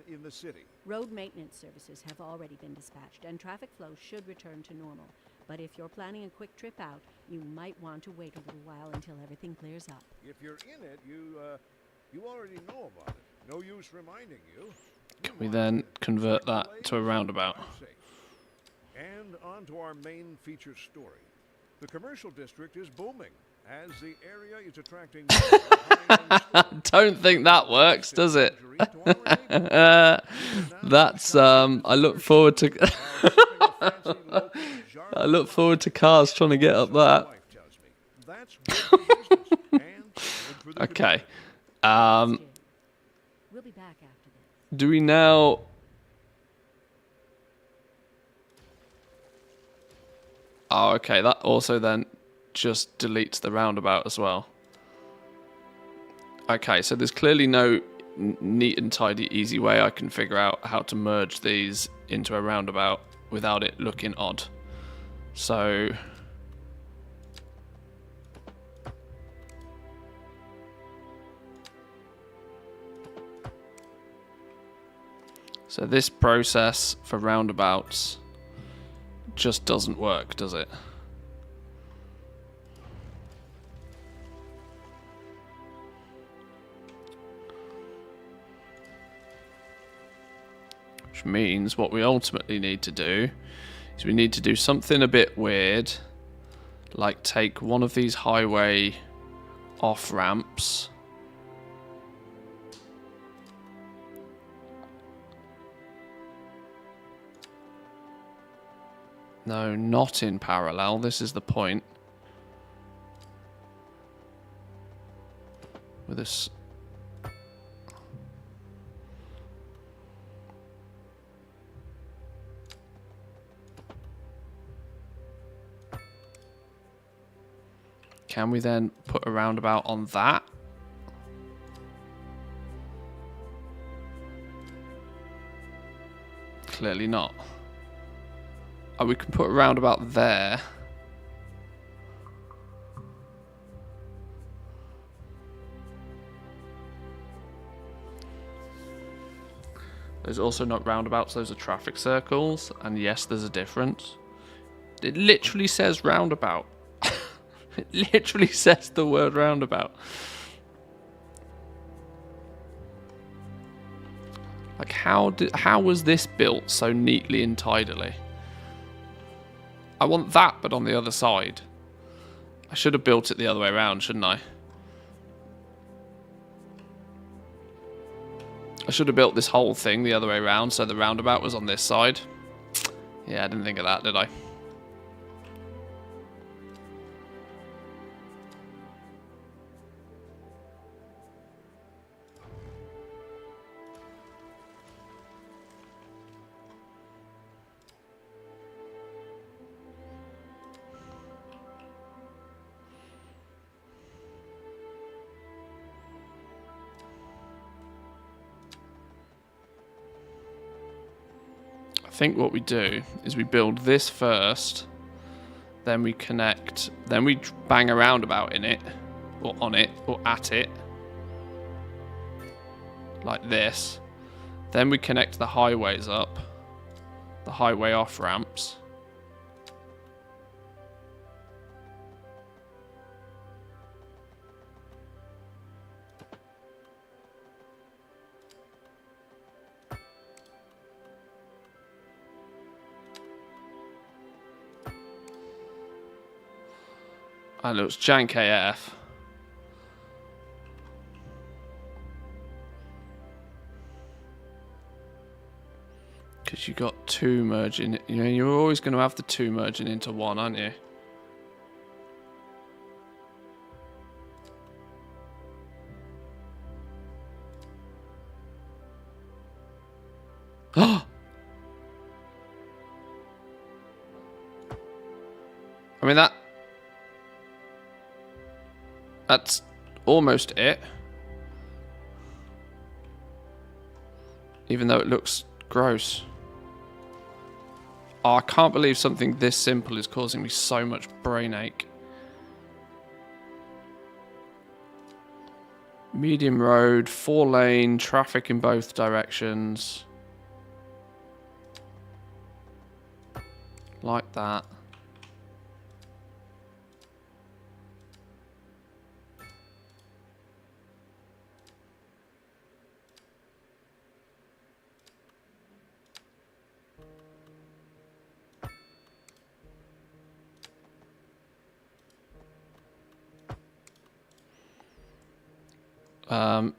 in the city. Road maintenance services have already been dispatched, and traffic flow should return to normal. But if you're planning a quick trip out, you might want to wait a little while until everything clears up. If you're in it, you already know about it. No use reminding you. Can we then convert that to a roundabout? And on to our main feature story. The commercial district is booming as the area is attracting Don't think that works, does it? That's I look forward to I look forward to cars trying to get up that. Okay. We'll be back after this. Do we now... Oh, okay. That also then just deletes the roundabout as well. Okay, so there's clearly no neat and tidy, easy way I can figure out how to merge these into a roundabout without it looking odd. So... So this process for roundabouts just doesn't work, does it? Which means what we ultimately need to do is we need to do something a bit weird, like take one of these highway off-ramps. No, not in parallel. This is the point. With this... Can we then put a roundabout on that? Clearly not. Oh, we can put a roundabout there. There's also not roundabouts, those are traffic circles. And yes, there's a difference. It literally says roundabout. It literally says the word roundabout. Like, how was this built so neatly and tidily? I want that, but on the other side. I should have built it the other way around, shouldn't I? I should have built this whole thing the other way around, so the roundabout was on this side. Yeah, I didn't think of that, did I? I think what we do is we build this first, then we connect, then we bang a roundabout in it, or on it, or at it, like this. Then we connect the highways up, the highway off ramps. That looks jank AF. Because you got two merging. You know, you're always going to have the two merging into one, aren't you? I mean, that's almost it. Even though it looks gross. Oh, I can't believe something this simple is causing me so much brain ache. Medium road, 4-lane, traffic in both directions. Like that.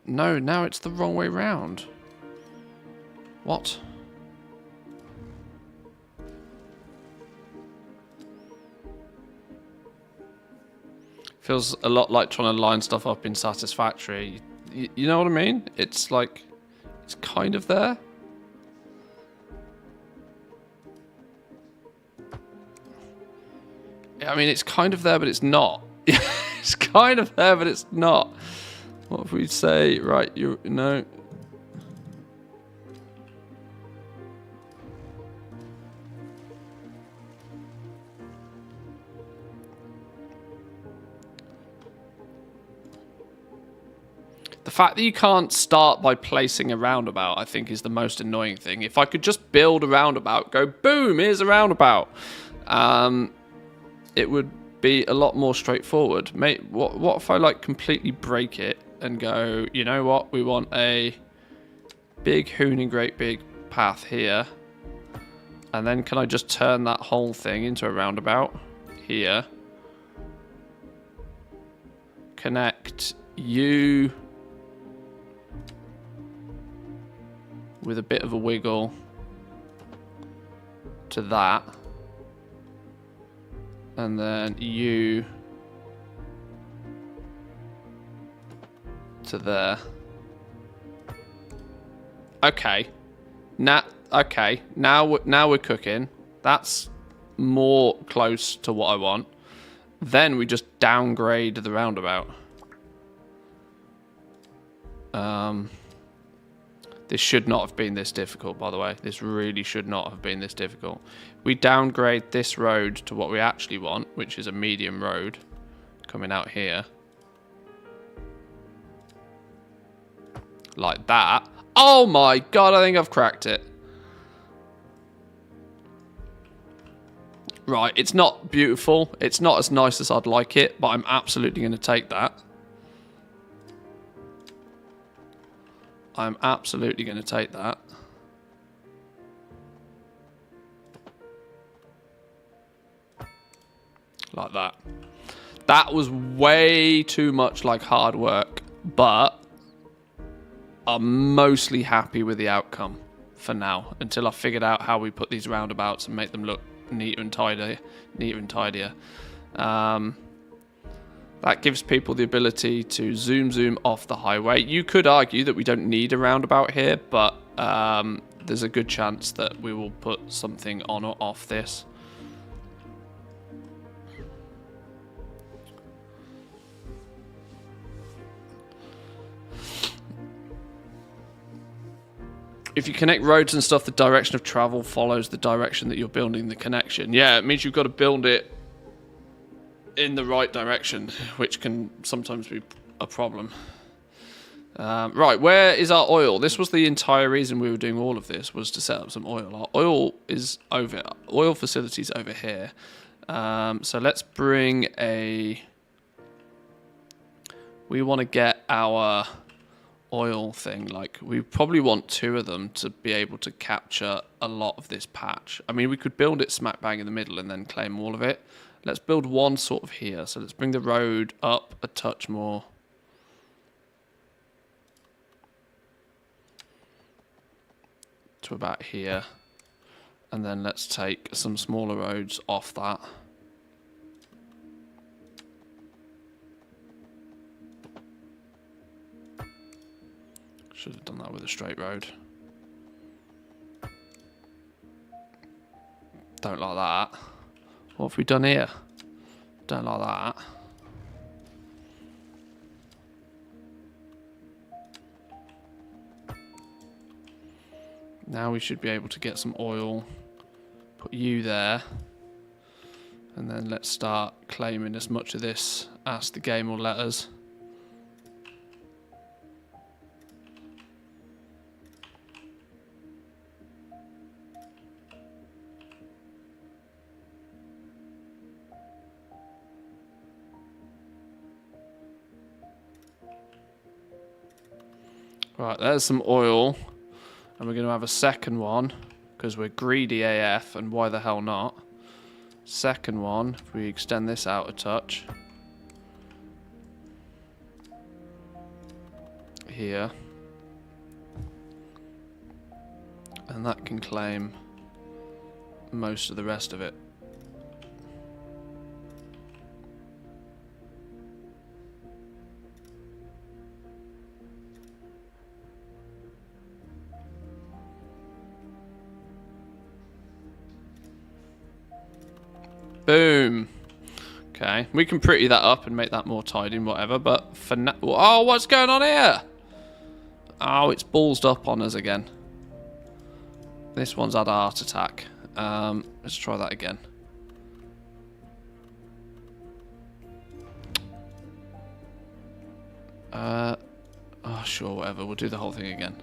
No, now it's the wrong way round. What? Feels a lot like trying to line stuff up in Satisfactory. You know what I mean? It's like, it's kind of there. I mean, it's kind of there, but it's not. It's kind of there, but it's not. What if we say, right, you know... The fact that you can't start by placing a roundabout, I think, is the most annoying thing. If I could just build a roundabout, go, boom, here's a roundabout. It would be a lot more straightforward. Mate, what if I, like, completely break it and go, you know what, we want a big hooning great big path here. And then can I just turn that whole thing into a roundabout here? Connect you... with a bit of a wiggle to that, and then you to there. Okay, now we're cooking. That's more close to what I want. Then we just downgrade the roundabout. This should not have been this difficult, by the way. This really should not have been this difficult. We downgrade this road to what we actually want, which is a medium road coming out here. Like that. Oh my god, I think I've cracked it. Right, it's not beautiful. It's not as nice as I'd like it, but I'm absolutely going to take that. I'm absolutely going to take that. Like that. That was way too much like hard work, but I'm mostly happy with the outcome for now, until I figured out how we put these roundabouts and make them look neater and tidier. That gives people the ability to zoom off the highway. You could argue that we don't need a roundabout here, but there's a good chance that we will put something on or off this. If you connect roads and stuff, the direction of travel follows the direction that you're building the connection. Yeah, it means you've got to build it in the right direction, which can sometimes be a problem. Right, where is our oil? This was the entire reason we were doing all of this, was to set up some oil. Our oil is over, oil facilities over here. So let's bring a... We want to get our oil thing. Like, we probably want 2 of them to be able to capture a lot of this patch. I mean, we could build it smack bang in the middle and then claim all of it. Let's build one sort of here. So let's bring the road up a touch more. To about here. And then let's take some smaller roads off that. Should have done that with a straight road. Don't like that. What have we done here? Don't like that. Now we should be able to get some oil. Put you there. And then let's start claiming as much of this as the game will let us. Right, there's some oil. And we're going to have a second one. Because we're greedy AF, and why the hell not? Second one, if we extend this out a touch. Here. And that can claim most of the rest of it. Boom. Okay, we can pretty that up and make that more tidy and whatever, but for now... Oh, what's going on here? Oh, it's ballsed up on us again. This one's had a heart attack. Let's try that again. Oh, sure, whatever. We'll do the whole thing again.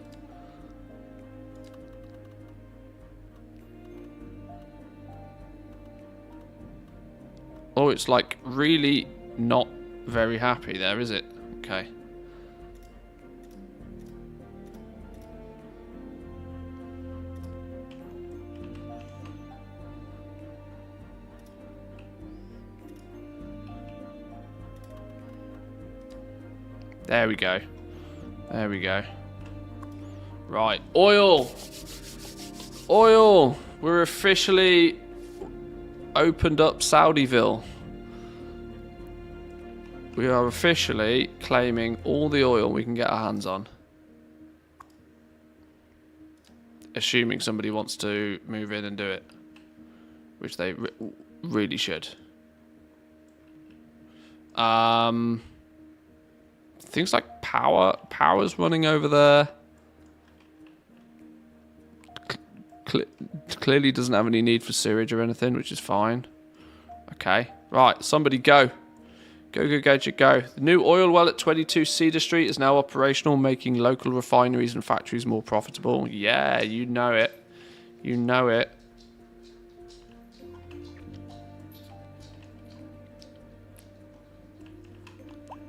Oh, it's like really not very happy there, is it? Okay. There we go. There we go. Right. Oil! Oil! We're officially opened up Saudiville. We are officially claiming all the oil we can get our hands on. Assuming somebody wants to move in and do it. Which they really should. Things like power's running over there. Clearly doesn't have any need for sewage or anything, which is fine. Okay. Right, somebody go. Go, Gadget, go. The new oil well at 22 Cedar Street is now operational, making local refineries and factories more profitable. Yeah, you know it. You know it.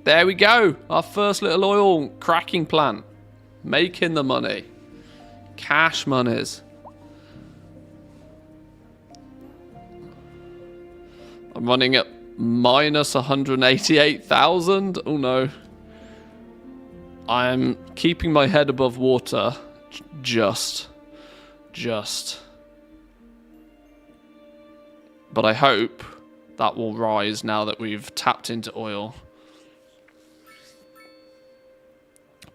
There we go. Our first little oil cracking plant. Making the money. Cash monies. I'm running at minus 188,000. Oh no. I'm keeping my head above water. Just. But I hope that will rise now that we've tapped into oil.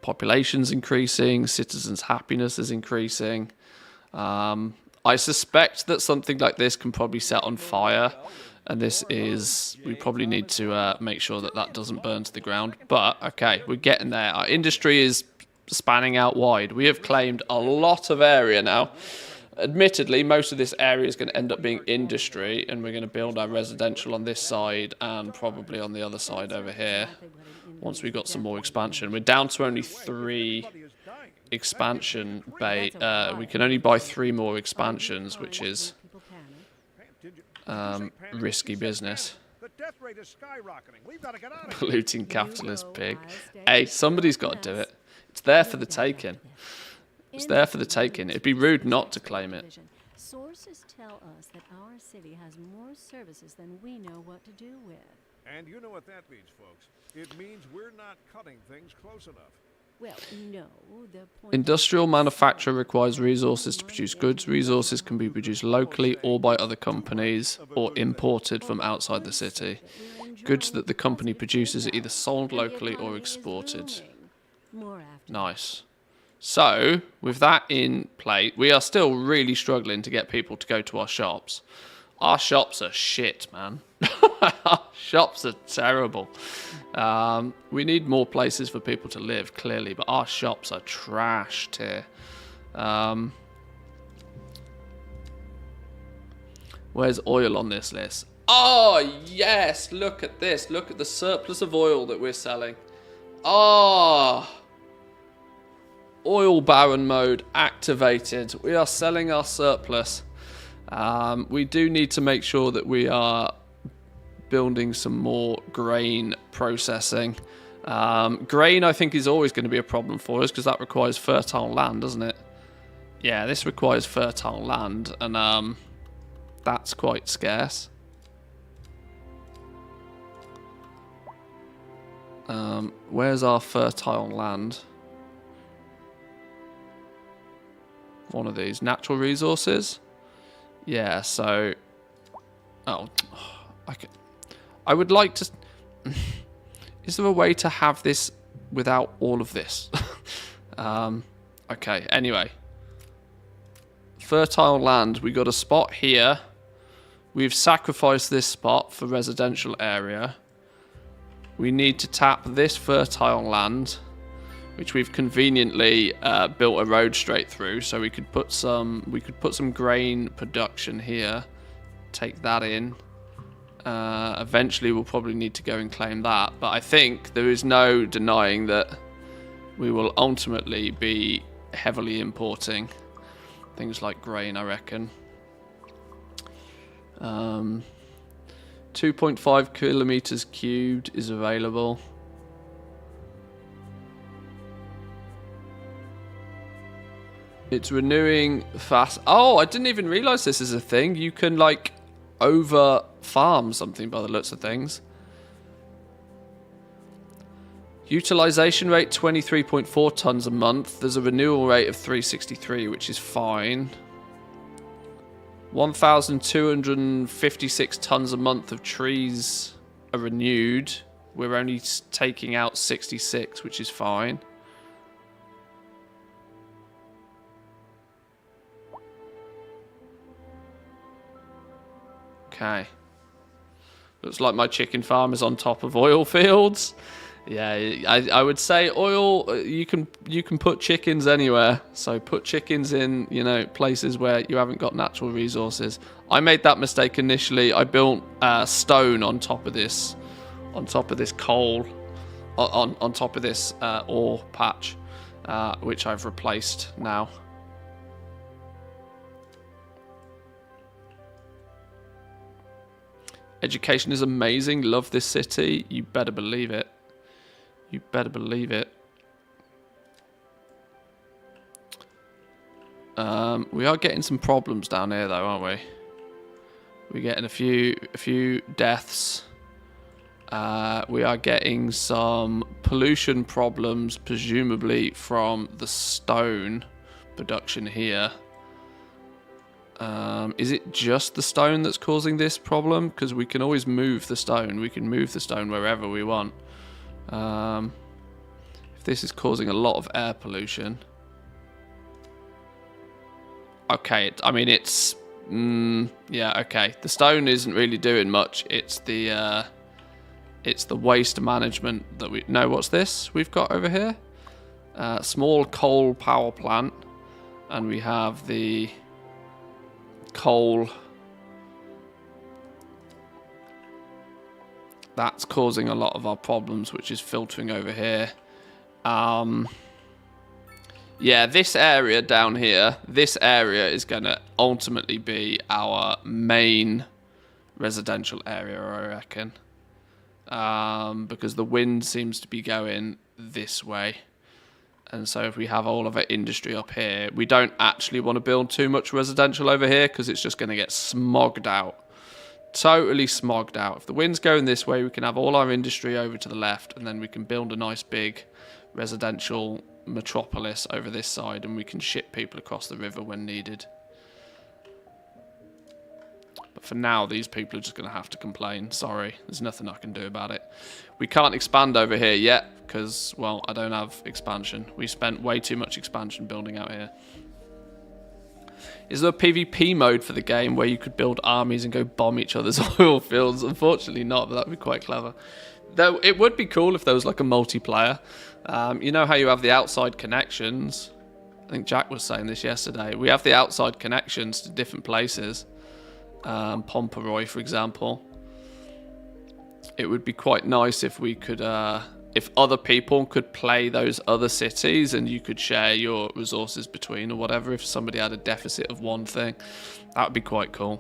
Population's increasing. Citizens' happiness is increasing. I suspect that something like this can probably set on fire. And this is, we probably need to make sure that that doesn't burn to the ground. But, okay, we're getting there. Our industry is spanning out wide. We have claimed a lot of area now. Admittedly, most of this area is going to end up being industry. And we're going to build our residential on this side and probably on the other side over here. Once we've got some more expansion. We're down to only 3 expansion bay. We can only buy 3 more expansions, which is... risky business. Polluting capitalist pig. Hey, somebody's got to do it. It's there for the taking. It's there for the taking. It'd be rude not to claim it. Sources tell us that our city has more services than we know what to do with. And you know what that means, folks. It means we're not cutting things close enough. Well, no, the point Industrial manufacture requires resources to produce goods. Resources can be produced locally or by other companies or imported from outside the city. Goods that the company produces are either sold locally or exported. Nice. So, with that in play, we are still really struggling to get people to go to our shops. Our shops are shit, man. Our shops are terrible. We need more places for people to live, clearly, but our shops are trashed here. Where's oil on this list? Oh, yes! Look at this. Look at the surplus of oil that we're selling. Oh! Oil baron mode activated. We are selling our surplus. We do need to make sure that we are building some more grain processing. Grain, I think, is always going to be a problem for us because that requires fertile land, doesn't it? Yeah, this requires fertile land, and that's quite scarce. Where's our fertile land? One of these. Natural resources? Yeah, so... Oh, I would like to... Is there a way to have this without all of this? Okay, anyway. Fertile land. We got a spot here. We've sacrificed this spot for residential area. We need to tap this fertile land, which we've conveniently built a road straight through, so we could put some grain production here. Take that in. Eventually, we'll probably need to go and claim that, but I think there is no denying that we will ultimately be heavily importing things like grain, I reckon. 2.5 kilometers cubed is available. It's renewing fast. Oh, I didn't even realize this is a thing. You can, like, over farm something by the looks of things. Utilization rate 23.4 tons a month. There's a renewal rate of 363, which is fine. 1,256 tons a month of trees are renewed. We're only taking out 66, which is fine. Okay. Looks like my chicken farm is on top of oil fields. Yeah, I would say oil, you can put chickens anywhere. So put chickens in, places where you haven't got natural resources. I made that mistake initially. I built stone on top of this coal, on top of this ore patch, which I've replaced now. Education is amazing. Love this city. You better believe it. You better believe it. We are getting some problems down here, though, aren't we? We're getting a few deaths. We are getting some pollution problems, presumably from the stone production here. Is it just the stone that's causing this problem? Because we can always move the stone. We can move the stone wherever we want. If this is causing a lot of air pollution. Okay, it's... yeah, okay. The stone isn't really doing much. It's the waste management that we... No, what's this we've got over here? Small coal power plant. And we have the coal... That's causing a lot of our problems, which is filtering over here. Yeah, this area down here, this area is going to ultimately be our main residential area, I reckon. Because the wind seems to be going this way. And so if we have all of our industry up here, we don't actually want to build too much residential over here because it's just going to get smogged out. Totally smogged out. If the wind's going this way, we can have all our industry over to the left, and then we can build a nice big residential metropolis over this side, and we can ship people across the river when needed. But for now, these people are just going to have to complain. Sorry, there's nothing I can do about it. We can't expand over here yet because, well, I don't have expansion. We spent way too much expansion building out here. Is there a PvP mode for the game where you could build armies and go bomb each other's oil fields? Unfortunately not, but that would be quite clever. Though it would be cool if there was like a multiplayer. You know how you have the outside connections? I think Jack was saying this yesterday. We have the outside connections to different places. Pomeroy, for example. It would be quite nice if we could... if other people could play those other cities and you could share your resources between or whatever, if somebody had a deficit of one thing, that would be quite cool.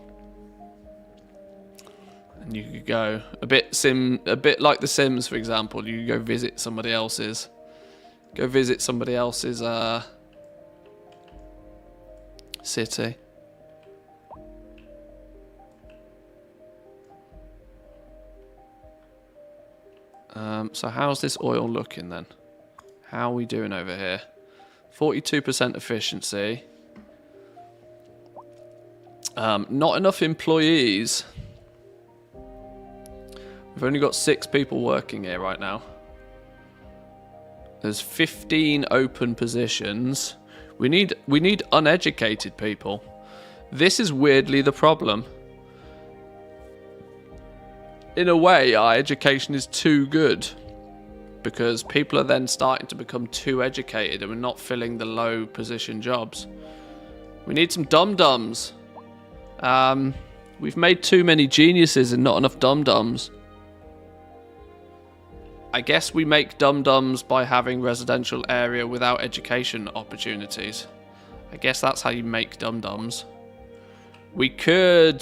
And you could go a bit like The Sims, for example. You could go visit somebody else's. City. So how's this oil looking then? How are we doing over here? 42% efficiency. Not enough employees. We've only got 6 people working here right now. There's 15 open positions. We need uneducated people. This is weirdly the problem. In a way, our education is too good because people are then starting to become too educated and we're not filling the low position jobs. We need some dum-dums. We've made too many geniuses and not enough dum-dums. I guess we make dum-dums by having residential area without education opportunities. I guess that's how you make dum-dums. We could...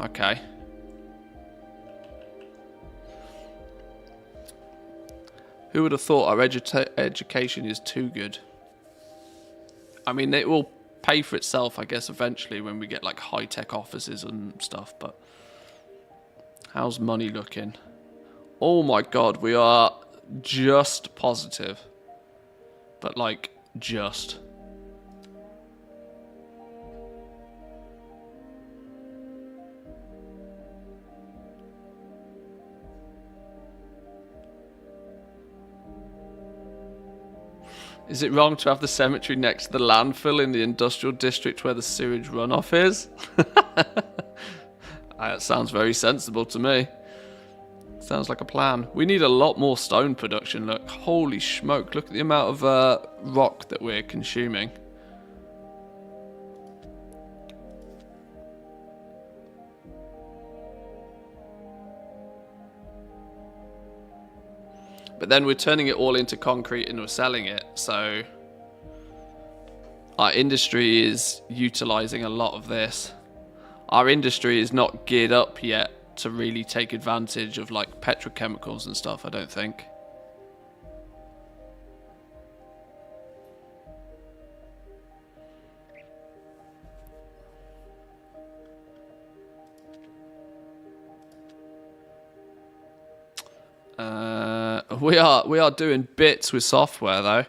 okay. Who would have thought our education is too good? I mean, it will pay for itself, I guess, eventually when we get like high-tech offices and stuff, but how's money looking? Oh my god, we are just positive. But like, just. Is it wrong to have the cemetery next to the landfill in the industrial district where the sewage runoff is? That sounds very sensible to me. Sounds like a plan. We need a lot more stone production. Look, holy smoke. Look at the amount of rock that we're consuming. But then we're turning it all into concrete and we're selling it, so our industry is utilizing a lot of this. Our industry is not geared up yet to really take advantage of like petrochemicals and stuff, I don't think. We are doing bits with software though.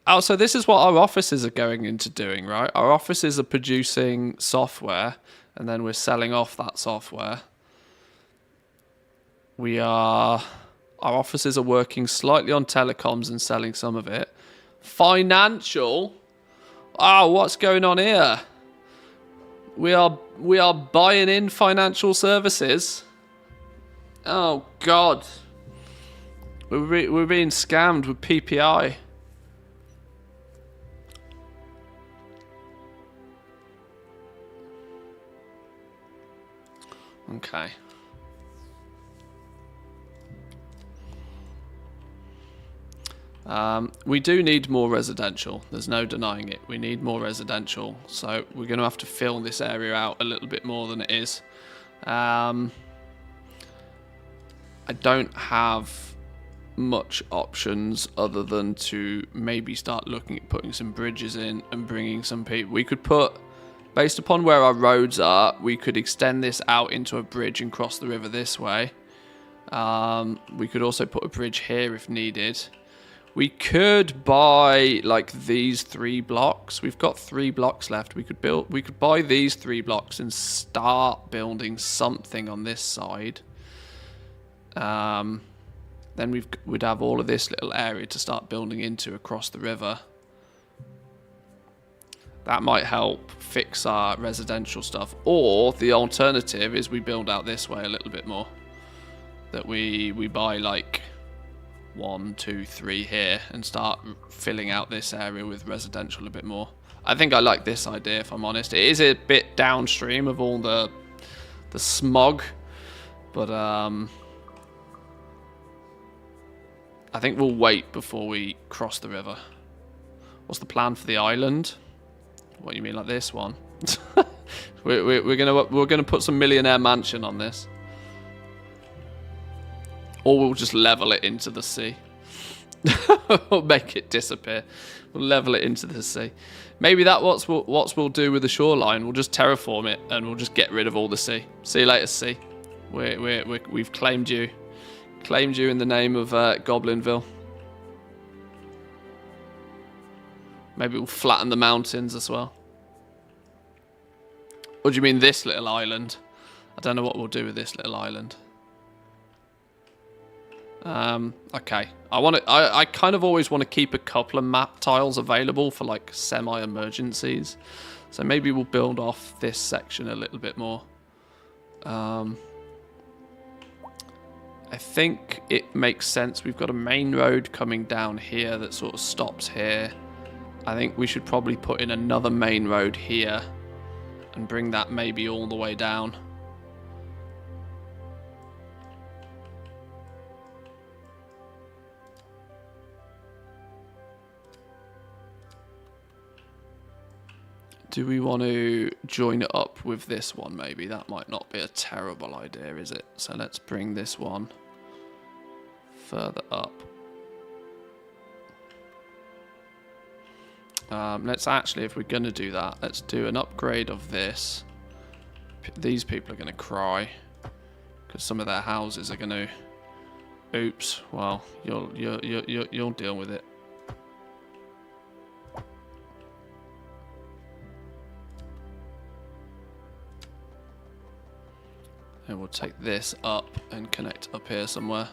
Oh, so this is what our offices are going into doing, right? Our offices are producing software and then we're selling off that software. Our offices are working slightly on telecoms and selling some of it. Financial? Oh, what's going on here? We are buying in financial services. Oh god. We're being scammed with PPI. Okay. We do need more residential. There's no denying it. We need more residential. So we're going to have to fill this area out a little bit more than it is. I don't have much options other than to maybe start looking at putting some bridges in and bringing some people. We could put, based upon where our roads are, we could extend this out into a bridge and cross the river this way. We could also put a bridge here if needed. We could buy like these 3 blocks. We've got 3 blocks left. We could buy these 3 blocks and start building something on this side. Then we'd have all of this little area to start building into across the river. That might help fix our residential stuff. Or the alternative is we build out this way a little bit more. That we buy like 1, 2, 3 here and start filling out this area with residential a bit more. I think I like this idea, if I'm honest. It is a bit downstream of all the smog, but I think we'll wait before we cross the river. What's the plan for the island? What do you mean, like this one? we're gonna put some millionaire mansion on this. Or we'll just level it into the sea. Or make it disappear. We'll level it into the sea. Maybe that's what we'll do with the shoreline. We'll just terraform it and we'll just get rid of all the sea. See you later, sea. We've claimed you. Claimed you in the name of Goblinville. Maybe we'll flatten the mountains as well. Or do you mean this little island? I don't know what we'll do with this little island. Okay. I kind of always want to keep a couple of map tiles available for like semi-emergencies. So maybe we'll build off this section a little bit more. I think it makes sense. We've got a main road coming down here that sort of stops here. I think we should probably put in another main road here and bring that maybe all the way down. Do we want to join it up with this one maybe? That might not be a terrible idea, is it? So let's bring this one further up. Let's actually, if we're going to do that, let's do an upgrade of this. These people are going to cry because some of their houses are going to... Oops. Well, you'll deal with it. And we'll take this up and connect up here somewhere.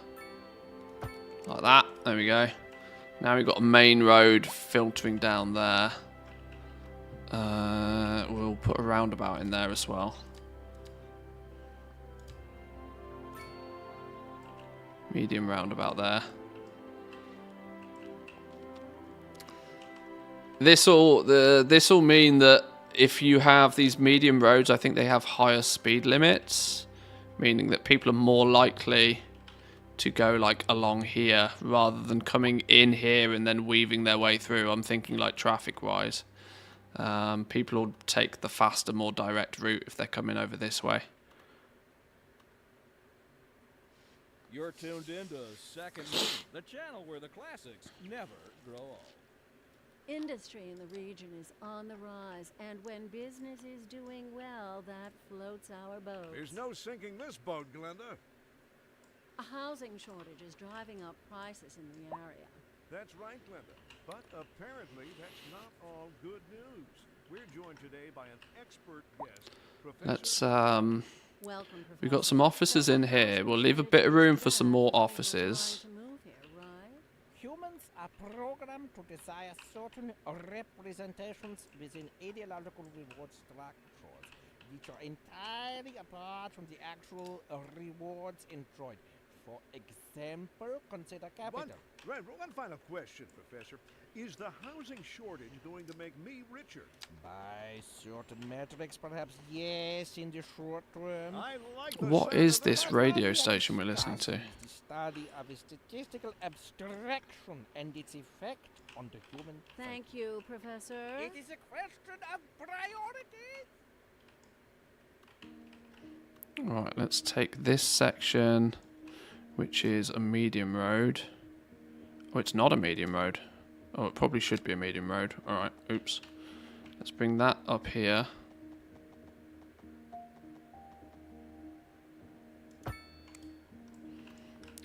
Like that. There we go. Now we've got a main road filtering down there. We'll put a roundabout in there as well. Medium roundabout there. This'll mean that if you have these medium roads, I think they have higher speed limits. Meaning that people are more likely to go like along here rather than coming in here and then weaving their way through. I'm thinking like traffic wise. People will take the faster, more direct route if they're coming over this way. You're tuned into Second Wind, the channel where the classics never grow old. Industry in the region is on the rise, and when business is doing well, that floats our boat. There's no sinking this boat, Glenda. A housing shortage is driving up prices in the area. That's right, Glenda. But apparently that's not all good news. We're joined today by an expert guest, Professor... Let's, Welcome, we've got some offices in here. We'll leave a bit of room for some more offices. Humans are programmed to desire certain representations within ideological reward structures, which are entirely apart from the actual rewards enjoyed. For example, consider capital. One final question, Professor. Is the housing shortage going to make me richer? By certain metrics, perhaps yes, in the short term. What is this radio station we're listening to? The study of a statistical abstraction and its effect on the human. Thank you, Professor. It is a question of priority. Right, let's take this section, which is a medium road. Oh, it's not a medium road. Oh, it probably should be a medium road. Alright, oops. Let's bring that up here.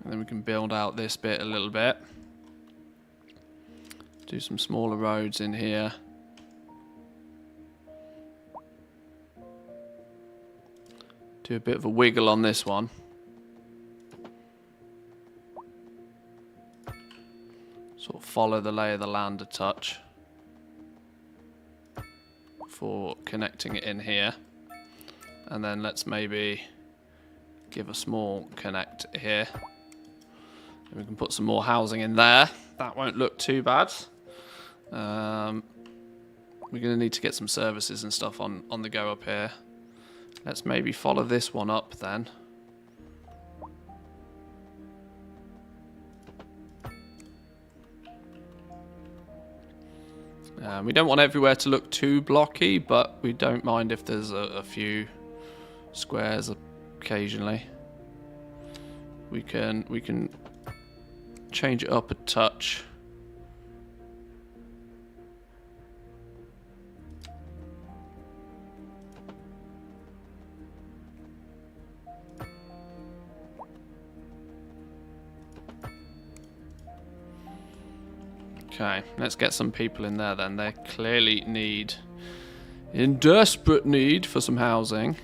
And then we can build out this bit a little bit. Do some smaller roads in here. Do a bit of a wiggle on this one. Sort of follow the lay of the land a touch. For connecting it in here. And then let's maybe give a small connect here. And we can put some more housing in there. That won't look too bad. We're going to need to get some services and stuff on the go up here. Let's maybe follow this one up then. We don't want everywhere to look too blocky, but we don't mind if there's a few squares occasionally. We can change it up a touch. Okay, let's get some people in there then. They clearly in desperate need for some housing.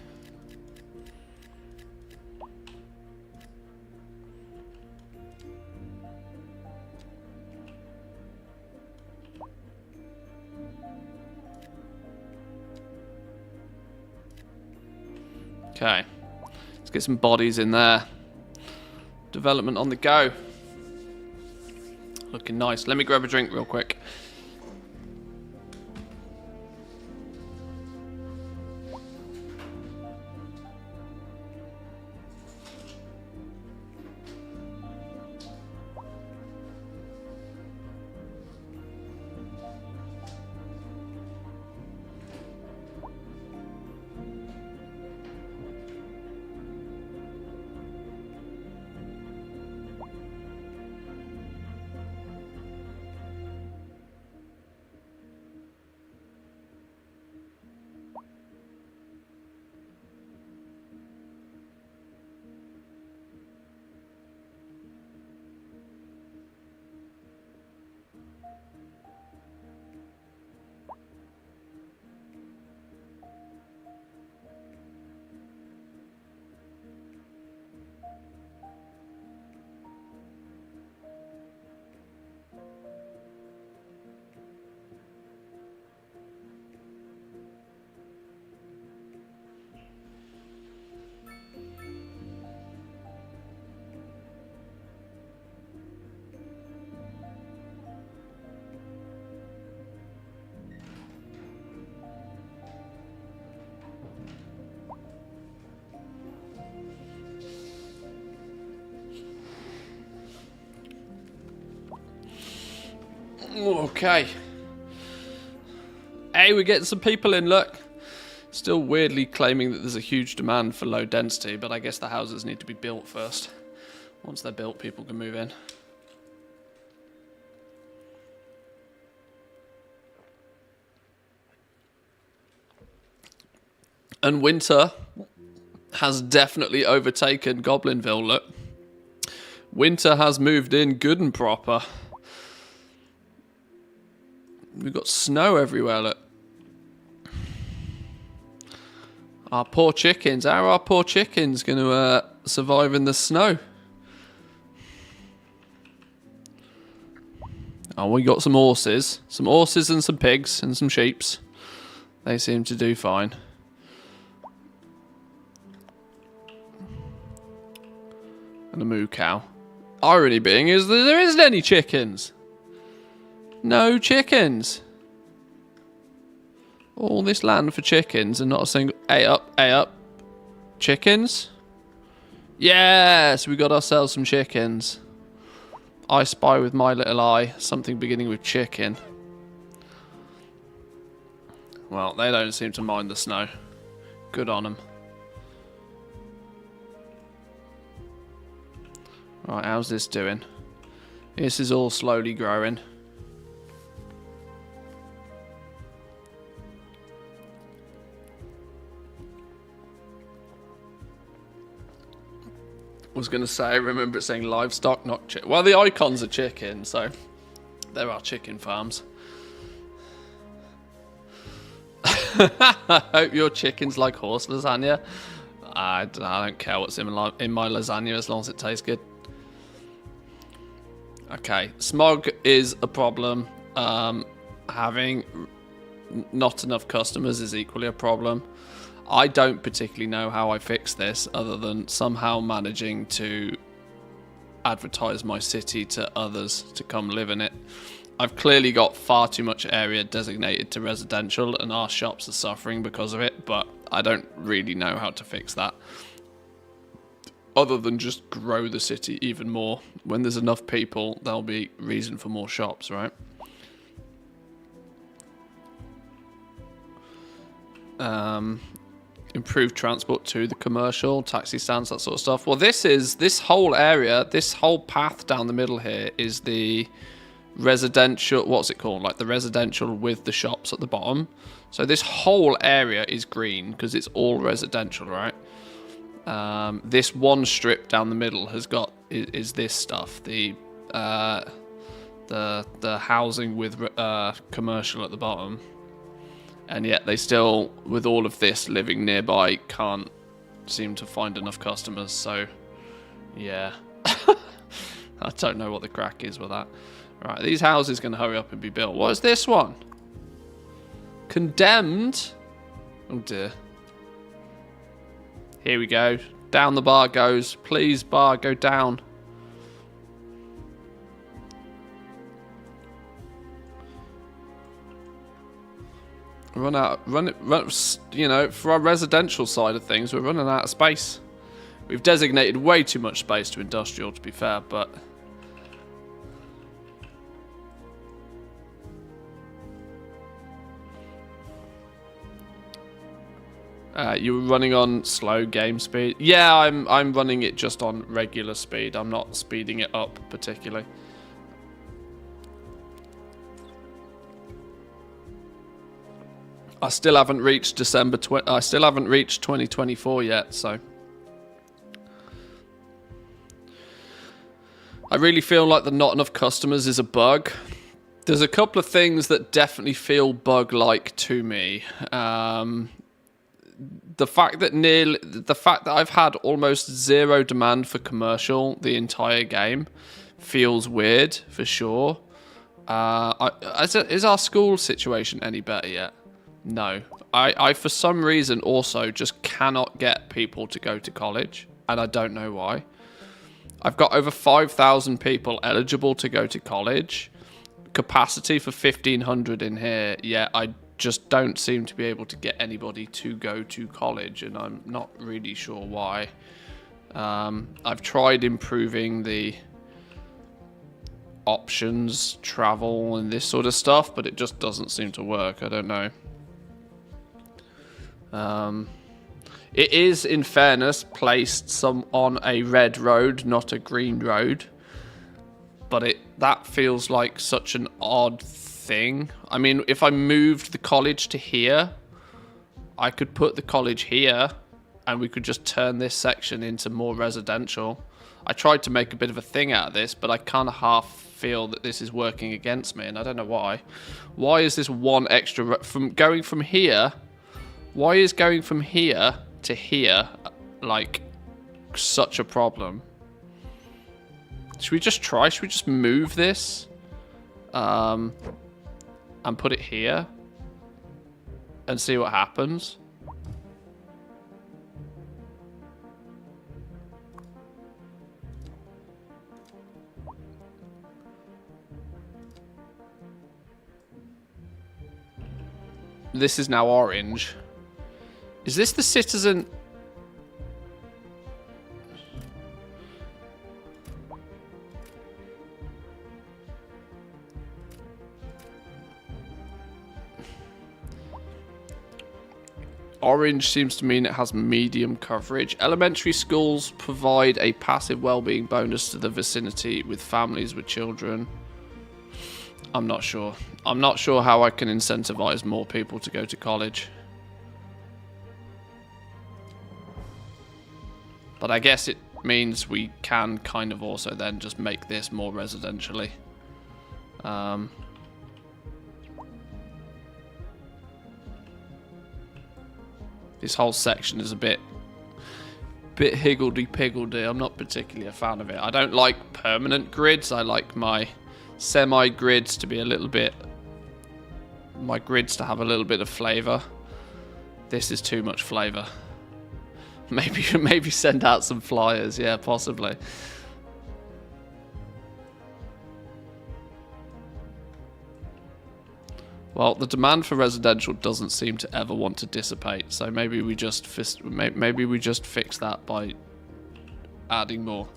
Okay, let's get some bodies in there. Development on the go. Looking nice. Let me grab a drink real quick. Okay. Hey, we're getting some people in, look. Still weirdly claiming that there's a huge demand for low density, but I guess the houses need to be built first. Once they're built, people can move in. And winter has definitely overtaken Goblinville, look. Winter has moved in good and proper. We've got snow everywhere, look. Our poor chickens. How are our poor chickens going to survive in the snow? Oh, we got some horses. Some horses and some pigs and some sheeps. They seem to do fine. And a moo cow. Irony being is that there isn't any chickens. No chickens. All this land for chickens and not a single... Hey up. Chickens? Yes, we got ourselves some chickens. I spy with my little eye something beginning with chicken. Well, they don't seem to mind the snow. Good on them. Right, how's this doing? This is all slowly growing. I was going to say, I remember it saying livestock, not chicken. Well, the icons are chicken, so there are chicken farms. I hope your chicken's like horse lasagna. I don't care what's in my lasagna as long as it tastes good. Okay, smog is a problem. Having not enough customers is equally a problem. I don't particularly know how I fix this other than somehow managing to advertise my city to others to come live in it. I've clearly got far too much area designated to residential and our shops are suffering because of it, but I don't really know how to fix that. Other than just grow the city even more. When there's enough people, there'll be reason for more shops, right? Improve transport to the commercial, taxi stands, that sort of stuff. Well, this whole area, this whole path down the middle here is the residential, what's it called? Like the residential with the shops at the bottom. So this whole area is green because it's all residential, right? This one strip down the middle has got is this stuff, the housing with commercial at the bottom. And yet they still, with all of this living nearby, can't seem to find enough customers. So, yeah. I don't know what the crack is with that. Right, these houses can hurry up and be built. What is this one? Condemned? Oh, dear. Here we go. Down the bar goes. Please, bar, go down. You know, for our residential side of things, we're running out of space. We've designated way too much space to industrial, to be fair, but you were running on slow game speed. Yeah, I'm running it just on regular speed. I'm not speeding it up particularly. I still haven't reached I still haven't reached 2024 yet, so I really feel like the not enough customers is a bug. There's a couple of things that definitely feel bug-like to me. The fact that I've had almost zero demand for commercial the entire game feels weird for sure. Is our school situation any better yet? No. I for some reason also just cannot get people to go to college, and I don't know why. I've got over 5,000 people eligible to go to college. Capacity for 1,500 in here, yet I just don't seem to be able to get anybody to go to college, and I'm not really sure why. I've tried improving the options, travel, and this sort of stuff, but it just doesn't seem to work. I don't know. It is, in fairness, placed on a red road, not a green road. But that feels like such an odd thing. I mean, if I moved the college to here, I could put the college here, and we could just turn this section into more residential. I tried to make a bit of a thing out of this, but I kind of half feel that this is working against me, and I don't know why. Why is this one extra... going from here... Why is going from here to here, like, such a problem? Should we just try? Should we just move this? And put it here? And see what happens? This is now orange. Is this the citizen? Orange seems to mean it has medium coverage. Elementary schools provide a passive well-being bonus to the vicinity with families with children. I'm not sure. I'm not sure how I can incentivize more people to go to college. But I guess it means we can kind of also then just make this more residentially. This whole section is a bit higgledy-piggledy. I'm not particularly a fan of it. I don't like permanent grids. I like my semi-grids to be a little bit... My grids to have a little bit of flavour. This is too much flavour. Maybe send out some flyers. Yeah, possibly. Well, the demand for residential doesn't seem to ever want to dissipate, so maybe we just fix that by adding more.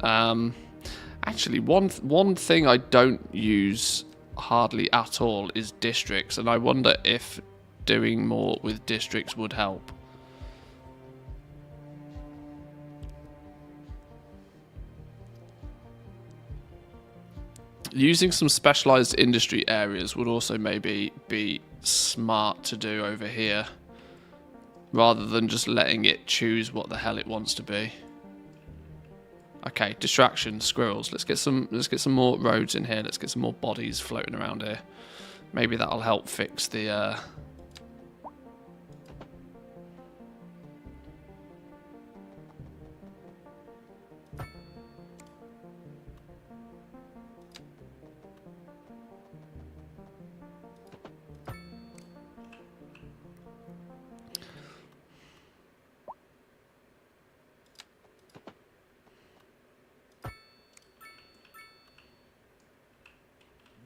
Actually, one thing I don't use hardly at all is districts, and I wonder if doing more with districts would help. Using some specialized industry areas would also maybe be smart to do over here, rather than just letting it choose what the hell it wants to be. Okay, distraction, squirrels. Let's get some more roads in here. Let's get some more bodies floating around here. Maybe that'll help fix the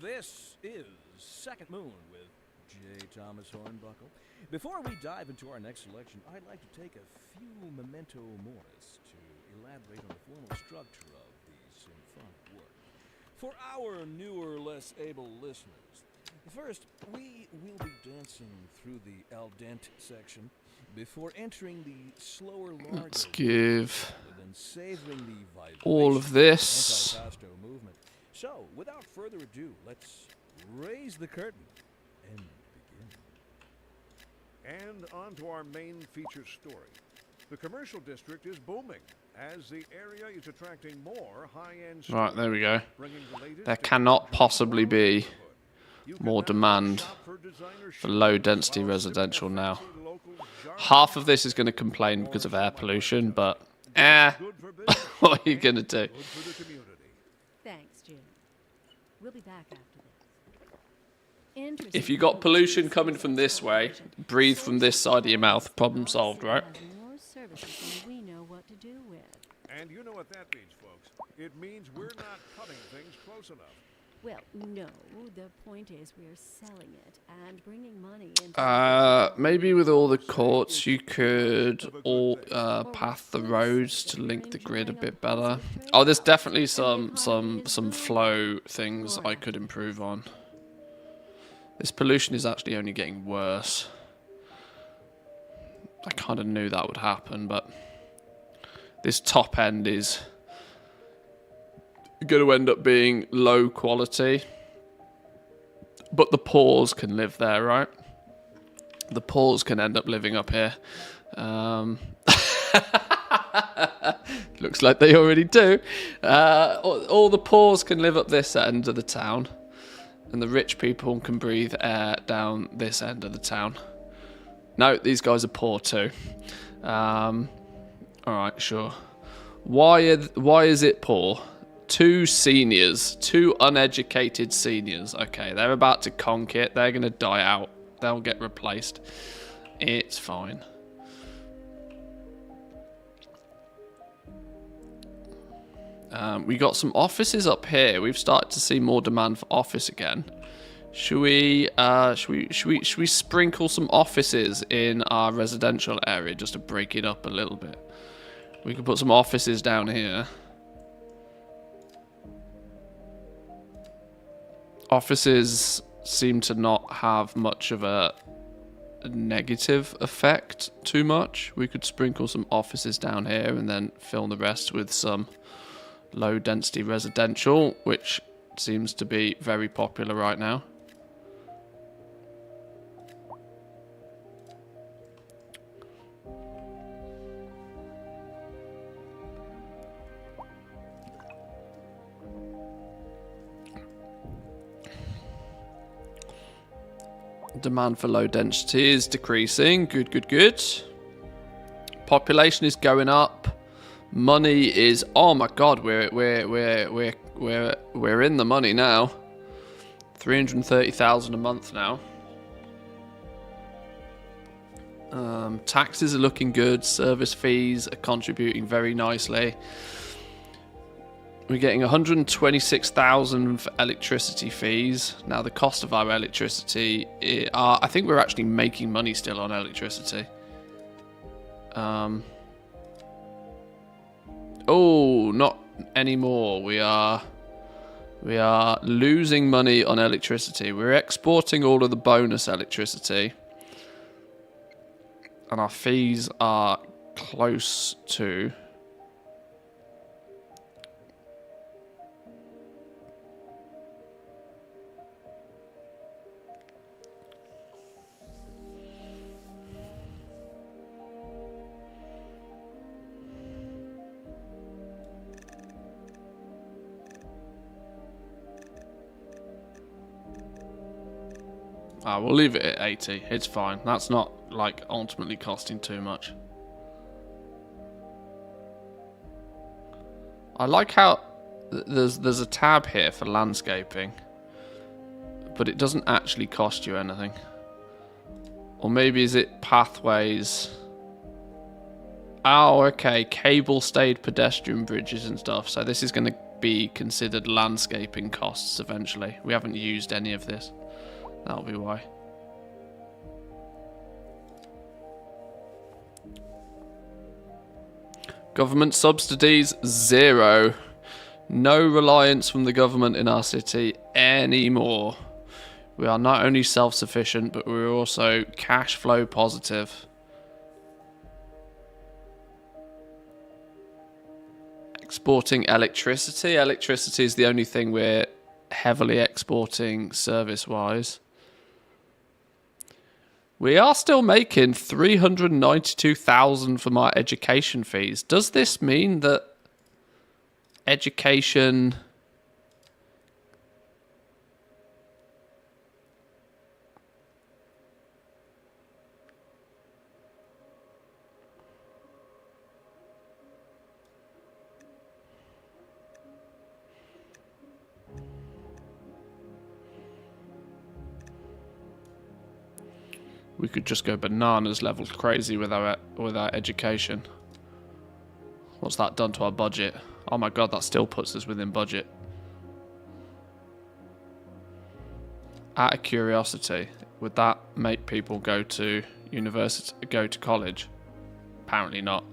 This is Second Moon with J. Thomas Hornbuckle. Before we dive into our next selection, I'd like to take a few memento moris to elaborate on the formal structure of the symphonic work. For our newer, less able listeners, first, we will be dancing through the al dente section before entering the slower, larger... Let's give then savoring the all of this. anti-pasto movement. So, without further ado, let's raise the curtain and begin. And on to our main feature story. The commercial district is booming as the area is attracting more high-end stores. Right, there we go. Bringing the latest There in cannot luxury possibly be You can more now demand shop for designer for shoes low-density while sipping a residential now. fancy local jar Half of this is going to complain because of air pollution, but good for business what are you going to do? good for the community. Thanks, Jim. We'll be back after this. If you got pollution coming from this way, breathe from this side of your mouth. Problem solved, right? More services than we know what to do with. And you know what that means, folks. It means we're not cutting things close enough. Well, no. The point is we're selling it and bringing money into... Maybe with all the courts, you could all path the roads to link the grid a bit better. Oh, there's definitely some flow things I could improve on. This pollution is actually only getting worse. I kind of knew that would happen, but this top end is going to end up being low quality. But the poors can live there, right? The poors can end up living up here. Looks like they already do. All the poors can live up this end of the town. And the rich people can breathe air down this end of the town. No, these guys are poor too. Alright, sure. Why is it poor? Two seniors. Two uneducated seniors. Okay, they're about to conk it. They're going to die out. They'll get replaced. It's fine. We got some offices up here. We've started to see more demand for office again. Should we sprinkle some offices in our residential area just to break it up a little bit? We could put some offices down here. Offices seem to not have much of a negative effect too much. We could sprinkle some offices down here and then fill the rest with some low density residential, which seems to be very popular right now. Demand for low density is decreasing. Good, good, good. Population is going up. Money is, oh my god, we're in the money now. 330,000 a month now. Taxes are looking good. Service fees are contributing very nicely. We're getting 126,000 for electricity fees. Now the cost of our electricity, I think we're actually making money still on electricity. Oh, not anymore. We are losing money on electricity. We're exporting all of the bonus electricity. And our fees are close to... we'll leave it at 80. It's fine. That's not, like, ultimately costing too much. I like how there's a tab here for landscaping, but it doesn't actually cost you anything. Or maybe is it pathways? Oh, okay. Cable-stayed pedestrian bridges and stuff. So this is going to be considered landscaping costs eventually. We haven't used any of this. That'll be why. Government subsidies, 0. No reliance from the government in our city anymore. We are not only self-sufficient, but we're also cash flow positive. Exporting electricity. Electricity is the only thing we're heavily exporting service-wise. We are still making 392,000 from our education fees. Does this mean that education... We could just go bananas level crazy with our education. What's that done to our budget? Oh my god, that still puts us within budget. Out of curiosity, would that make people go to university, go to college? Apparently not.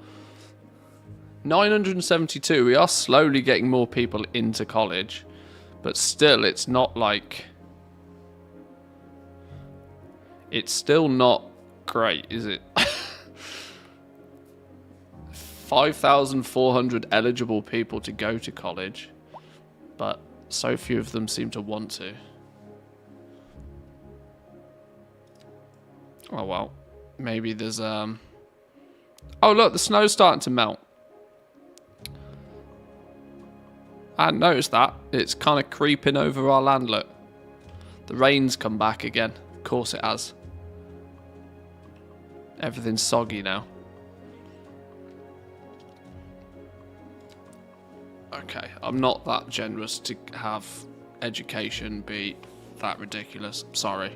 972, we are slowly getting more people into college, but still it's not like... It's still not great, is it? 5,400 eligible people to go to college, but so few of them seem to want to. Oh well, maybe there's Oh look, the snow's starting to melt. I hadn't noticed that. It's kind of creeping over our land, look. The rain's come back again. Of course it has. Everything's soggy now. Okay, I'm not that generous to have education be that ridiculous. Sorry.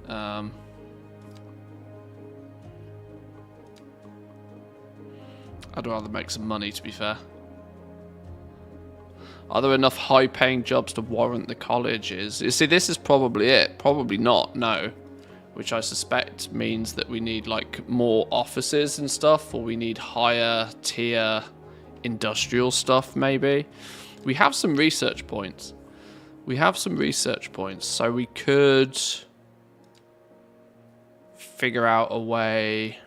I'd rather make some money, to be fair. Are there enough high-paying jobs to warrant the colleges? You see, this is probably it. Probably not, no. Which I suspect means that we need, like, more offices and stuff, or we need higher tier industrial stuff, maybe. We have some research points. So we could figure out a way.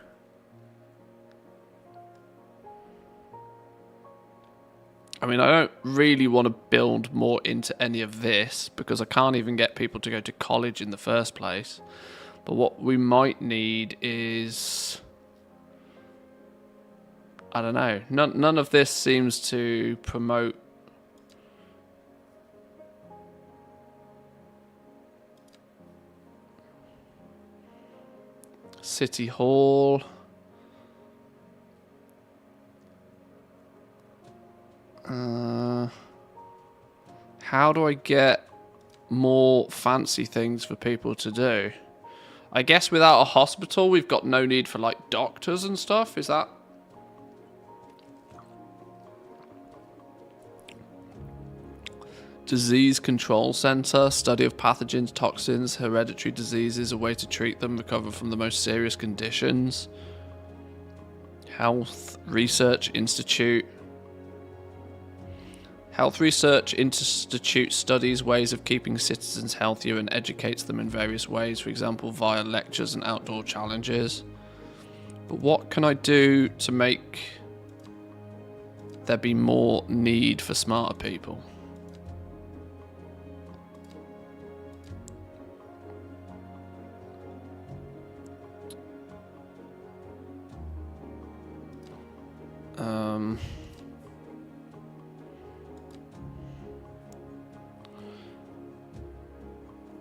I mean, I don't really want to build more into any of this because I can't even get people to go to college in the first place. But what we might need is, I don't know. None of this seems to promote City Hall. How do I get more fancy things for people to do? I guess without a hospital, we've got no need for like doctors and stuff. Is that? Disease Control Center, study of pathogens, toxins, hereditary diseases, a way to treat them, recover from the most serious conditions. Health Research Institute. Health Research Institute studies ways of keeping citizens healthier and educates them in various ways, for example, via lectures and outdoor challenges. But what can I do to make there be more need for smarter people?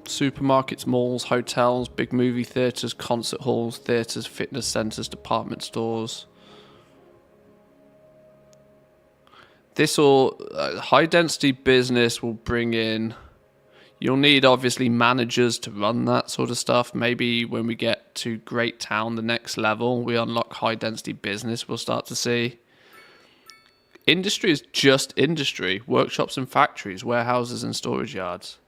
Supermarkets, malls, hotels, big movie theatres, concert halls, theatres, fitness centres, department stores. This all high density business will bring in. You'll need obviously managers to run that sort of stuff. Maybe when we get to Great Town, the next level, we unlock high density business. We'll start to see. Industry is just industry. Workshops and factories, warehouses and storage yards.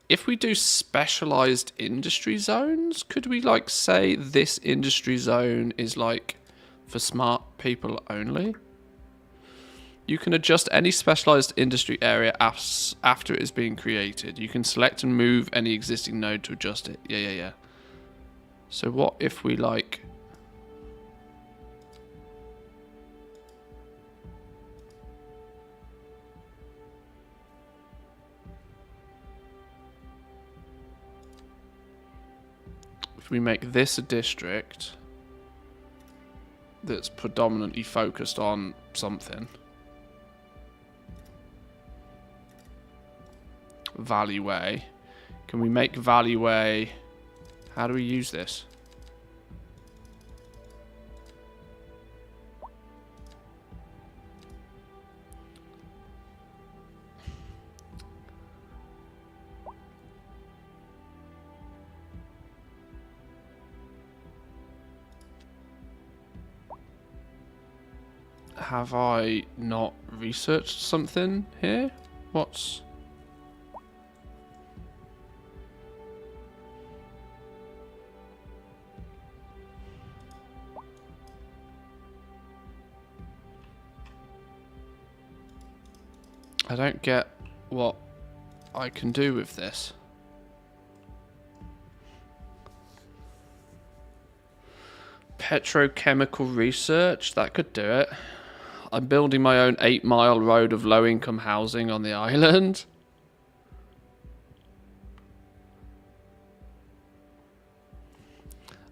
If we do specialized industry zones, could we like say this industry zone is like for smart people only? You can adjust any specialized industry area after it is being created. You can select and move any existing node to adjust it. Yeah. So what if we like... we make this a district that's predominantly focused on something. Valleyway. Can we make Valleyway... How do we use this? Have I not researched something here? What's... I don't get what I can do with this. Petrochemical research, that could do it. I'm building my own 8-mile road of low-income housing on the island.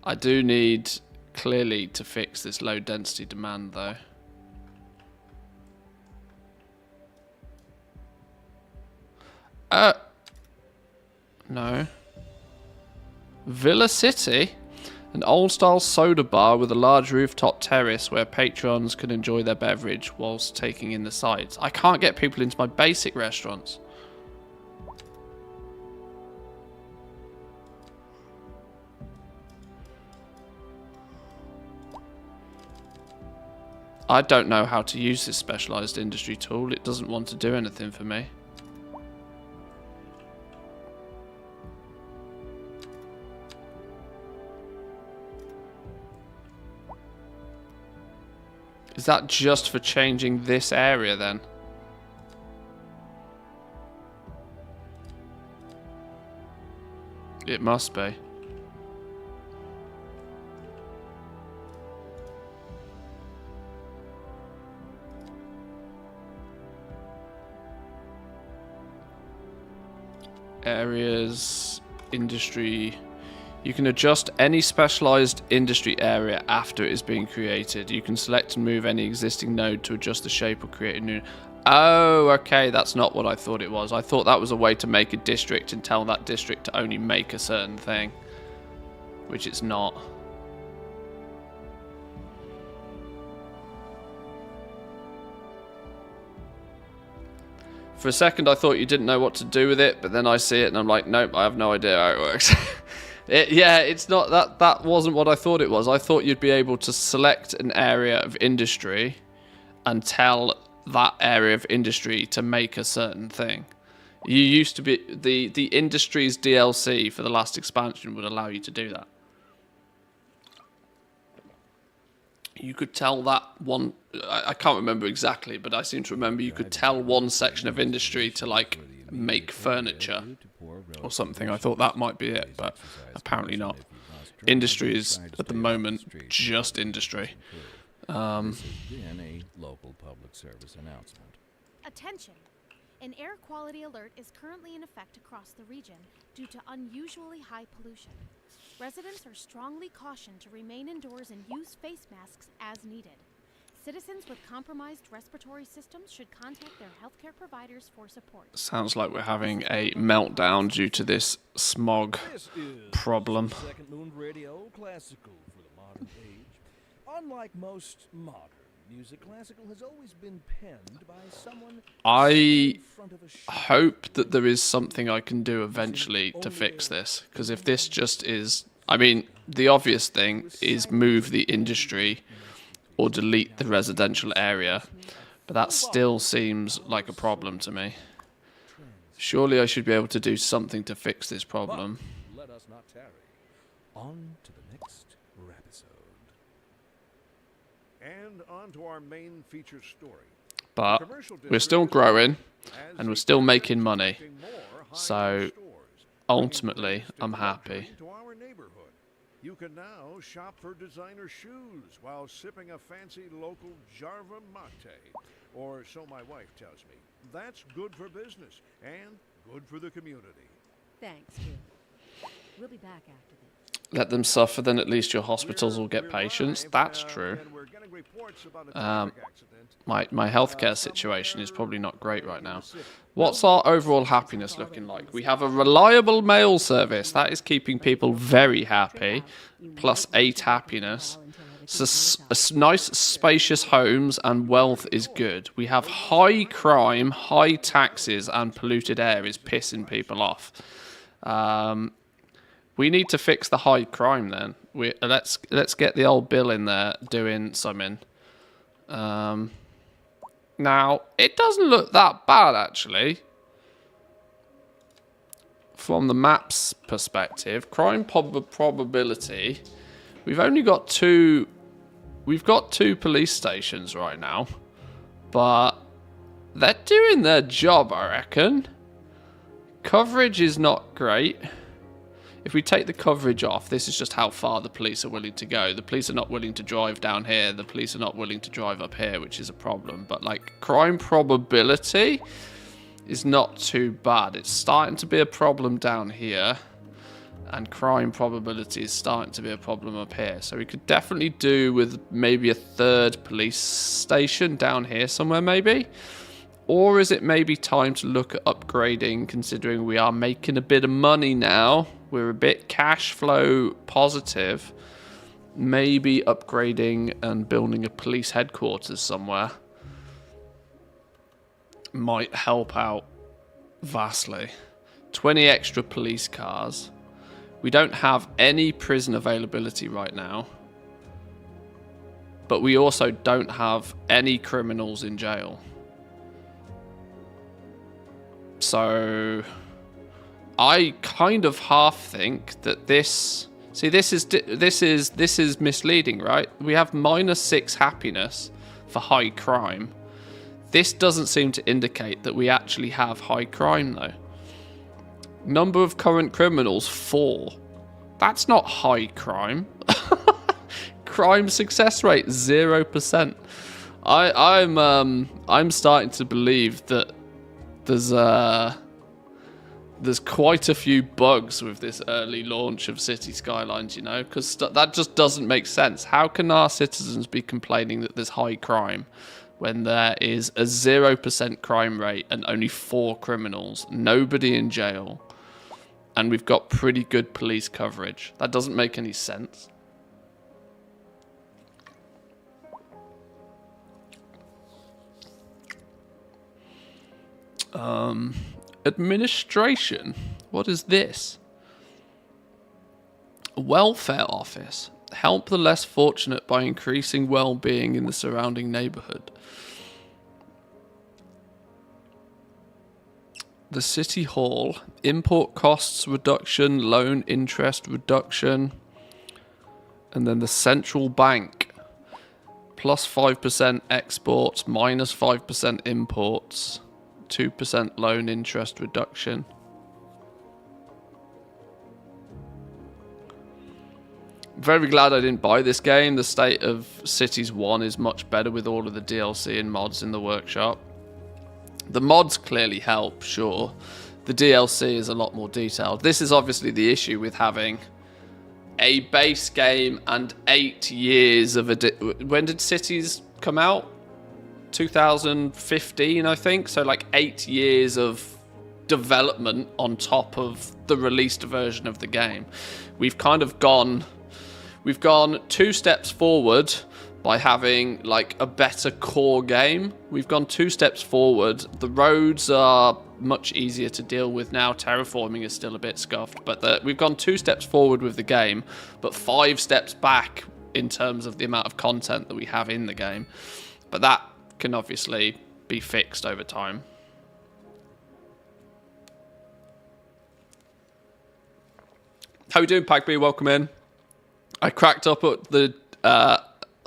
I do need, clearly, to fix this low-density demand, though. No. Villa City? An old-style soda bar with a large rooftop terrace where patrons can enjoy their beverage whilst taking in the sights. I can't get people into my basic restaurants. I don't know how to use this specialised industry tool. It doesn't want to do anything for me. Is that just for changing this area then? It must be. Areas, industry. You can adjust any specialized industry area after it is being created. You can select and move any existing node to adjust the shape or create a new. Oh, okay, that's not what I thought it was. I thought that was a way to make a district and tell that district to only make a certain thing, which it's not. For a second, I thought you didn't know what to do with it, but then I see it and I'm like, nope, I have no idea how it works. Yeah, it's not that. That wasn't what I thought it was. I thought you'd be able to select an area of industry and tell that area of industry to make a certain thing. You used to be the industries DLC for the last expansion would allow you to do that. You could tell that one. I can't remember exactly, but I seem to remember you could tell one section of industry to like make furniture or something. I thought that might be it, but apparently not. Industry is at the moment just industry. This has been a local public service announcement. Attention! An air quality alert is currently in effect across the region due to unusually high pollution. Residents are strongly cautioned to remain indoors and use face masks as needed. Citizens with compromised respiratory systems should contact their healthcare providers for support. Sounds like we're having a meltdown due to this smog problem. Second Moon Radio Classical for the modern age. Unlike most modern music, classical has always been penned by someone. I hope that there is something I can do eventually to fix this, because if this just is, I mean, the obvious thing is move the industry or delete the residential area, but that still seems like a problem to me. Surely I should be able to do something to fix this problem. Let us not tarry. On to the next episode. And on to our main feature story. But we're still growing and we're still making money. So ultimately, I'm happy. You can now shop for designer shoes while sipping a fancy local Jarva mate. Or so my wife tells me. That's good for business and good for the community. Thanks, Jim. We'll be back after this. Let them suffer, then at least your hospitals will get patients. That's true. My healthcare situation is probably not great right now. What's our overall happiness looking like? We have a reliable mail service. That is keeping people very happy. Plus 8 happiness. So nice, spacious homes and wealth is good. We have high crime, high taxes, and polluted air is pissing people off. We need to fix the high crime then. Let's get the old Bill in there doing something. Now, it doesn't look that bad, actually. From the map's perspective, crime probability. We've only got two. We've got 2 police stations right now, but they're doing their job, I reckon. Coverage is not great. If we take the coverage off, this is just how far the police are willing to go. The police are not willing to drive down here. The police are not willing to drive up here, which is a problem. But, like, crime probability is not too bad. It's starting to be a problem down here. And crime probability is starting to be a problem up here. So we could definitely do with maybe a 3rd police station down here somewhere, maybe. Or is it maybe time to look at upgrading, considering we are making a bit of money now? We're a bit cash flow positive. Maybe upgrading and building a police headquarters somewhere might help out vastly. 20 extra police cars. We don't have any prison availability right now. But we also don't have any criminals in jail. So I kind of half think that this. See, this is misleading, right? We have -6 happiness for high crime. This doesn't seem to indicate that we actually have high crime, though. Number of current criminals, 4. That's not high crime. Crime success rate, 0%. I'm starting to believe that there's quite a few bugs with this early launch of City Skylines, you know, because that just doesn't make sense. How can our citizens be complaining that there's high crime when there is a 0% crime rate and only 4 criminals, nobody in jail, and we've got pretty good police coverage? That doesn't make any sense. Administration. What is this? Welfare office. Help the less fortunate by increasing well-being in the surrounding neighborhood. The City Hall. Import costs reduction, loan interest reduction. And then the Central Bank. Plus 5% exports, minus 5% imports. 2% loan interest reduction. Very glad I didn't buy this game. The state of Cities 1 is much better with all of the DLC and mods in the workshop. The mods clearly help, sure. The DLC is a lot more detailed. This is obviously the issue with having a base game and 8 years of... When did Cities come out? 2015, I think. So like 8 years of development on top of the released version of the game. We've gone 2 steps forward by having like a better core game. We've gone 2 steps forward. The roads are much easier to deal with now. Terraforming is still a bit scuffed, but we've gone 2 steps forward with the game, but 5 steps back in terms of the amount of content that we have in the game. But that can obviously be fixed over time. How are we doing, Pagby? Welcome in. I cracked up at the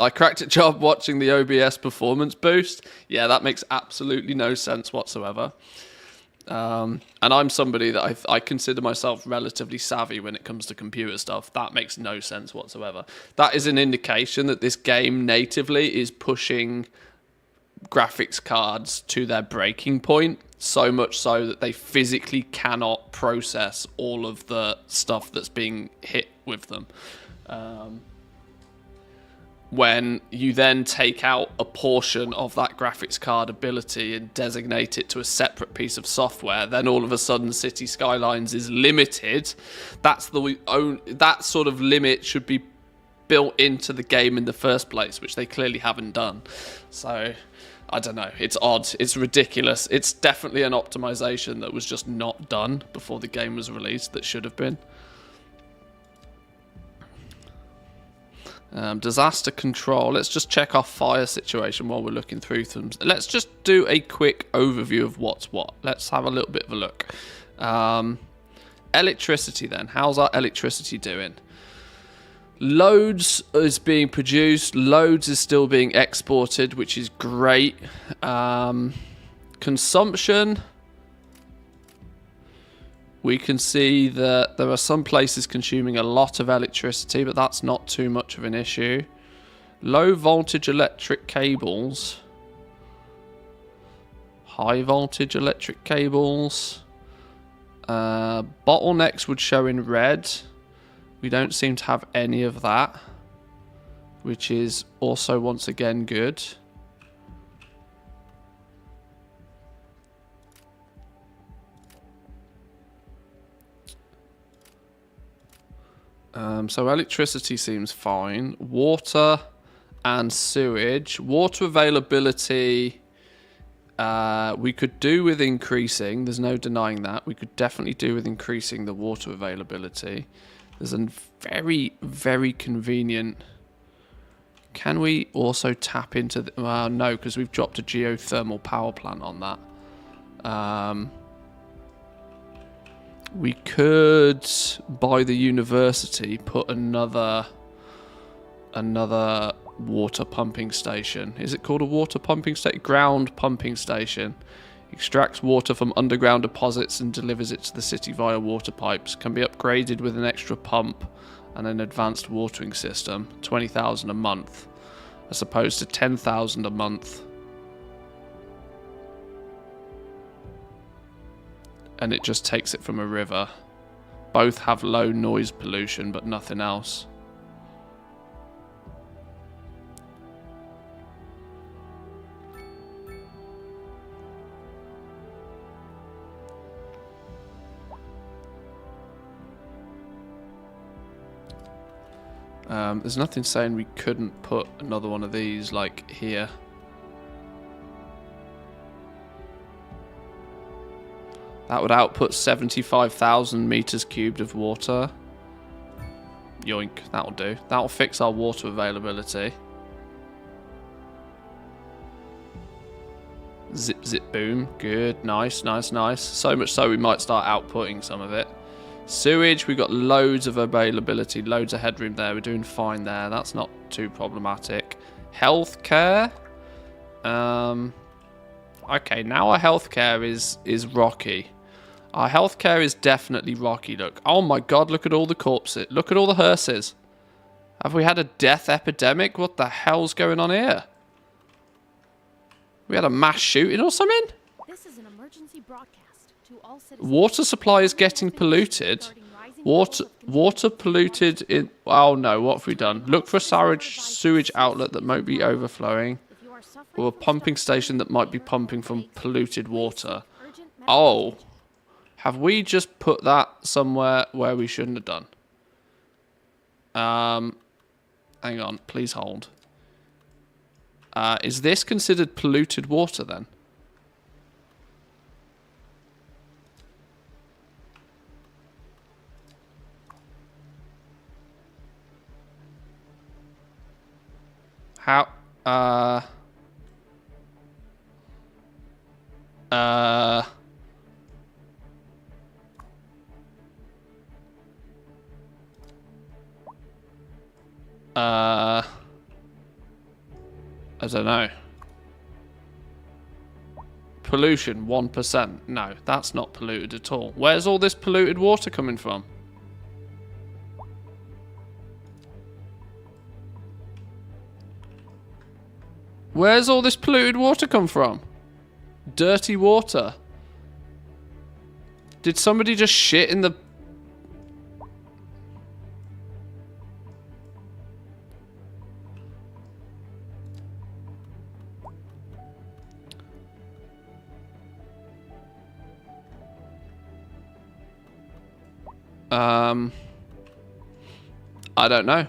I cracked a job watching the OBS performance boost. Yeah, that makes absolutely no sense whatsoever. And I'm somebody that I consider myself relatively savvy when it comes to computer stuff. That makes no sense whatsoever. That is an indication that this game natively is pushing graphics cards to their breaking point, so much so that they physically cannot process all of the stuff that's being hit with them. When you then take out a portion of that graphics card ability and designate it to a separate piece of software, then all of a sudden City Skylines is limited. That sort of limit should be built into the game in the first place, which they clearly haven't done. So I don't know. It's odd. It's ridiculous. It's definitely an optimization that was just not done before the game was released that should have been. Disaster control. Let's just check our fire situation while we're looking through them. Let's just do a quick overview of what's what. Let's have a little bit of a look. Electricity then. How's our electricity doing? Loads is being produced. Loads is still being exported, which is great. Consumption. We can see that there are some places consuming a lot of electricity, but that's not too much of an issue. Low voltage electric cables. High voltage electric cables. Bottlenecks would show in red. We don't seem to have any of that, which is also once again good. So electricity seems fine. Water and sewage. Water availability, we could do with increasing. There's no denying that. We could definitely do with increasing the water availability. There's a very, very convenient... Can we also tap into... no, because we've dropped a geothermal power plant on that. We could, by the university, put another water pumping station. Is it called a water pumping station? Ground pumping station Extracts water from underground deposits and delivers it to the city via water pipes. Can be upgraded with an extra pump and an advanced watering system. 20,000 a month, as opposed to 10,000 a month. And it just takes it from a river. Both have low noise pollution, but nothing else. There's nothing saying we couldn't put another one of these, like, here. That would output 75,000 meters cubed of water. Yoink, that'll do. That'll fix our water availability. Zip, zip, boom. Good, nice, nice, nice. So much so we might start outputting some of it. Sewage, we've got loads of availability, loads of headroom there. We're doing fine there. That's not too problematic. Healthcare. Okay, now our healthcare is rocky. Our healthcare is definitely rocky. Look. Oh my god, look at all the corpses. Look at all the hearses. Have we had a death epidemic? What the hell's going on here? We had a mass shooting or something? This is an emergency broadcast. Water supply is getting polluted. Water polluted in... Oh no, what have we done? Look for a sewage outlet that might be overflowing. Or a pumping station that might be pumping from polluted water. Oh. Have we just put that somewhere where we shouldn't have done? Hang on, please hold. Is this considered polluted water then? How? I don't know. Pollution, 1%. No, that's not polluted at all. Where's all this polluted water coming from? Where's all this polluted water come from? Dirty water. Did somebody just shit in the... I don't know.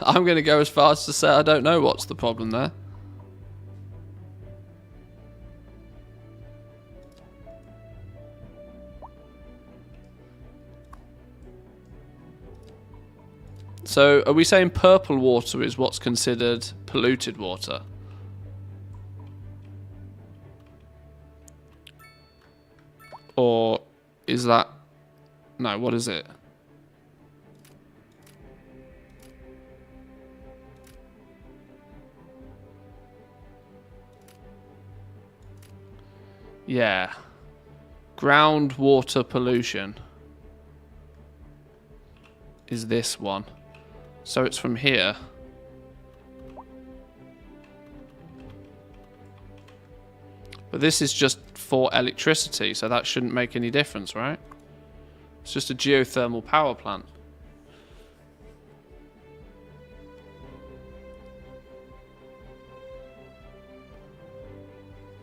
I'm going to go as far as to say I don't know what's the problem there. So, are we saying purple water is what's considered polluted water? Or is that... No, what is it? Yeah. Groundwater pollution is this one. So it's from here. But this is just for electricity, so that shouldn't make any difference, right? It's just a geothermal power plant.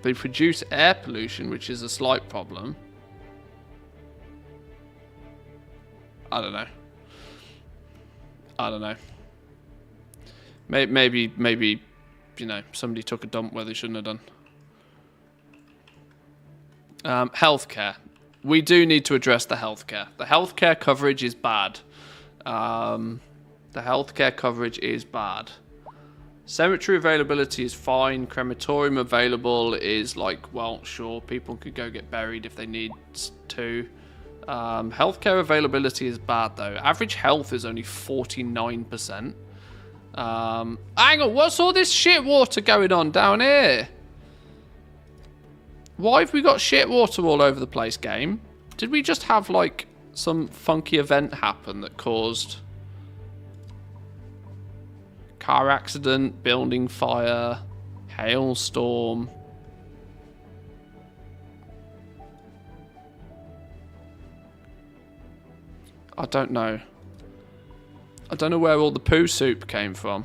They produce air pollution, which is a slight problem. I don't know. I don't know. Maybe, you know, somebody took a dump where they shouldn't have done. Healthcare. We do need to address the healthcare. The healthcare coverage is bad. The healthcare coverage is bad. Cemetery availability is fine. Crematorium available is like, well, sure, people could go get buried if they need to. Healthcare availability is bad though. Average health is only 49%. Hang on, what's all this shit water going on down here? Why have we got shit water all over the place, game? Did we just have, like, some funky event happen that caused... car accident, building fire, hailstorm... I don't know. I don't know where all the poo soup came from.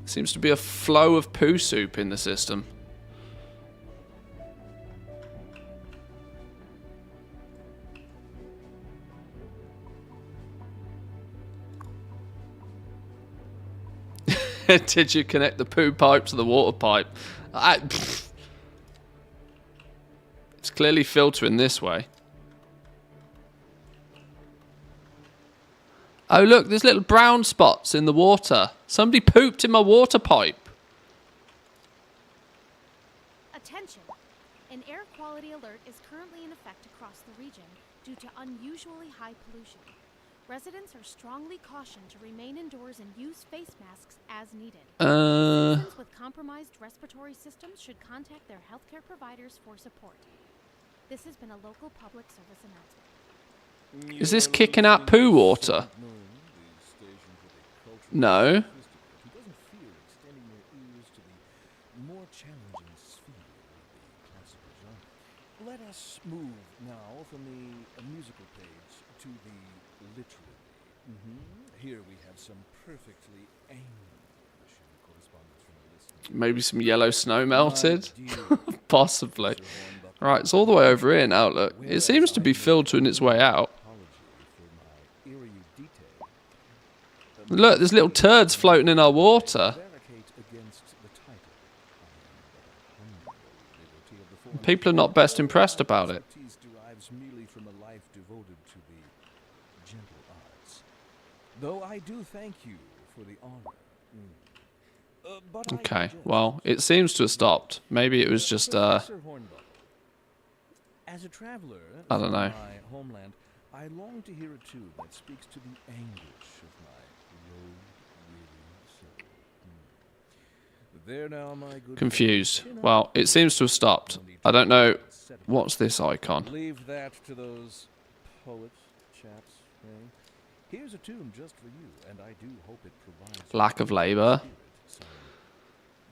Seems to be a flow of poo soup in the system. Did you connect the poo pipe to the water pipe? It's clearly filtering this way. Oh look, there's little brown spots in the water. Somebody pooped in my water pipe. Attention! An air quality alert is currently in effect across the region due to unusually high pollution. Residents are strongly cautioned to remain indoors and use face masks as needed. Citizens with compromised respiratory systems should contact their healthcare providers for support. This has been a local public service announcement. Is this kicking out poo water? No. He doesn't fear extending their ears to the more challenging sphere of the classical genre. Let us move now from the musical page to the literary. Here we have some perfectly English correspondence from the listener. Maybe some yellow snow melted? Possibly. Right, it's all the way over here now, look. It seems to be filtering its way out. Look, there's little turds floating in our water. People are not best impressed about it. Though I do thank you for the honor. Okay, well, it seems to have stopped. Maybe it was just, As a traveler I don't know. from my homeland, I long to hear a tune that speaks to the anguish of my road-weary soul. There now, my good Confused. friend. Well, it seems to have stopped. I don't know. What's this icon? Leave that to those poets, chaps. Eh? Here's a tune just for you, and I do hope it provides Lack of labour.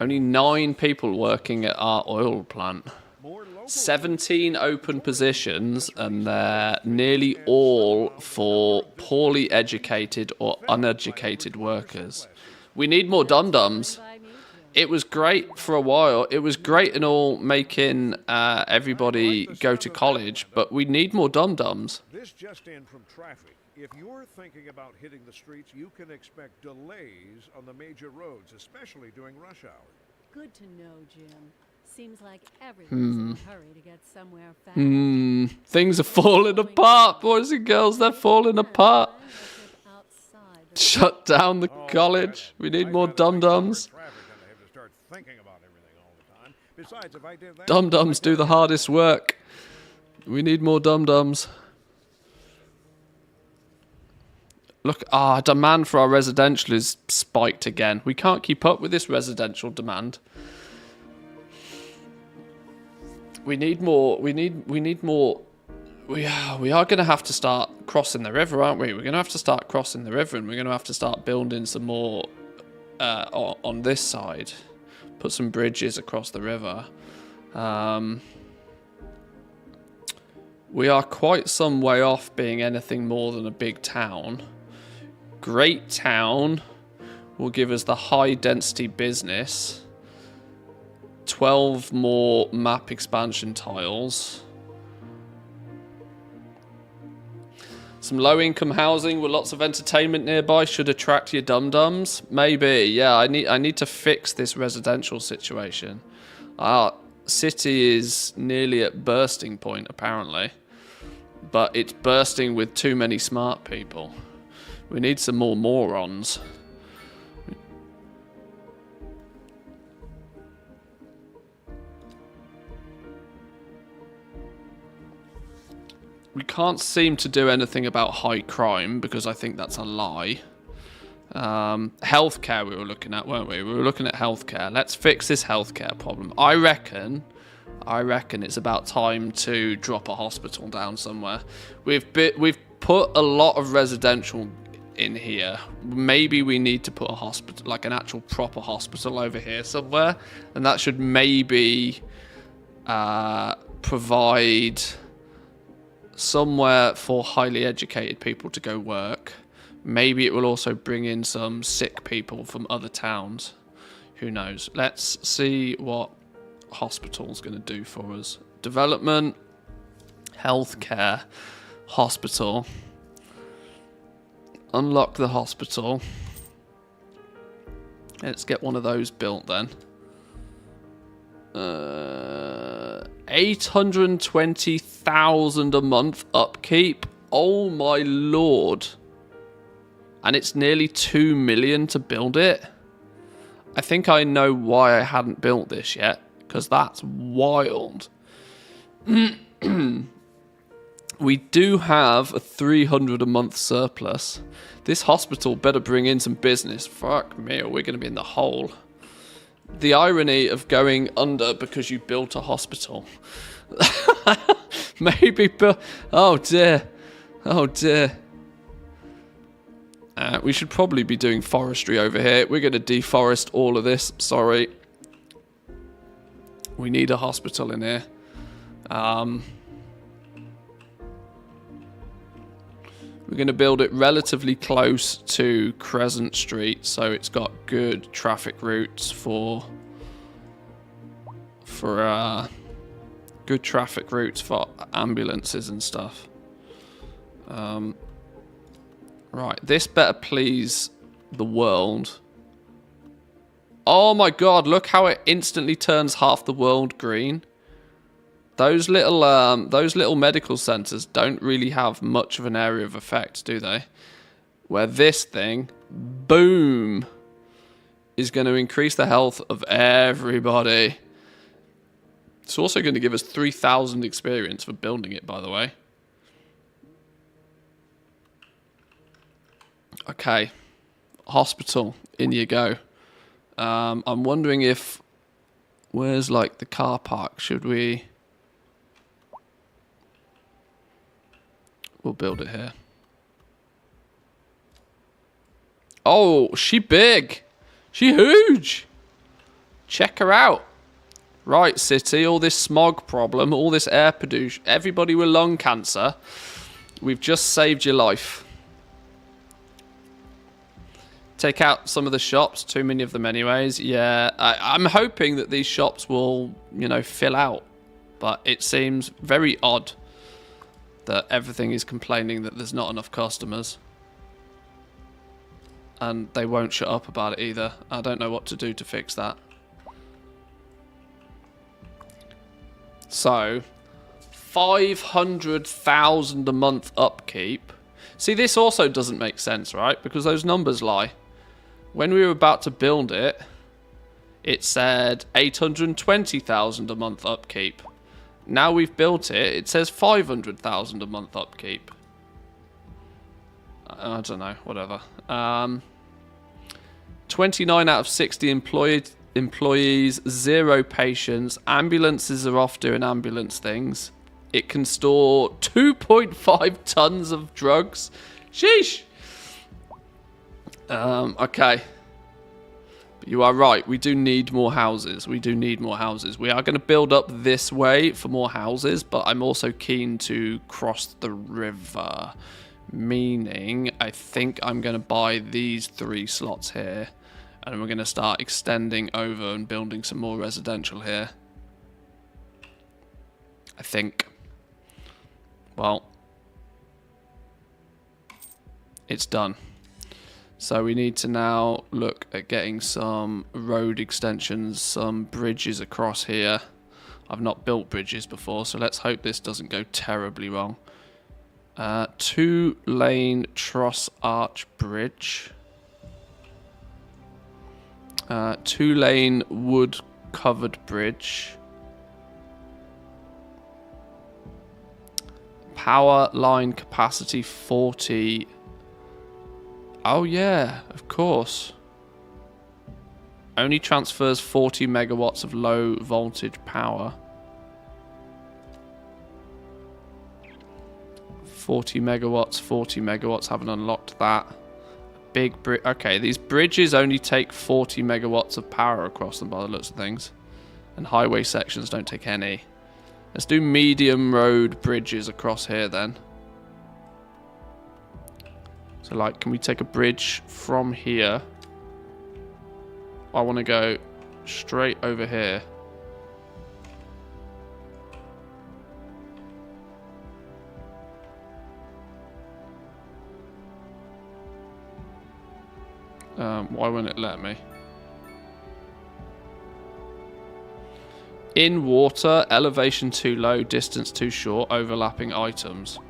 Only 9 people working at our oil plant. 17 open positions, and they're nearly all for poorly educated or uneducated workers. We need more dum-dums. It was great for a while. It was great and all making everybody go to college, but we need more dum-dums. This just in from traffic. If you're thinking about hitting the streets, you can expect delays on the major roads, especially during rush hour. Good to know, Jim. Seems like everyone's in a hurry to get somewhere fast. Things are falling apart, boys and girls. They're falling apart. Shut down the college. We need more dum-dums. Dum-dums do the hardest work. We need more dum-dums. Look, demand for our residential is spiked again. We can't keep up with this residential demand. We need more. We need more. We are going to have to start crossing the river, aren't we? We're going to have to start crossing the river, and we're going to have to start building some more on this side. Put some bridges across the river. We are quite some way off being anything more than a big town. Great town will give us the high density business. 12 more map expansion tiles. Some low income housing with lots of entertainment nearby should attract your dum-dums. Maybe, yeah, I need to fix this residential situation. Our city is nearly at bursting point apparently. But it's bursting with too many smart people. We need some more morons. We can't seem to do anything about high crime because I think that's a lie. Healthcare we were looking at, weren't we? We were looking at healthcare. Let's fix this healthcare problem. I reckon it's about time to drop a hospital down somewhere. We've put a lot of residential in here. Maybe we need to put a hospital, like an actual proper hospital over here somewhere, and that should maybe provide somewhere for highly educated people to go work. Maybe it will also bring in some sick people from other towns. Who knows? Let's see what hospital's going to do for us. Development, healthcare, hospital. Unlock the hospital. Let's get one of those built then. 820,000 a month upkeep. Oh my lord. And it's nearly 2 million to build it. I think I know why I hadn't built this yet, because that's wild. We do have a 300 a month surplus. This hospital better bring in some business. Fuck me, or we're going to be in the hole. The irony of going under because you built a hospital. Maybe, but oh dear. Oh dear. We should probably be doing forestry over here. We're going to deforest all of this. Sorry. We need a hospital in here. We're going to build it relatively close to Crescent Street, so it's got good traffic routes for good traffic routes for ambulances and stuff. Right, this better please the world. Oh my god, look how it instantly turns half the world green. Those little medical centers don't really have much of an area of effect, do they? Where this thing, boom, is going to increase the health of everybody. It's also going to give us 3,000 experience for building it, by the way. Okay, hospital, in you go. I'm wondering if, where's like the car park? Should we? We'll build it here. Oh, she big. She huge. Check her out. Right, city, all this smog problem, all this air pollution, everybody with lung cancer. We've just saved your life. Take out some of the shops, too many of them anyways. Yeah, I'm hoping that these shops will, you know, fill out. But it seems very odd that everything is complaining that there's not enough customers. And they won't shut up about it either. I don't know what to do to fix that. So, 500,000 a month upkeep. See, this also doesn't make sense, right? Because those numbers lie. When we were about to build it, it said 820,000 a month upkeep. Now we've built it, it says 500,000 a month upkeep. I don't know, whatever. 29 out of 60 employees, 0 patients. Ambulances are off doing ambulance things. It can store 2.5 tons of drugs. Sheesh! Okay. But you are right, we do need more houses. We do need more houses. We are going to build up this way for more houses, but I'm also keen to cross the river. Meaning, I think I'm going to buy these 3 slots here. And we're going to start extending over and building some more residential here. I think. Well, it's done. So we need to now look at getting some road extensions, some bridges across here. I've not built bridges before, so let's hope this doesn't go terribly wrong. 2-lane truss arch bridge. 2-lane wood covered bridge. Power line capacity 40. Oh, yeah, of course. Only transfers 40 megawatts of low voltage power. 40 megawatts, haven't unlocked that. Big bridge. Okay, these bridges only take 40 megawatts of power across them by the looks of things. And highway sections don't take any. Let's do medium road bridges across here then. So like, can we take a bridge from here? I want to go straight over here. Why won't it let me? In water, elevation too low, distance too short, overlapping items.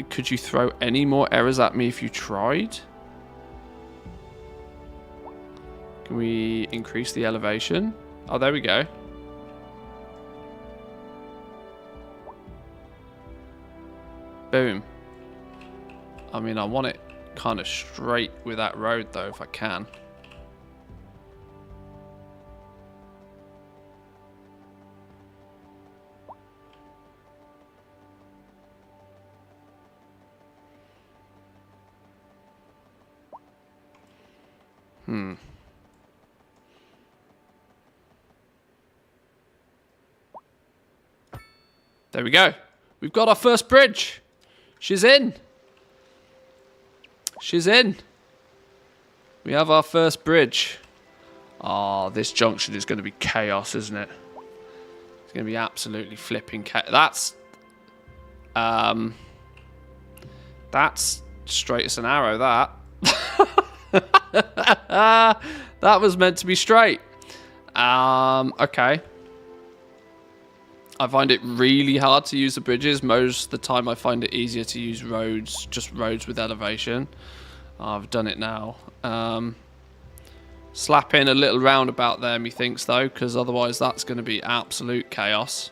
Could you throw any more errors at me if you tried? Can we increase the elevation? Oh, there we go. Boom. I mean, I want it kind of straight with that road though, if I can. There we go. We've got our first bridge. She's in. She's in. We have our first bridge. Oh, this junction is going to be chaos, isn't it? It's going to be absolutely flipping chaos. That's straight as an arrow, that. That was meant to be straight. Okay. I find it really hard to use the bridges. Most of the time I find it easier to use roads, just roads with elevation. I've done it now. Slap in a little roundabout there, methinks, though, because otherwise that's going to be absolute chaos.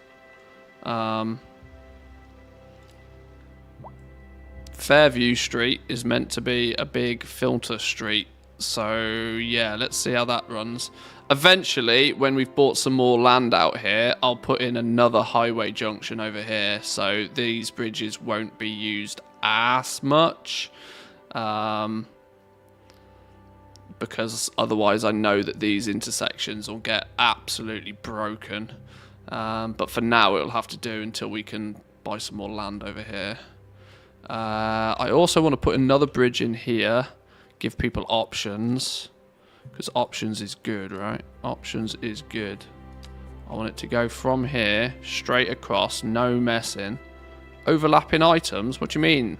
Fairview Street is meant to be a big filter street. So, yeah, let's see how that runs. Eventually, when we've bought some more land out here, I'll put in another highway junction over here. So these bridges won't be used as much. Because otherwise I know that these intersections will get absolutely broken. But for now, it'll have to do until we can buy some more land over here. I also want to put another bridge in here. Give people options. Because options is good, right? Options is good. I want it to go from here, straight across, no messing. Overlapping items? What do you mean?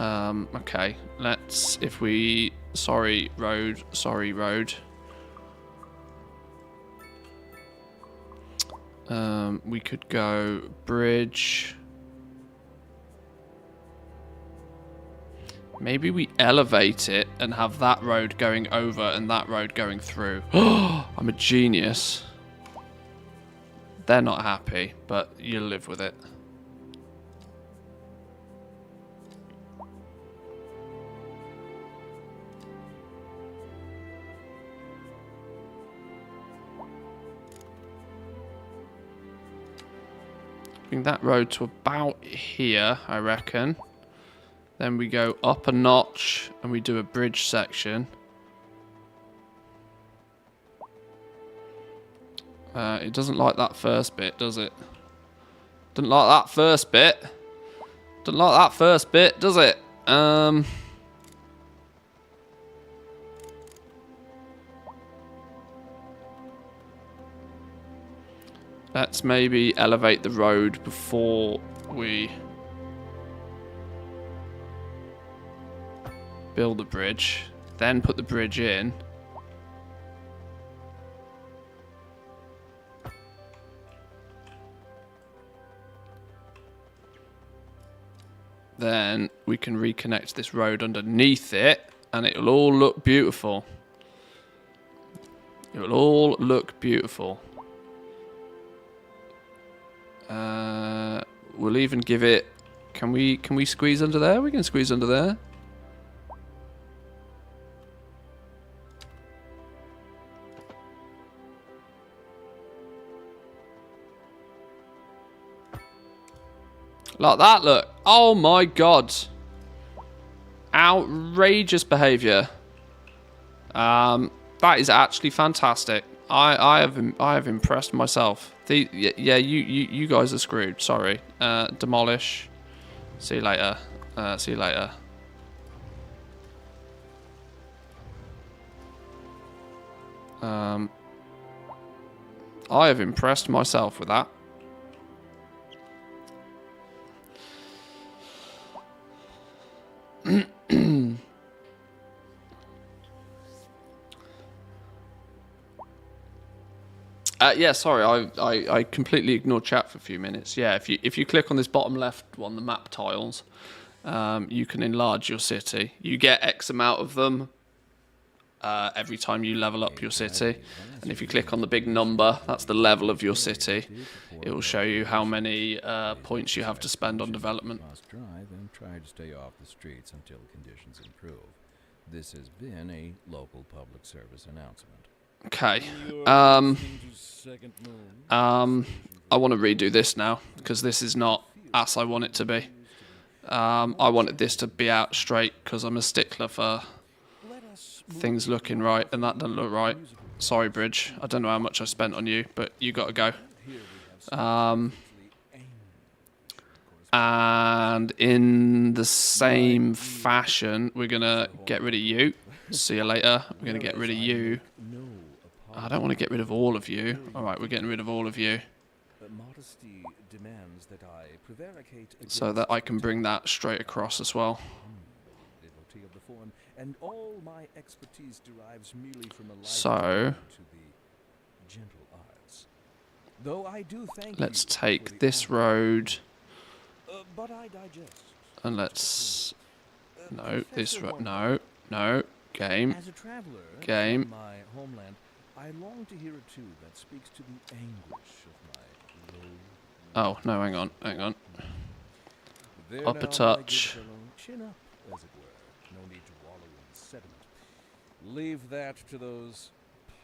Okay. Let's, if we... Sorry, road. Sorry, road. We could go bridge. Maybe we elevate it and have that road going over and that road going through. I'm a genius. They're not happy, but you'll live with it. Bring that road to about here, I reckon. Then we go up a notch and we do a bridge section. It doesn't like that first bit, does it? Doesn't like that first bit. Doesn't like that first bit, does it? Let's maybe elevate the road before we build the bridge. Then put the bridge in. Then we can reconnect this road underneath it and it will all look beautiful. It will all look beautiful. We'll even give it... Can we squeeze under there? We can squeeze under there. Like that, look. Oh my god. Outrageous behaviour. That is actually fantastic. I have impressed myself. Yeah, you guys are screwed. Sorry. Demolish. See you later. See you later. I have impressed myself with that. Yeah, sorry, I completely ignored chat for a few minutes. Yeah, if you click on this bottom left one, the map tiles, you can enlarge your city. You get X amount of them every time you level up your city. And if you click on the big number, that's the level of your city. It will show you how many points you have to spend on development. Must drive and try to stay off the streets until conditions improve. This has been a local public service announcement. Okay. I want to redo this now because this is not as I want it to be. I wanted this to be out straight because I'm a stickler for things looking right, and that doesn't look right. Sorry, Bridge. I don't know how much I spent on you, but you got to go. And in the same fashion, we're going to get rid of you. See you later. We're going to get rid of you. I don't want to get rid of all of you. All right, we're getting rid of all of you. Modesty demands that I prevaricate so that I can bring that straight across as well. devotee of the form, and all my expertise derives merely from a life So to the gentle arts. Though I do thank let's you take for the this offer, road but I digest. and let's this road. No, game. As a traveler Game. from my homeland, I long to hear a tune that speaks to the anguish of my low. Oh no, hang on. There Up now, a my good touch. fellow. Chin up, as it were. No need to wallow in sediment. Leave that to those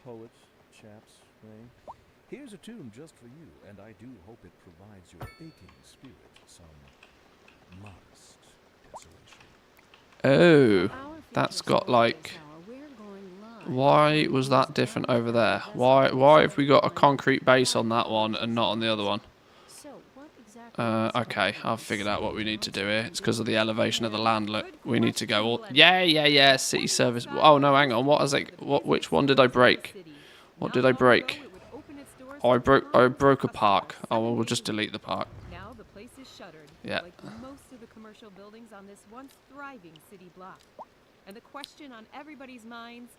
poet chaps, eh? Here's a tune just for you, and I do hope it provides your aching spirit some modest desolation. Oh, that's got like. Why was that different over there? Why have we got a concrete base on that one and not on the other one? Okay, I've figured out what we need to do here. It's because of the elevation of the land. Look, we need to go all... Yeah, city service. Oh, no, hang on. Which one did I break? What did I break? Oh, I broke a park. Oh, well, we'll just delete the park. Now the place is shuttered, Yeah. like most of the commercial buildings on this once thriving city block. And the question on everybody's minds,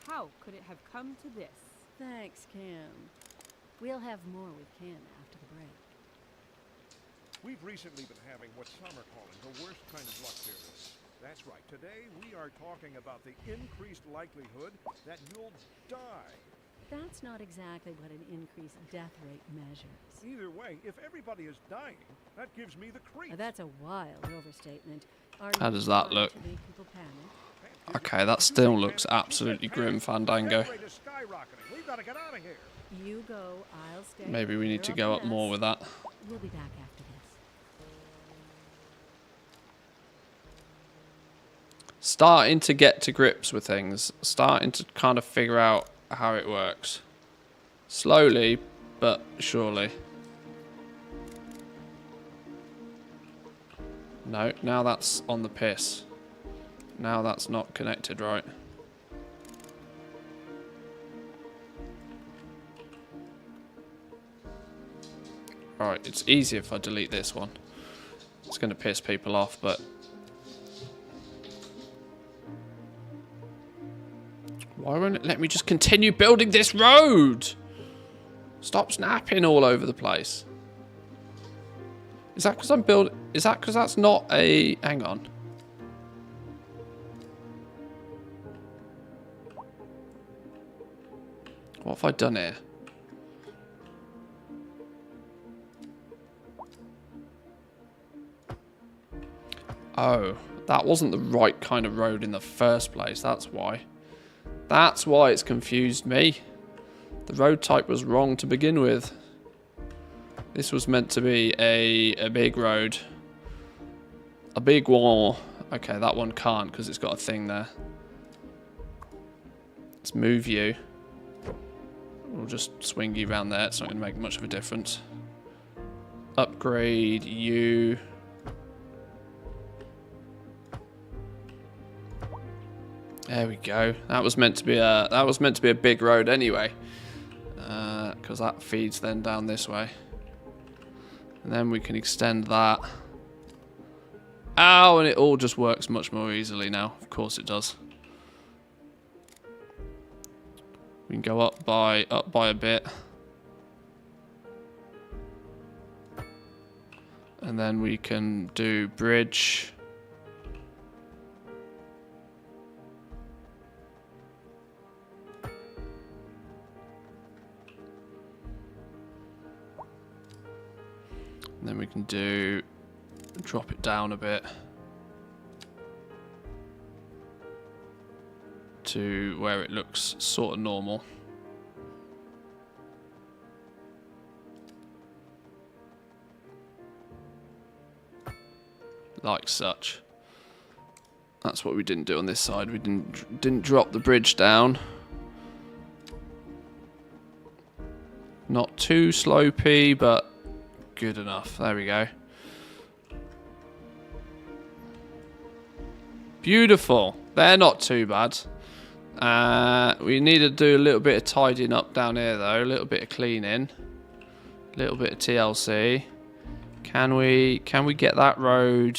how could it have come to this? Thanks, Cam. We'll have more with Cam after the break. We've recently been having what some are calling the worst kind of luck here. That's right. Today we are talking about the increased likelihood that you'll die. That's not exactly what an increased death rate measures. Either way, if everybody is dying, that gives me the creeps. That's a wild overstatement. How does that look? To make people panic? Okay, that still looks absolutely grim, Fandango. Death rate is skyrocketing. We've got to get out of here. You go, I'll stay. Maybe we need to go up more with that. We'll be back after this. Starting to get to grips with things. Starting to kind of figure out how it works. Slowly, but surely. No, now that's on the piss. Now that's not connected right. Right, it's easy if I delete this one. It's going to piss people off, but... Why won't it let me just continue building this road? Stop snapping all over the place. Is that because I'm building... Is that because that's not a... Hang on. What have I done here? Oh, that wasn't the right kind of road in the first place. That's why. That's why it's confused me. The road type was wrong to begin with. This was meant to be a big road. A big wall. Okay, that one can't because it's got a thing there. Let's move you. We'll just swing you around there. It's not going to make much of a difference. Upgrade you. There we go. That was meant to be a big road anyway, because that feeds then down this way, and then we can extend that. Oh, and it all just works much more easily now. Of course it does. We can go up by a bit, and then we can do bridge. And then we can drop it down a bit to where it looks sort of normal. Like such. That's what we didn't do on this side. We didn't drop the bridge down. Not too slopey, but good enough. There we go. Beautiful. They're not too bad. We need to do a little bit of tidying up down here though. A little bit of cleaning. A little bit of TLC. Can we get that road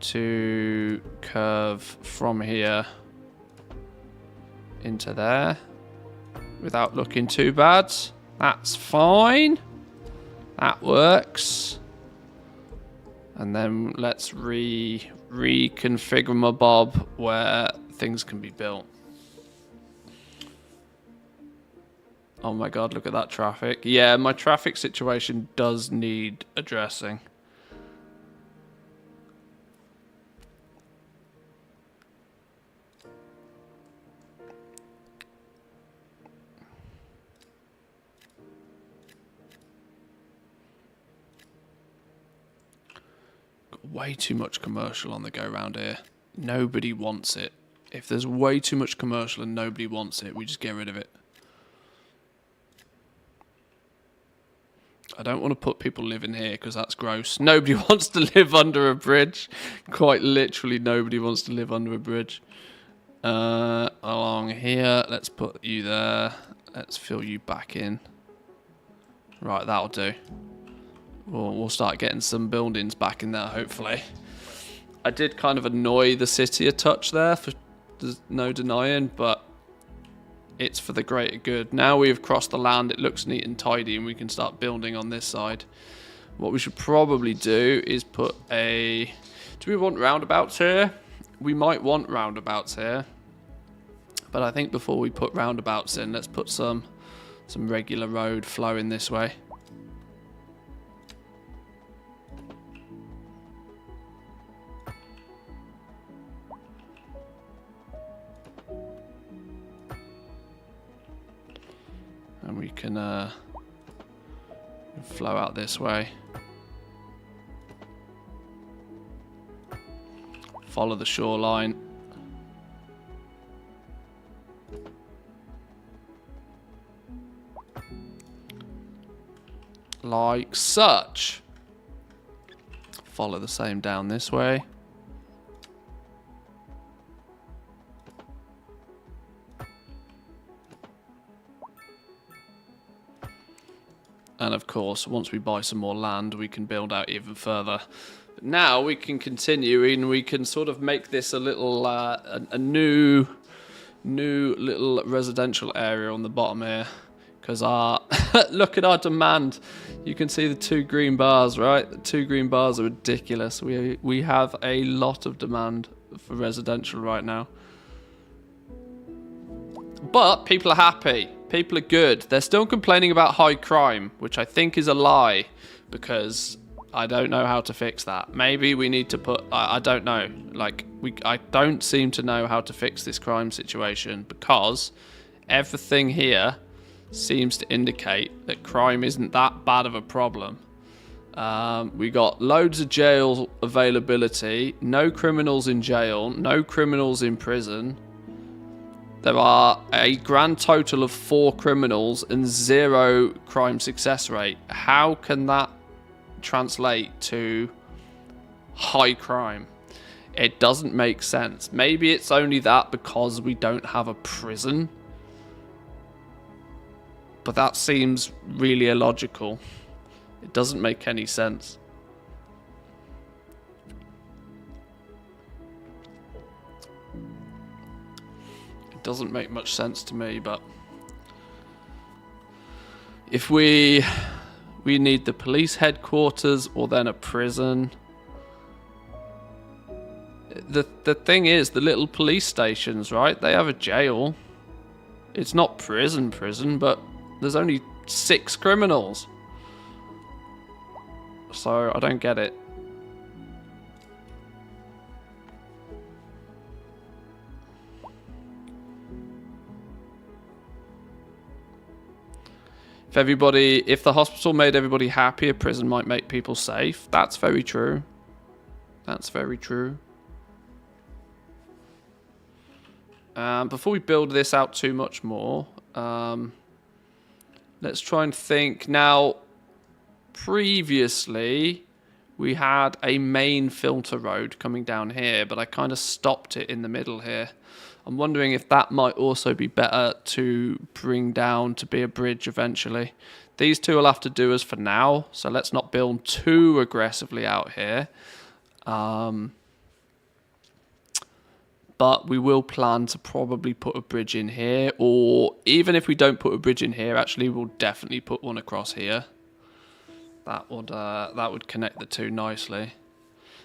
to curve from here into there without looking too bad? That's fine. That works. And then let's reconfigure my bob where things can be built. Oh my god, look at that traffic. Yeah, my traffic situation does need addressing. Way too much commercial on the go round here. Nobody wants it. If there's way too much commercial and nobody wants it, we just get rid of it. I don't want to put people living here because that's gross. Nobody wants to live under a bridge. Quite literally nobody wants to live under a bridge. Along here, let's put you there. Let's fill you back in. Right, that'll do. We'll start getting some buildings back in there, hopefully. I did kind of annoy the city a touch there, there's no denying, but it's for the greater good. Now we've crossed the land, it looks neat and tidy, and we can start building on this side. What we should probably do is put a... Do we want roundabouts here? We might want roundabouts here. But I think before we put roundabouts in, let's put some regular road flowing this way. And we can flow out this way. Follow the shoreline. Like such. Follow the same down this way. And of course, once we buy some more land, we can build out even further. But now we can continue and we can sort of make this a little, a new little residential area on the bottom here. Because look at our demand. You can see the 2 green bars, right? The 2 green bars are ridiculous. We have a lot of demand for residential right now. But people are happy. People are good. They're still complaining about high crime, which I think is a lie, because I don't know how to fix that. Maybe we need to put... I don't know. Like, I don't seem to know how to fix this crime situation because everything here seems to indicate that crime isn't that bad of a problem. We got loads of jail availability, no criminals in jail, no criminals in prison. There are a grand total of 4 criminals and 0 crime success rate. How can that translate to high crime? It doesn't make sense. Maybe it's only that because we don't have a prison. But that seems really illogical. It doesn't make any sense. It doesn't make much sense to me, but if we need the police headquarters or then a prison. The thing is, the little police stations, right? They have a jail. It's not prison, but there's only 6 criminals. So I don't get it. If the hospital made everybody happy, a prison might make people safe. That's very true. That's very true. Before we build this out too much more, let's try and think. Now, previously, we had a main filter road coming down here, but I kind of stopped it in the middle here. I'm wondering if that might also be better to bring down to be a bridge eventually. These two will have to do us for now, so let's not build too aggressively out here. But we will plan to probably put a bridge in here, or even if we don't put a bridge in here, actually we'll definitely put one across here. That would connect the two nicely.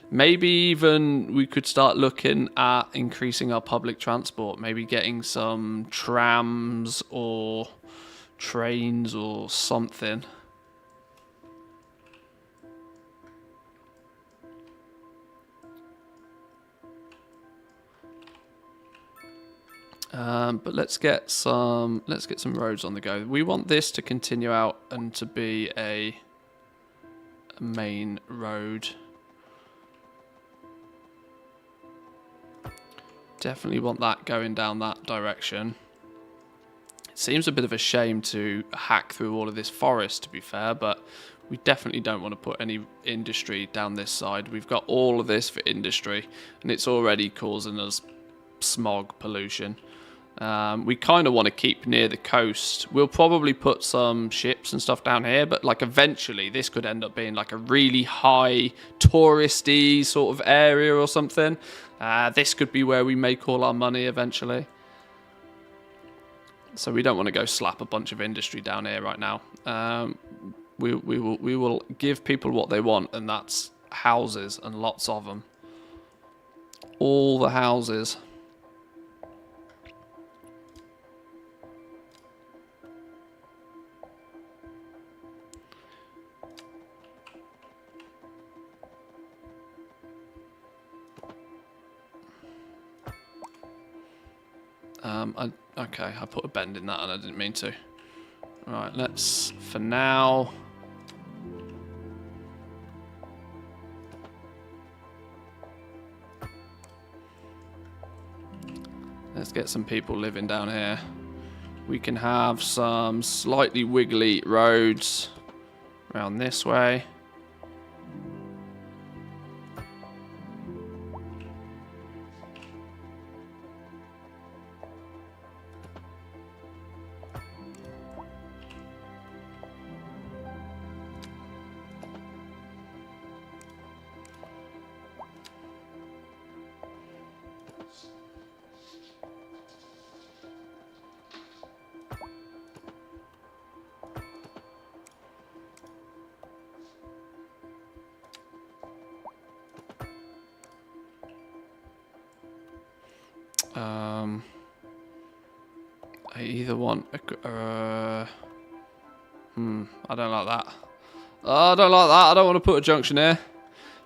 Maybe even we could start looking at increasing our public transport. Maybe getting some trams or trains or something. But let's get some roads on the go. We want this to continue out and to be a main road. Definitely want that going down that direction. It seems a bit of a shame to hack through all of this forest, to be fair, but we definitely don't want to put any industry down this side. We've got all of this for industry, and it's already causing us smog pollution. We kind of want to keep near the coast. We'll probably put some ships and stuff down here, but like eventually this could end up being like a really high touristy sort of area or something. This could be where we make all our money eventually. So we don't want to go slap a bunch of industry down here right now. We will give people what they want, and that's houses, and lots of them. All the houses. Okay, I put a bend in that and I didn't mean to. Right, let's, for now... Let's get some people living down here. We can have some slightly wiggly roads around this way. I either want a, I don't like that. Oh, I don't like that. I don't want to put a junction here.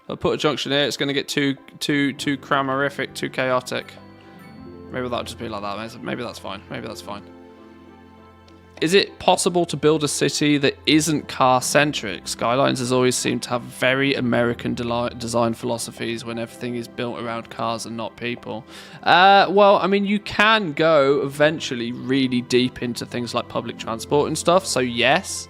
If I put a junction here, it's going to get too cramorific, too chaotic. Maybe that'll just be like that. Maybe that's fine. Maybe that's fine. Is it possible to build a city that isn't car-centric? Skylines has always seemed to have very American design philosophies when everything is built around cars and not people. Well, I mean, you can go eventually really deep into things like public transport and stuff, so yes.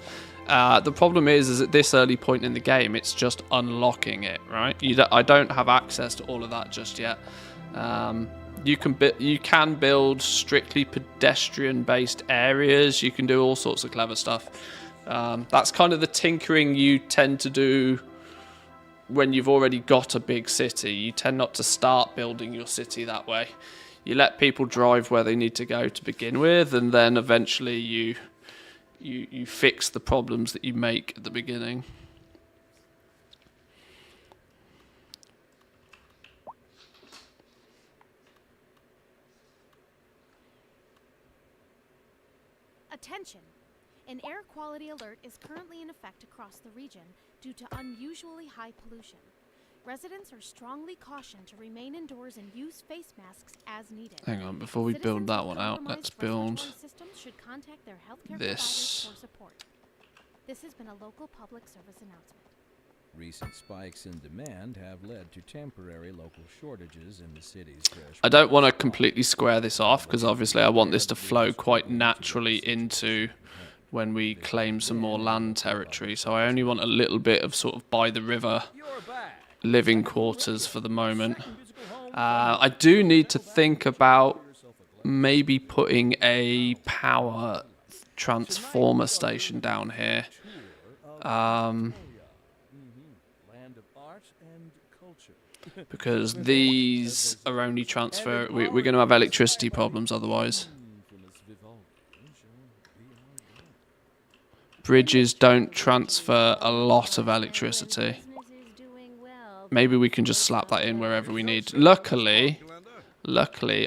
The problem is at this early point in the game, it's just unlocking it, right? I don't have access to all of that just yet. You can build strictly pedestrian-based areas. You can do all sorts of clever stuff. That's kind of the tinkering you tend to do when you've already got a big city. You tend not to start building your city that way. You let people drive where they need to go to begin with, and then eventually you fix the problems that you make at the beginning. Attention! An air quality alert is currently in effect across the region due to unusually high pollution. Residents are strongly cautioned to remain indoors and use face masks as needed. Hang on, before we build that one out, let's build Should contact their healthcare this. providers for support. This has been a local public service announcement. Recent spikes in demand have led to temporary local shortages in the city's fresh. I don't want to completely square this off because obviously I want this to flow quite naturally into when we claim some more land territory. So I only want a little bit of sort of by the river living quarters for the moment. I do need to think about maybe putting a power transformer station down here. Because these are only transfer. We're going to have electricity problems otherwise. Bridges don't transfer a lot of electricity. Maybe we can just slap that in wherever we need. Luckily,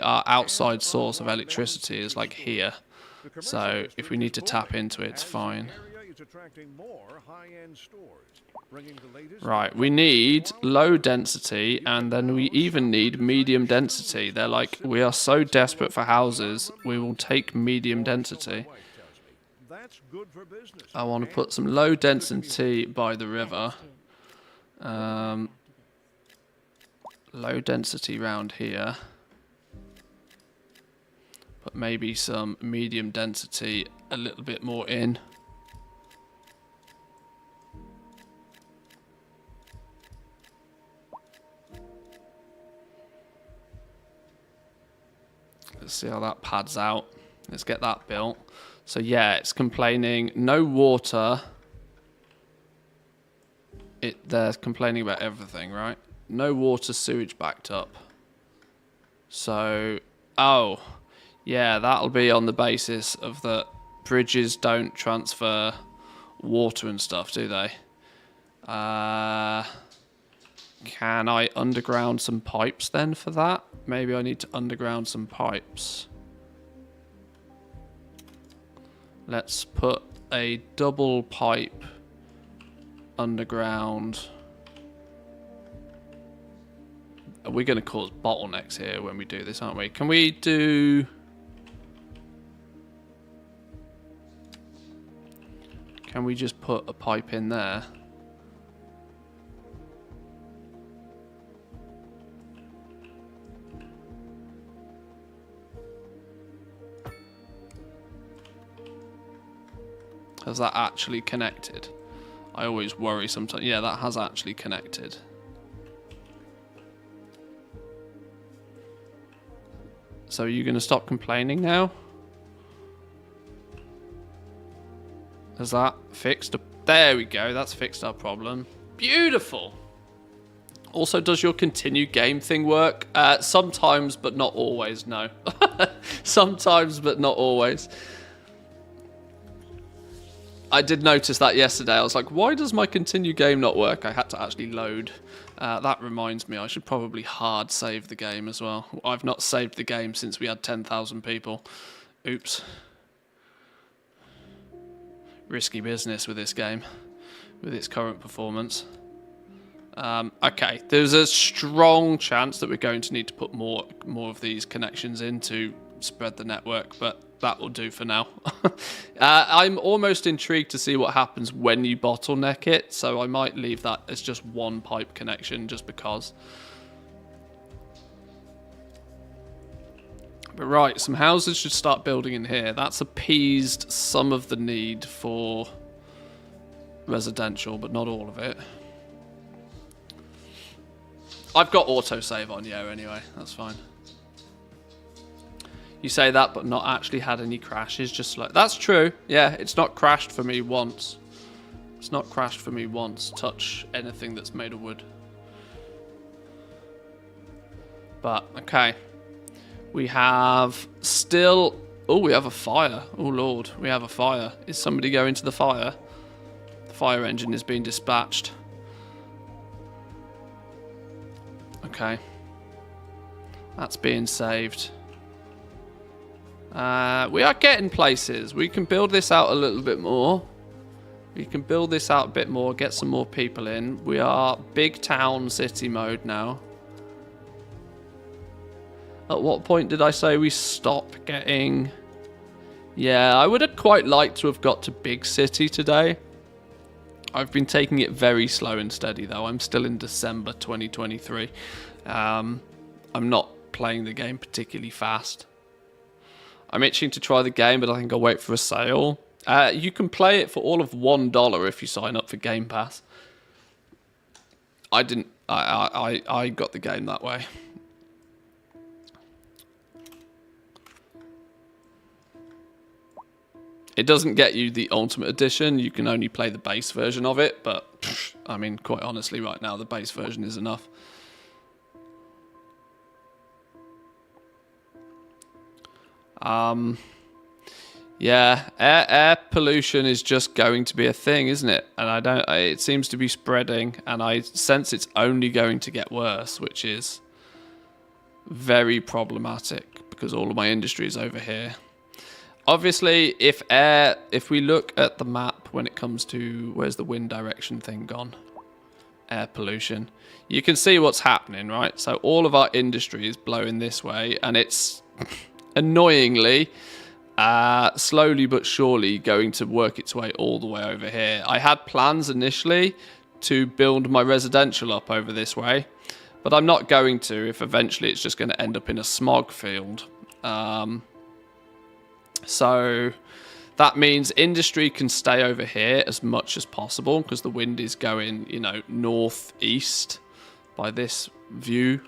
our outside source of electricity is like here. So if we need to tap into it, it's fine. Right, we need low density, and then we even need medium density. They're like, we are so desperate for houses, we will take medium density. I want to put some low density by the river. Low density round here. But maybe some medium density a little bit more in. Let's see how that pads out. Let's get that built. So yeah, it's complaining no water. They're complaining about everything, right? No water, sewage backed up. So, oh, yeah, that'll be on the basis of that bridges don't transfer water and stuff, do they? Can I underground some pipes then for that? Maybe I need to underground some pipes. Let's put a double pipe underground. We're going to cause bottlenecks here when we do this, aren't we? Can we do... Can we just put a pipe in there? Has that actually connected? I always worry sometimes. Yeah, that has actually connected. So are you going to stop complaining now? Has that fixed? There we go. That's fixed our problem. Beautiful. Also, does your continue game thing work? Sometimes, but not always, no. Sometimes, but not always. I did notice that yesterday. I was like, why does my continue game not work? I had to actually load. That reminds me, I should probably hard save the game as well. I've not saved the game since we had 10,000 people. Oops. Risky business with this game. with its current performance. Okay, there's a strong chance that we're going to need to put more of these connections in to spread the network, but that will do for now. I'm almost intrigued to see what happens when you bottleneck it, so I might leave that as just one pipe connection just because. But right, some houses should start building in here. That's appeased some of the need for residential, but not all of it. I've got autosave on, yeah, anyway. That's fine. You say that, but not actually had any crashes. Just like... That's true. Yeah, it's not crashed for me once. It's not crashed for me once. Touch anything that's made of wood. But, okay. We have still... Oh, we have a fire. Oh, Lord. We have a fire. Is somebody going to the fire? The fire engine is being dispatched. Okay. That's being saved. We are getting places. We can build this out a little bit more. We can build this out a bit more, get some more people in. We are big town city mode now. At what point did I say we stop getting... Yeah, I would have quite liked to have got to big city today. I've been taking it very slow and steady, though. I'm still in December 2023. I'm not playing the game particularly fast. I'm itching to try the game, but I think I'll wait for a sale. You can play it for all of $1 if you sign up for Game Pass. I didn't. I got the game that way. It doesn't get you the Ultimate Edition. You can only play the base version of it. But, I mean, quite honestly, right now, the base version is enough. Yeah, air pollution is just going to be a thing, isn't it? And it seems to be spreading, and I sense it's only going to get worse, which is very problematic because all of my industry is over here. Obviously, if we look at the map when it comes to, where's the wind direction thing gone? Air pollution. You can see what's happening, right? So all of our industry is blowing this way, and it's annoyingly, slowly but surely going to work its way all the way over here. I had plans initially to build my residential up over this way, but I'm not going to if eventually it's just going to end up in a smog field. So that means industry can stay over here as much as possible because the wind is going, you know, northeast by this view.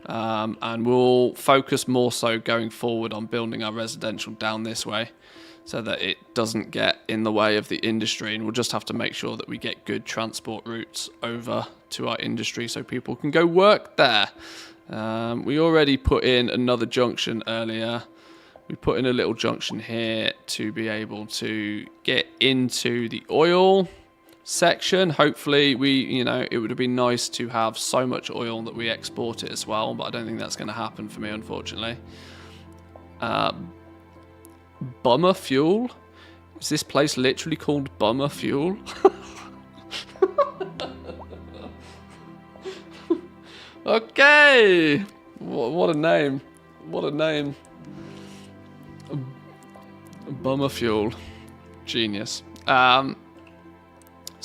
And we'll focus more so going forward on building our residential down this way so that it doesn't get in the way of the industry, and we'll just have to make sure that we get good transport routes over to our industry so people can go work there. We already put in another junction earlier. We put in a little junction here to be able to get into the oil section. Hopefully it would have been nice to have so much oil that we export it as well, but I don't think that's going to happen for me, unfortunately. Bummer Fuel? Is this place literally called Bummer Fuel? Okay, what a name. What a name. Bummer Fuel. Genius. So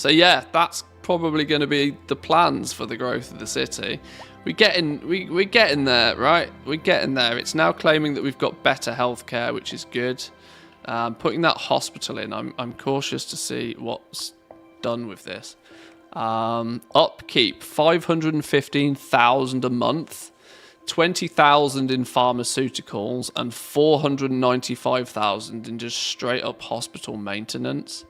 yeah, that's probably going to be the plans for the growth of the city. We're getting there, right? We're getting there. It's now claiming that we've got better healthcare, which is good. Putting that hospital in, I'm cautious to see what's done with this. Upkeep, 515,000 a month, 20,000 in pharmaceuticals, and 495,000 in just straight up hospital maintenance.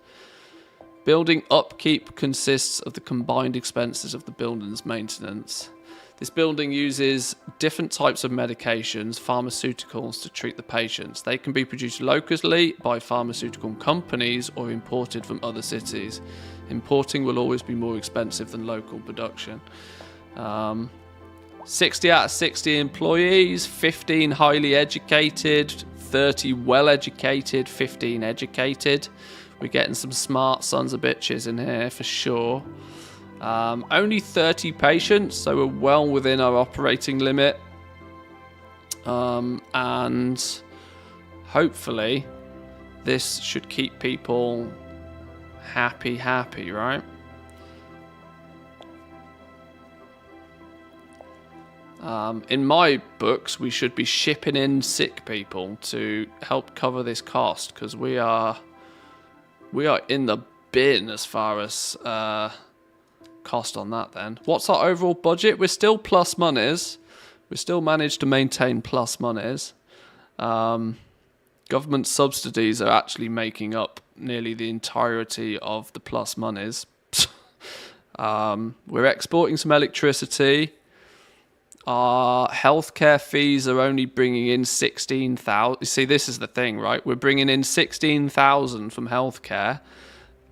Building upkeep consists of the combined expenses of the building's maintenance. This building uses different types of medications, pharmaceuticals, to treat the patients. They can be produced locally by pharmaceutical companies or imported from other cities. Importing will always be more expensive than local production. 60 out of 60 employees, 15 highly educated, 30 well educated, 15 educated. We're getting some smart sons of bitches in here for sure. Only 30 patients, so we're well within our operating limit. And hopefully this should keep people happy, right? In my books, we should be shipping in sick people to help cover this cost, because we are in the bin as far as cost on that then. What's our overall budget? We're still plus monies. We still managed to maintain plus monies. Government subsidies are actually making up nearly the entirety of the plus monies. We're exporting some electricity. Our healthcare fees are only bringing in 16,000. See, this is the thing, right? We're bringing in 16,000 from healthcare,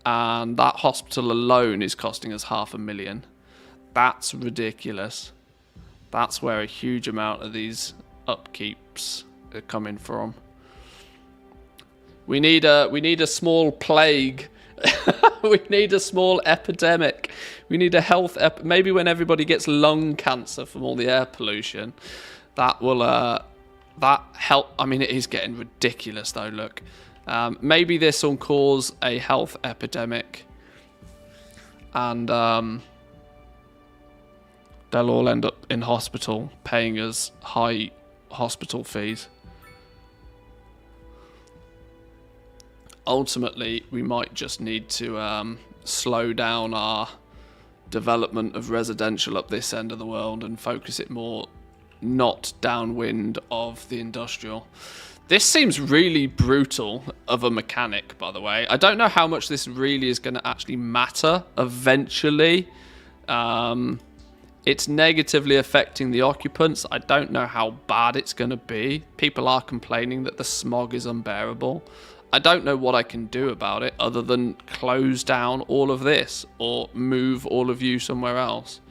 and that hospital alone is costing us $500,000. That's ridiculous. That's where a huge amount of these upkeeps are coming from. We need a small plague. We need a small epidemic. We need a health maybe when everybody gets lung cancer from all the air pollution, that will that help. I mean, it is getting ridiculous though. Look, maybe this will cause a health epidemic, and they'll all end up in hospital paying us high hospital fees. Ultimately, we might just need to slow down our development of residential up this end of the world and focus it more not downwind of the industrial. This seems really brutal of a mechanic, by the way. I don't know how much this really is going to actually matter eventually. It's negatively affecting the occupants. I don't know how bad it's going to be. People are complaining that the smog is unbearable. I don't know what I can do about it other than close down all of this or move all of you somewhere else.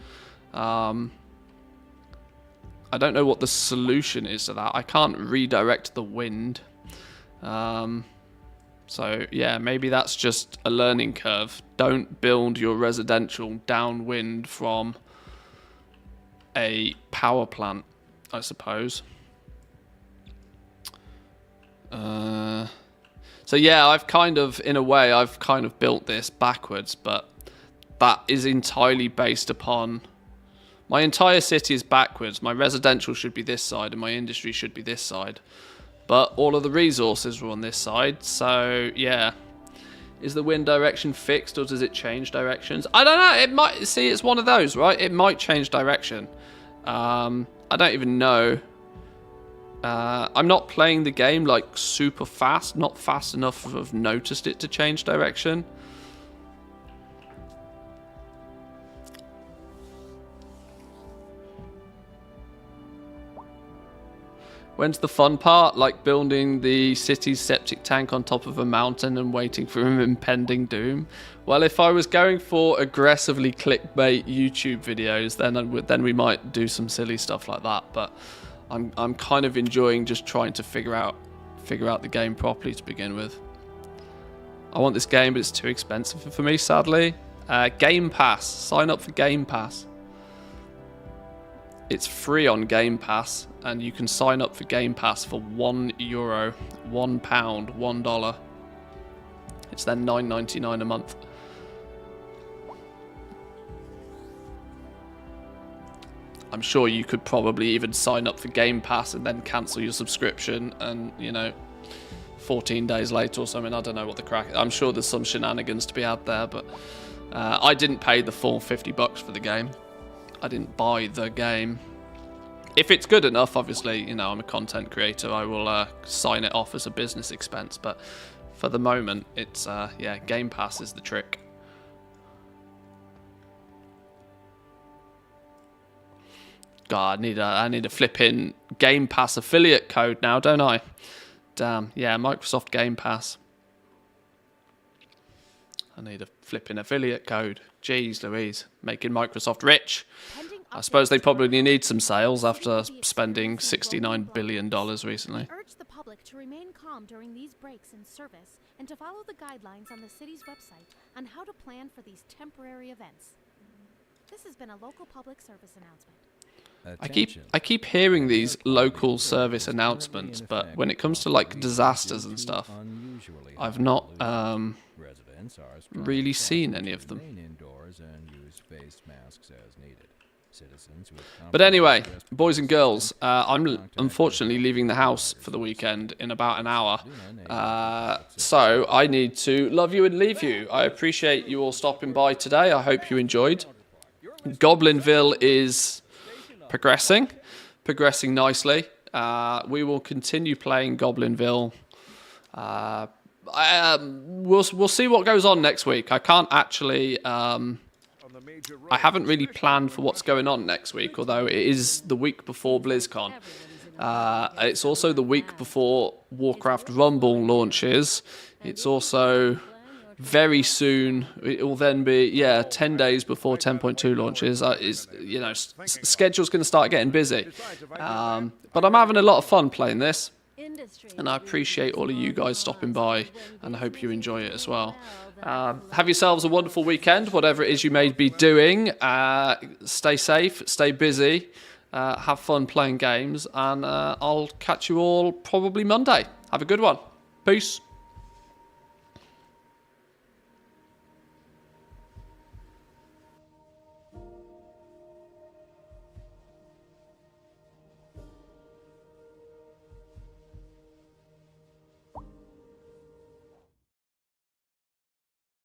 I don't know what the solution is to that. I can't redirect the wind. So yeah, maybe that's just a learning curve. Don't build your residential downwind from a power plant, I suppose. So yeah, I've kind of built this backwards, but that is entirely based upon my entire city is backwards. My residential should be this side and my industry should be this side. But all of the resources were on this side, so yeah. Is the wind direction fixed or does it change directions? I don't know, it might, see, it's one of those, right? It might change direction. I don't even know. I'm not playing the game like super fast, not fast enough to have noticed it to change direction. When's the fun part? Like building the city's septic tank on top of a mountain and waiting for an impending doom? Well, if I was going for aggressively clickbait YouTube videos, then we might do some silly stuff like that, but I'm kind of enjoying just trying to figure out the game properly to begin with. I want this game, but it's too expensive for me, sadly. Game Pass. Sign up for Game Pass. It's free on Game Pass, and you can sign up for Game Pass for €1, £1, $1. It's then $9.99 a month. I'm sure you could probably even sign up for Game Pass and then cancel your subscription and, 14 days later or something. I don't know what the crack is. I'm sure there's some shenanigans to be had there, but I didn't pay the full $50 for the game. I didn't buy the game. If it's good enough, obviously, I'm a content creator, I will sign it off as a business expense, but for the moment, it's, Game Pass is the trick. God, I need a flipping Game Pass affiliate code now, don't I? Damn, yeah, Microsoft Game Pass. I need a flipping affiliate code. Jeez Louise, making Microsoft rich. I suppose they probably need some sales after spending $69 billion recently. We urge the public to to remain calm during these breaks in service and to follow the guidelines on the city's website on how to plan for these temporary events. This has been a local public service announcement. I keep hearing these local service announcements, but when it comes to like disasters and stuff, I've not really seen any of them. But anyway, boys and girls, I'm unfortunately leaving the house for the weekend in about an hour. So I need to love you and leave you. I appreciate you all stopping by today. I hope you enjoyed. Goblinville is progressing nicely. We will continue playing Goblinville. We'll see what goes on next week. I can't actually... I haven't really planned for what's going on next week, although it is the week before BlizzCon. It's also the week before Warcraft Rumble launches. It's also very soon. It will then be 10 days before 10.2 launches. Schedule's going to start getting busy. But I'm having a lot of fun playing this, and I appreciate all of you guys stopping by, and I hope you enjoy it as well. Have yourselves a wonderful weekend, whatever it is you may be doing. Stay safe, stay busy, have fun playing games, and I'll catch you all probably Monday. Have a good one. Peace.